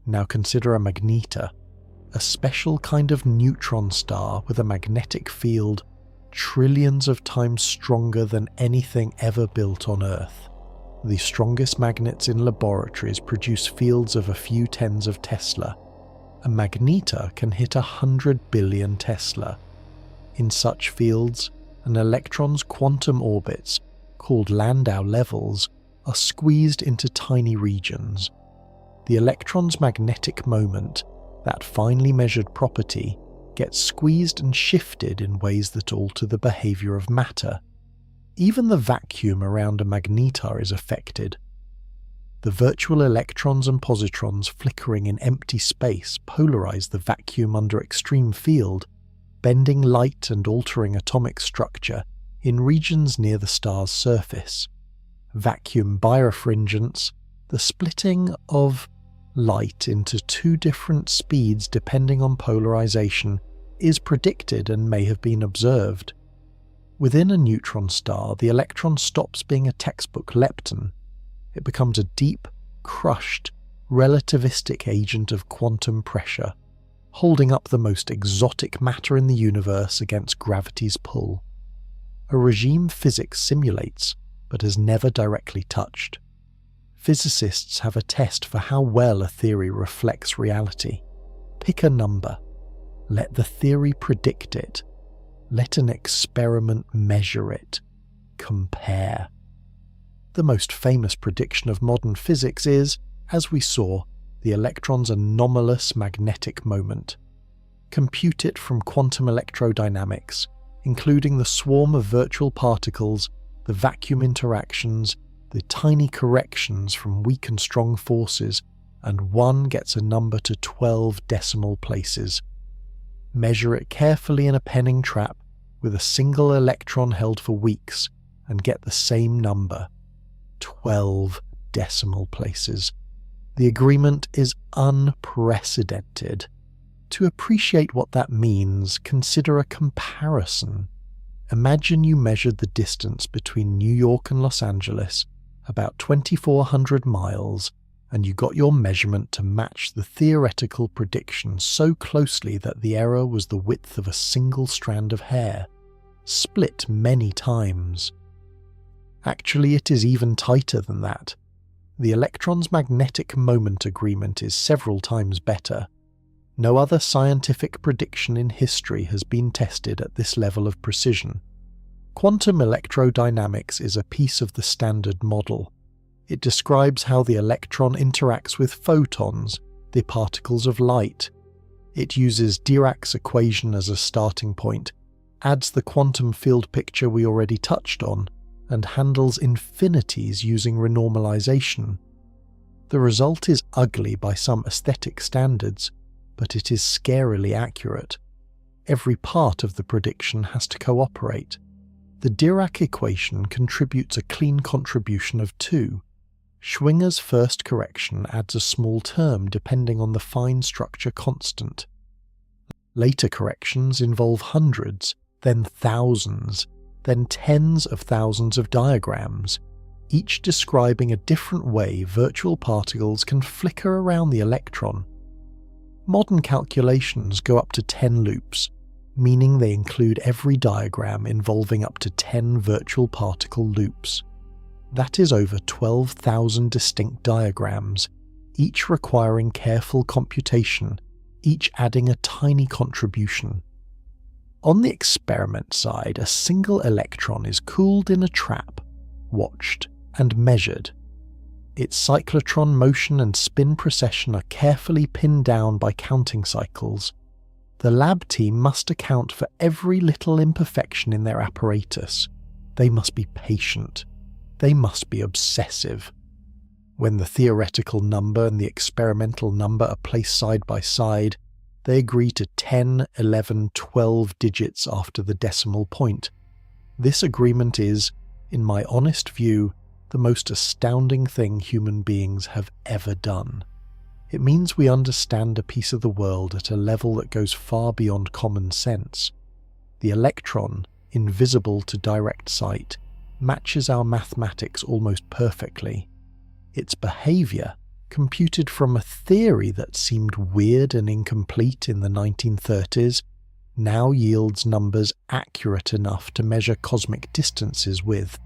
Now consider a magnetar, a special kind of neutron star with a magnetic field trillions of times stronger than anything ever built on Earth. The strongest magnets in laboratories produce fields of a few tens of Tesla. A magnetar can hit 100 billion Tesla. In such fields, an electron's quantum orbits, called Landau levels, are squeezed into tiny regions. The electron's magnetic moment, that finely measured property, gets squeezed and shifted in ways that alter the behaviour of matter. Even the vacuum around a magnetar is affected. The virtual electrons and positrons flickering in empty space polarize the vacuum under extreme field, bending light and altering atomic structure in regions near the star's surface. Vacuum birefringence, the splitting of light into two different speeds depending on polarization, is predicted and may have been observed. Within a neutron star, the electron stops being a textbook lepton. It becomes a deep, crushed, relativistic agent of quantum pressure, holding up the most exotic matter in the universe against gravity's pull. A regime physics simulates, but has never directly touched. Physicists have a test for how well a theory reflects reality. Pick a number. Let the theory predict it. Let an experiment measure it. Compare. The most famous prediction of modern physics is, as we saw, the electron's anomalous magnetic moment. Compute it from quantum electrodynamics, including the swarm of virtual particles, the vacuum interactions, the tiny corrections from weak and strong forces, and one gets a number to 12 decimal places. Measure it carefully in a penning trap with a single electron held for weeks and get the same number. 12 decimal places. The agreement is unprecedented. To appreciate what that means, consider a comparison. Imagine you measured the distance between New York and Los Angeles, about 2,400 miles, and you got your measurement to match the theoretical prediction so closely that the error was the width of a single strand of hair, split many times. Actually, it is even tighter than that. The electron's magnetic moment agreement is several times better. No other scientific prediction in history has been tested at this level of precision. Quantum electrodynamics is a piece of the Standard Model. It describes how the electron interacts with photons, the particles of light. It uses Dirac's equation as a starting point, adds the quantum field picture we already touched on, and handles infinities using renormalization. The result is ugly by some aesthetic standards, but it is scarily accurate. Every part of the prediction has to cooperate. The Dirac equation contributes a clean contribution of 2. Schwinger's first correction adds a small term depending on the fine structure constant. Later corrections involve hundreds, then thousands, then tens of thousands of diagrams, each describing a different way virtual particles can flicker around the electron. Modern calculations go up to 10 loops, meaning they include every diagram involving up to 10 virtual particle loops. That is over 12,000 distinct diagrams, each requiring careful computation, each adding a tiny contribution. On the experiment side, a single electron is cooled in a trap, watched, and measured. Its cyclotron motion and spin precession are carefully pinned down by counting cycles. The lab team must account for every little imperfection in their apparatus. They must be patient. They must be obsessive. When the theoretical number and the experimental number are placed side by side, they agree to 10, 11, 12 digits after the decimal point. This agreement is, in my honest view, the most astounding thing human beings have ever done. It means we understand a piece of the world at a level that goes far beyond common sense. The electron, invisible to direct sight, matches our mathematics almost perfectly. Its behavior, computed from a theory that seemed weird and incomplete in the 1930s, now yields numbers accurate enough to measure cosmic distances with.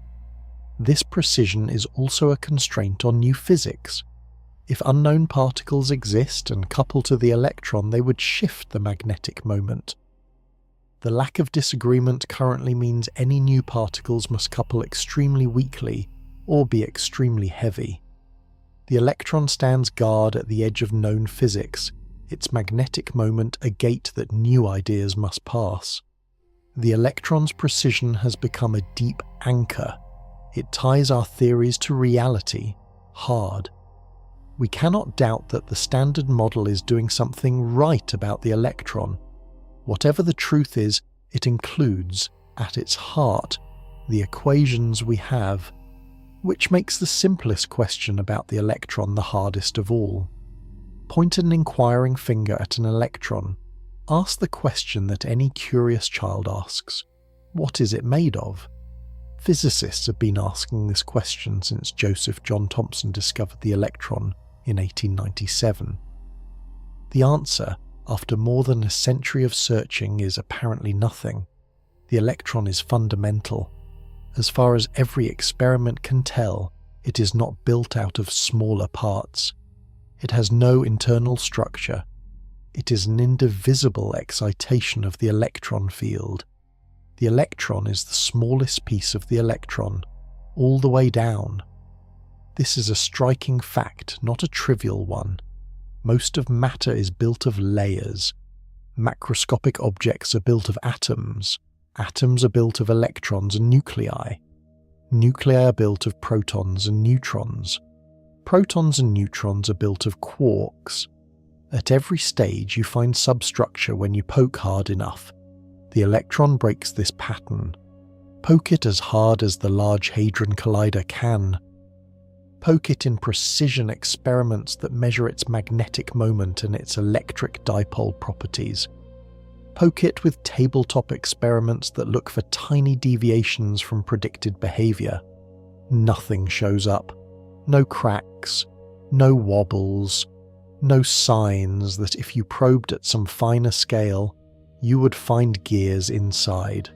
This precision is also a constraint on new physics. If unknown particles exist and couple to the electron, they would shift the magnetic moment. The lack of disagreement currently means any new particles must couple extremely weakly or be extremely heavy. The electron stands guard at the edge of known physics, its magnetic moment a gate that new ideas must pass. The electron's precision has become a deep anchor. It ties our theories to reality, hard. We cannot doubt that the Standard Model is doing something right about the electron. Whatever the truth is, it includes, at its heart, the equations we have, which makes the simplest question about the electron the hardest of all. Point an inquiring finger at an electron. Ask the question that any curious child asks. What is it made of? Physicists have been asking this question since Joseph John Thomson discovered the electron in 1897. The answer, after more than a century of searching, is apparently nothing. The electron is fundamental. As far as every experiment can tell, it is not built out of smaller parts. It has no internal structure. It is an indivisible excitation of the electron field. The electron is the smallest piece of the electron, all the way down. This is a striking fact, not a trivial one. Most of matter is built of layers. Macroscopic objects are built of atoms. Atoms are built of electrons and nuclei. Nuclei are built of protons and neutrons. Protons and neutrons are built of quarks. At every stage you find substructure when you poke hard enough. The electron breaks this pattern. Poke it as hard as the Large Hadron Collider can. Poke it in precision experiments that measure its magnetic moment and its electric dipole properties. Poke it with tabletop experiments that look for tiny deviations from predicted behavior. Nothing shows up. No cracks, no wobbles, no signs that if you probed at some finer scale, you would find gears inside.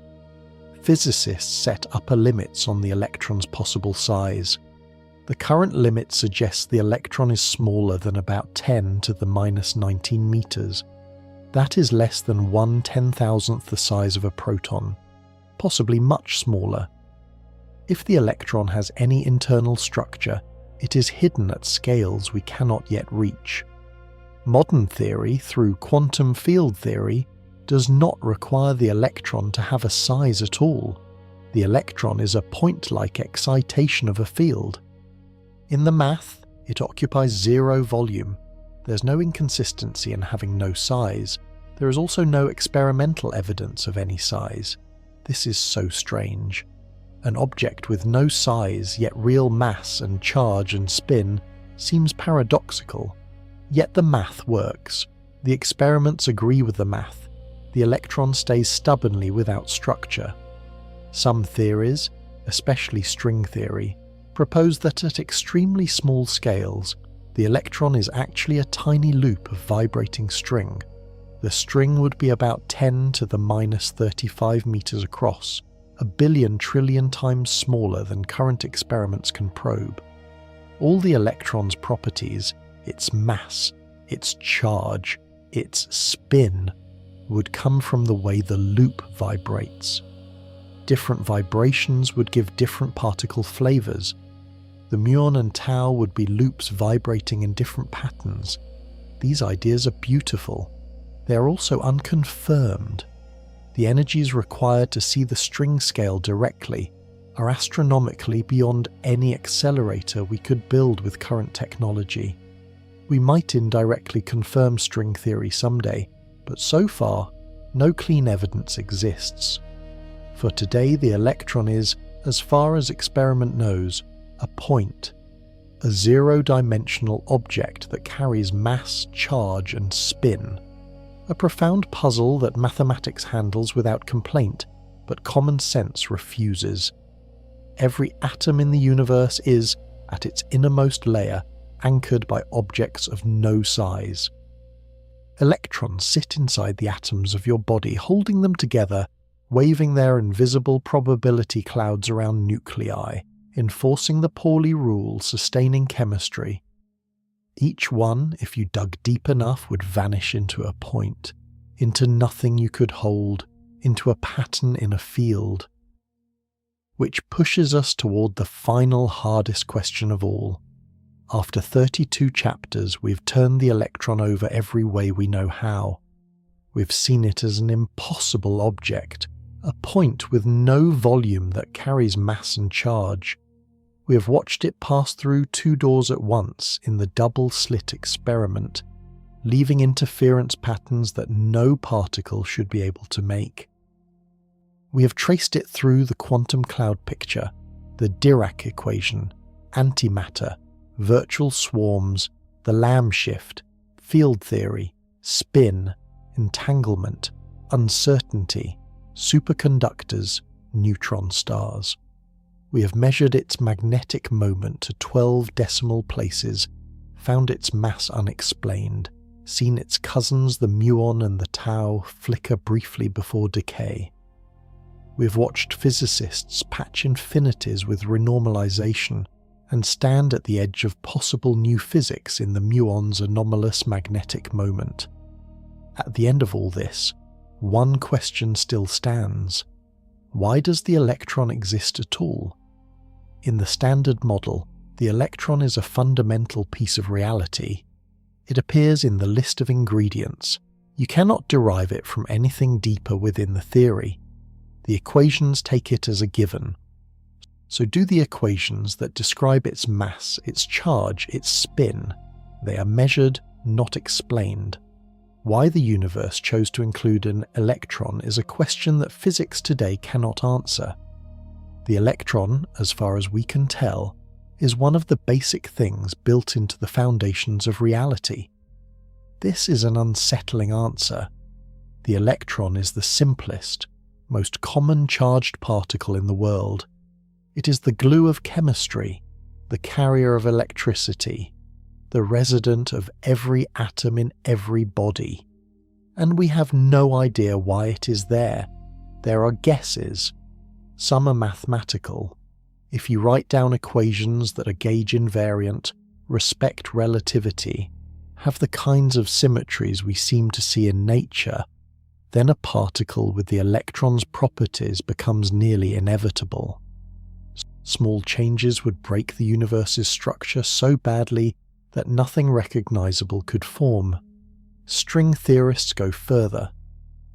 Physicists set upper limits on the electron's possible size. The current limit suggests the electron is smaller than about 10 to the minus 19 meters. That is less than 1/10,000th the size of a proton, possibly much smaller. If the electron has any internal structure, it is hidden at scales we cannot yet reach. Modern theory, through quantum field theory, does not require the electron to have a size at all. The electron is a point-like excitation of a field. In the math, it occupies zero volume. There's no inconsistency in having no size. There is also no experimental evidence of any size. This is so strange. An object with no size, yet real mass and charge and spin, seems paradoxical. Yet the math works. The experiments agree with the math. The electron stays stubbornly without structure. Some theories, especially string theory, propose that at extremely small scales, the electron is actually a tiny loop of vibrating string. The string would be about 10 to the minus 35 meters across, a billion trillion times smaller than current experiments can probe. All the electron's properties, its mass, its charge, its spin, would come from the way the loop vibrates. Different vibrations would give different particle flavors. The muon and tau would be loops vibrating in different patterns. These ideas are beautiful. They are also unconfirmed. The energies required to see the string scale directly are astronomically beyond any accelerator we could build with current technology. We might indirectly confirm string theory someday, but so far, no clean evidence exists. For today, the electron is, as far as experiment knows, a point, a zero-dimensional object that carries mass, charge, and spin. A profound puzzle that mathematics handles without complaint, but common sense refuses. Every atom in the universe is, at its innermost layer, anchored by objects of no size. Electrons sit inside the atoms of your body, holding them together, waving their invisible probability clouds around nuclei, enforcing the Pauli rule sustaining chemistry. Each one, if you dug deep enough, would vanish into a point, into nothing you could hold, into a pattern in a field. Which pushes us toward the final hardest question of all. After 32 chapters, we've turned the electron over every way we know how. We've seen it as an impossible object, a point with no volume that carries mass and charge. We have watched it pass through two doors at once in the double-slit experiment, leaving interference patterns that no particle should be able to make. We have traced it through the quantum cloud picture, the Dirac equation, antimatter, virtual swarms, the Lamb shift, field theory, spin, entanglement, uncertainty, superconductors, neutron stars. We have measured its magnetic moment to 12 decimal places, found its mass unexplained, seen its cousins the muon and the tau flicker briefly before decay. We have watched physicists patch infinities with renormalization and stand at the edge of possible new physics in the muon's anomalous magnetic moment. At the end of all this, one question still stands. Why does the electron exist at all? In the standard model, the electron is a fundamental piece of reality. It appears in the list of ingredients. You cannot derive it from anything deeper within the theory. The equations take it as a given. So do the equations that describe its mass, its charge, its spin. They are measured, not explained. Why the universe chose to include an electron is a question that physics today cannot answer. The electron, as far as we can tell, is one of the basic things built into the foundations of reality. This is an unsettling answer. The electron is the simplest, most common charged particle in the world. It is the glue of chemistry, the carrier of electricity, the resident of every atom in every body. And we have no idea why it is there. There are guesses. Some are mathematical. If you write down equations that are gauge invariant, respect relativity, have the kinds of symmetries we seem to see in nature, then a particle with the electron's properties becomes nearly inevitable. Small changes would break the universe's structure so badly that nothing recognizable could form. String theorists go further.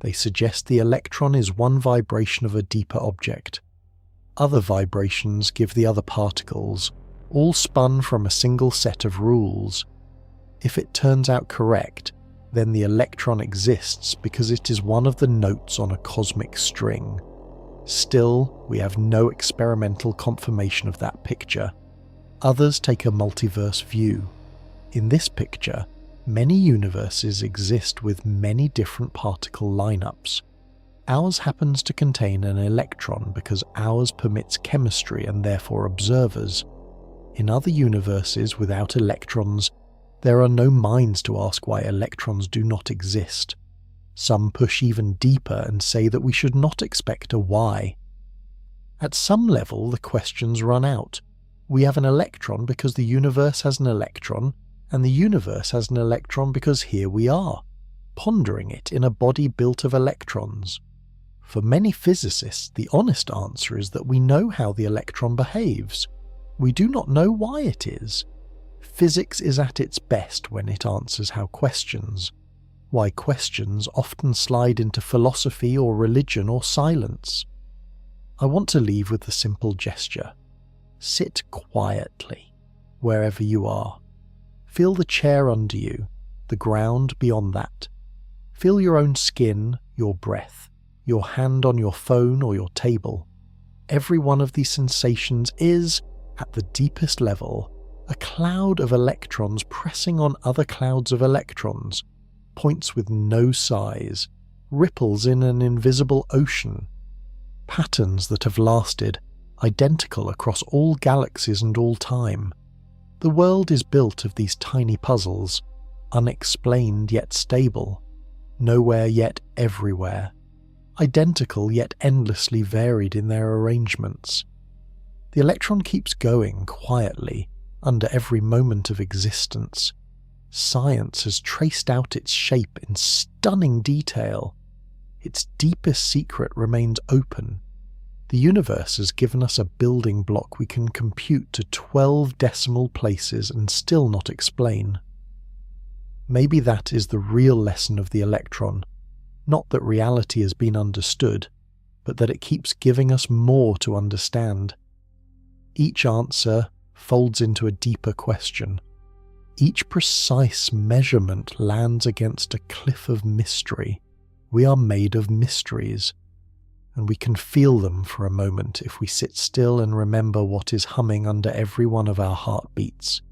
They suggest the electron is one vibration of a deeper object. Other vibrations give the other particles, all spun from a single set of rules. If it turns out correct, then the electron exists because it is one of the notes on a cosmic string. Still, we have no experimental confirmation of that picture. Others take a multiverse view. In this picture, many universes exist with many different particle lineups. Ours happens to contain an electron because ours permits chemistry and therefore observers. In other universes without electrons, there are no minds to ask why electrons do not exist. Some push even deeper and say that we should not expect a why. At some level, the questions run out. We have an electron because the universe has an electron, and the universe has an electron because here we are, pondering it in a body built of electrons. For many physicists, the honest answer is that we know how the electron behaves. We do not know why it is. Physics is at its best when it answers how questions. Why questions often slide into philosophy or religion or silence. I want to leave with a simple gesture. Sit quietly, wherever you are. Feel the chair under you, the ground beyond that. Feel your own skin, your breath, your hand on your phone or your table. Every one of these sensations is, at the deepest level, a cloud of electrons pressing on other clouds of electrons, points with no size, ripples in an invisible ocean, patterns that have lasted, identical across all galaxies and all time. The world is built of these tiny puzzles, unexplained yet stable, nowhere yet everywhere, identical yet endlessly varied in their arrangements. The electron keeps going quietly, under every moment of existence. Science has traced out its shape in stunning detail. Its deepest secret remains open. The universe has given us a building block we can compute to 12 decimal places and still not explain. Maybe that is the real lesson of the electron. Not that reality has been understood, but that it keeps giving us more to understand. Each answer folds into a deeper question. Each precise measurement lands against a cliff of mystery. We are made of mysteries, and we can feel them for a moment if we sit still and remember what is humming under every one of our heartbeats.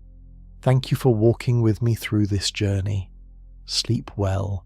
Thank you for walking with me through this journey. Sleep well.